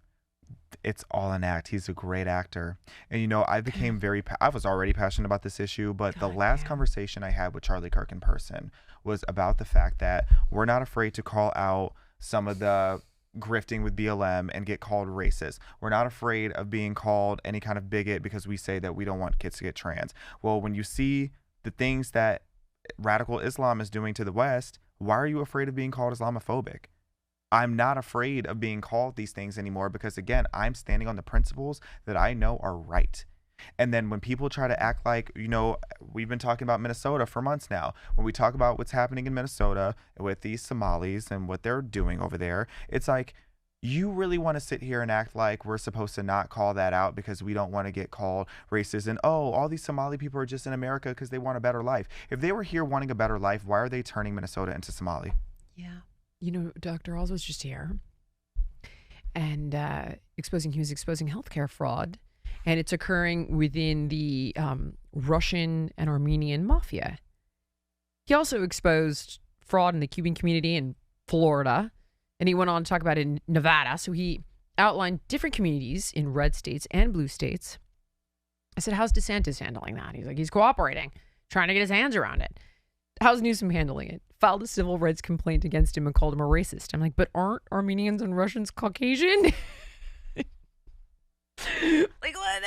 It's all an act. He's a great actor. And, you know, I became I was already passionate about this issue, but the last conversation I had with Charlie Kirk in person was about the fact that we're not afraid to call out some of the grifting with BLM and get called racist. We're not afraid of being called any kind of bigot because we say that we don't want kids to get trans. Well, when you see the things that radical Islam is doing to the West, why are you afraid of being called Islamophobic? I'm not afraid of being called these things anymore because, again, I'm standing on the principles that I know are right. And then when people try to act like, you know, we've been talking about Minnesota for months now. When we talk about what's happening in Minnesota with these Somalis and what they're doing over there, it's like, you really want to sit here and act like we're supposed to not call that out because we don't want to get called racist and, oh, all these Somali people are just in America because they want a better life. If they were here wanting a better life, why are they turning Minnesota into Somali? Yeah. You know, Dr. Oz was just here and he was exposing healthcare fraud, and it's occurring within the Russian and Armenian mafia. He also exposed fraud in the Cuban community in Florida, and he went on to talk about it in Nevada. So he outlined different communities in red states and blue states. I said, how's DeSantis handling that? He's like, he's cooperating, trying to get his hands around it. How's Newsom handling it? Filed a civil rights complaint against him and called him a racist. I'm like, but aren't Armenians and Russians Caucasian? Like, what?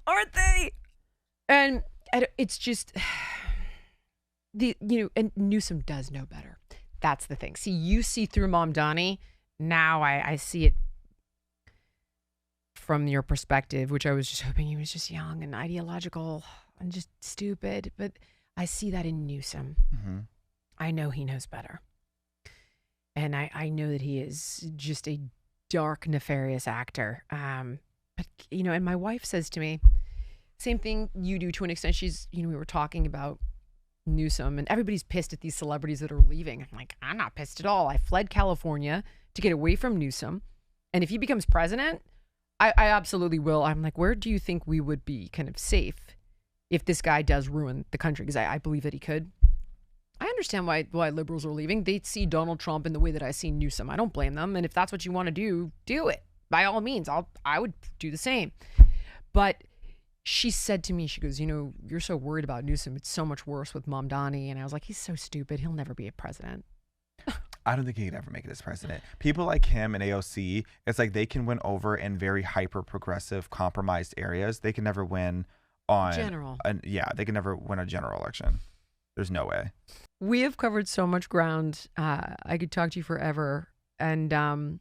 Aren't they? And it's just, and Newsom does know better. That's the thing. See, you see through Mamdani. Now I see it from your perspective, which I was just hoping he was just young and ideological and just stupid. But I see that in Newsom. Mm-hmm. I know he knows better. And I know that he is just a dark, nefarious actor. But, you know, and my wife says to me, same thing you do to an extent. We were talking about Newsom and everybody's pissed at these celebrities that are leaving. I'm like, I'm not pissed at all. I fled California to get away from Newsom. And if he becomes president, I absolutely will. I'm like, where do you think we would be kind of safe if this guy does ruin the country? Because I believe that he could. I understand why liberals are leaving. They see Donald Trump in the way that I see Newsom. I don't blame them. And if that's what you want to do it. By all means, I would do the same. But she said to me, she goes, you know, you're so worried about Newsom. It's so much worse with Mamdani. And I was like, he's so stupid. He'll never be a president. I don't think he could ever make it as president. People like him and AOC, it's like they can win over in very hyper progressive, compromised areas. They can never win on general. They can never win a general election. There's no way. We have covered so much ground. I could talk to you forever. And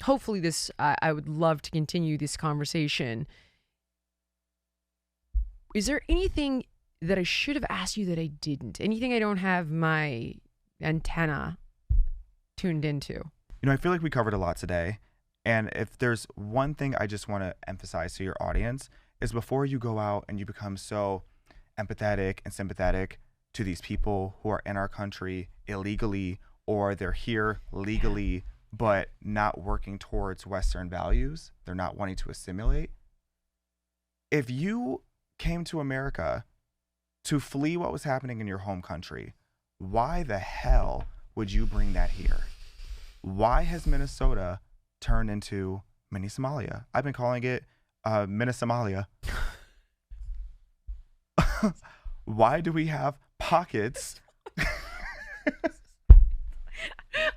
hopefully I would love to continue this conversation. Is there anything that I should have asked you that I didn't? Anything I don't have my antenna tuned into? You know, I feel like we covered a lot today. And if there's one thing I just want to emphasize to your audience is before you go out and you become so empathetic and sympathetic to these people who are in our country illegally, or they're here legally, but not working towards Western values, they're not wanting to assimilate. If you came to America to flee what was happening in your home country, why the hell would you bring that here? Why has Minnesota turned into mini Somalia? I've been calling it mini Somalia. Why do we have pockets? I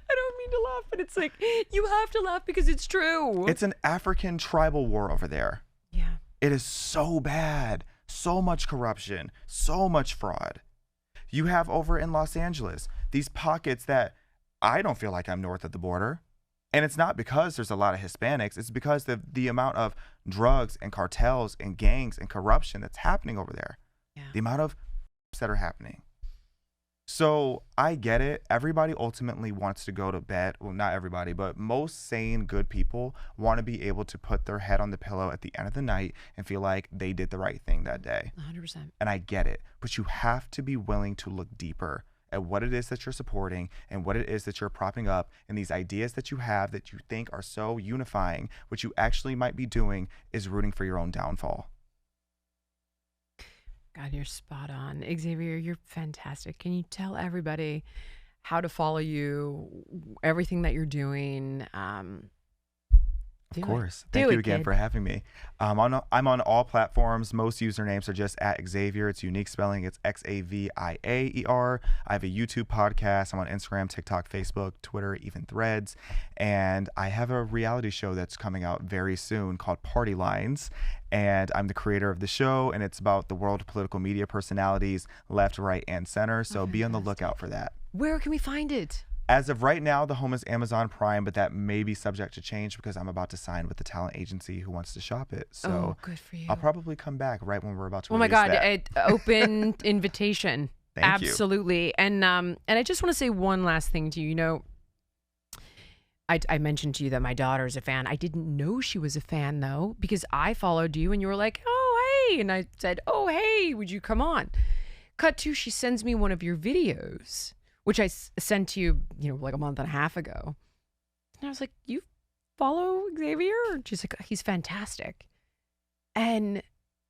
don't mean to laugh, but it's like, you have to laugh because it's true. It's an African tribal war over there. Yeah. It is so bad. So much corruption. So much fraud. You have over in Los Angeles these pockets that I don't feel like I'm north of the border. And it's not because there's a lot of Hispanics. It's because the amount of drugs and cartels and gangs and corruption that's happening over there. Yeah. The amount of that are happening. So I get it. Everybody ultimately wants to go to bed. Well, not everybody, but most sane, good people want to be able to put their head on the pillow at the end of the night and feel like they did the right thing that day. 100%. And I get it. But you have to be willing to look deeper at what it is that you're supporting and what it is that you're propping up, and these ideas that you have that you think are so unifying, what you actually might be doing is rooting for your own downfall. God, you're spot on. Xavier, you're fantastic. Can you tell everybody how to follow you, everything that you're doing? Of course. Thank you again for having me. I'm on all platforms. Most usernames are just at Xavier. It's unique spelling. It's Xaviaer. I have a YouTube podcast. I'm on Instagram, TikTok, Facebook, Twitter, even Threads. And I have a reality show that's coming out very soon called Party Lines. And I'm the creator of the show, and it's about the world of political media personalities, left, right, and center. So be on the lookout for that. Where can we find it? As of right now, the home is Amazon Prime, but that may be subject to change because I'm about to sign with the talent agency who wants to shop it. So good for you. I'll probably come back right when we're about to Oh my release God, that. open invitation. Thank you. Absolutely. And I just want to say one last thing to you. You know, I mentioned to you that my daughter's a fan. I didn't know she was a fan, though, because I followed you and you were like, oh, hey. And I said, oh, hey, would you come on? Cut to, she sends me one of your videos, which I sent to you, like a month and a half ago. And I was like, you follow Xavier? And she's like, he's fantastic. And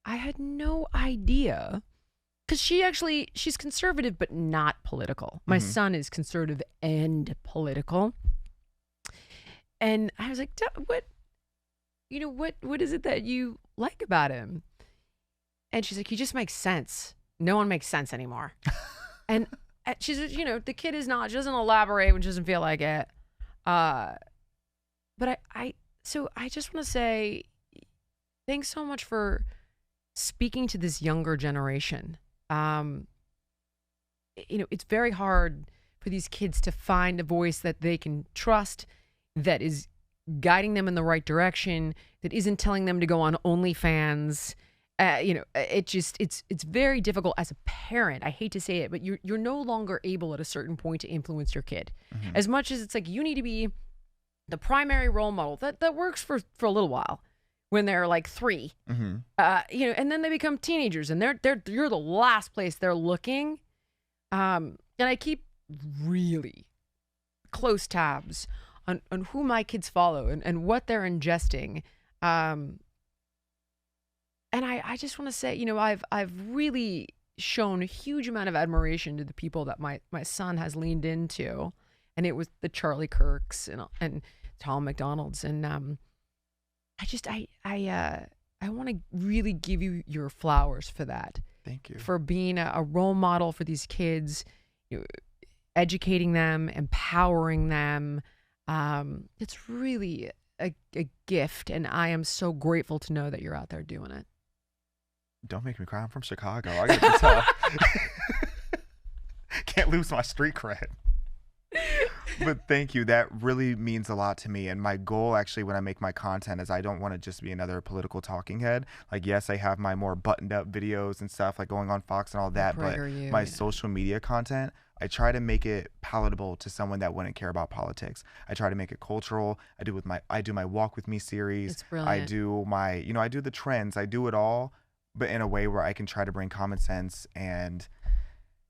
I had no idea, because she's conservative, but not political. My son is conservative and political. And I was like, what is it that you like about him? And she's like, he just makes sense. No one makes sense anymore. And she's, the kid is not, she doesn't elaborate when she doesn't feel like it. But I just want to say, thanks so much for speaking to this younger generation. It's very hard for these kids to find a voice that they can trust, that is guiding them in the right direction, that isn't telling them to go on OnlyFans. It's very difficult as a parent. I hate to say it, but you're no longer able at a certain point to influence your kid. As much as it's like you need to be the primary role model. That works for a little while when they're like 3, and then they become teenagers and you're the last place they're looking. And I keep really close tabs on who my kids follow and what they're ingesting. And I just want to say, I've really shown a huge amount of admiration to the people that my son has leaned into, and it was the Charlie Kirks and Tom McDonald's, and I want to really give you your flowers for that. Thank you for being a role model for these kids, educating them, empowering them. It's really a gift, and I am so grateful to know that you're out there doing it. Don't make me cry. I'm from Chicago. I gotta be tough. Can't lose my street cred. But thank you. That really means a lot to me. And my goal, actually, when I make my content, is I don't want to just be another political talking head. Like, yes, I have my more buttoned up videos and stuff, like going on Fox and all that. PragerU, but my social media content, I try to make it palatable to someone that wouldn't care about politics. I try to make it cultural. I do my Walk With Me series. It's brilliant. I do my, I do the trends. I do it all, but in a way where I can try to bring common sense and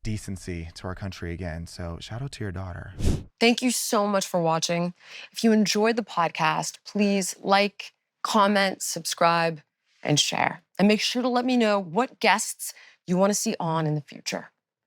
decency to our country again. So shout out to your daughter. Thank you so much for watching. If you enjoyed the podcast, please like, comment, subscribe, and share. And make sure to let me know what guests you want to see on in the future.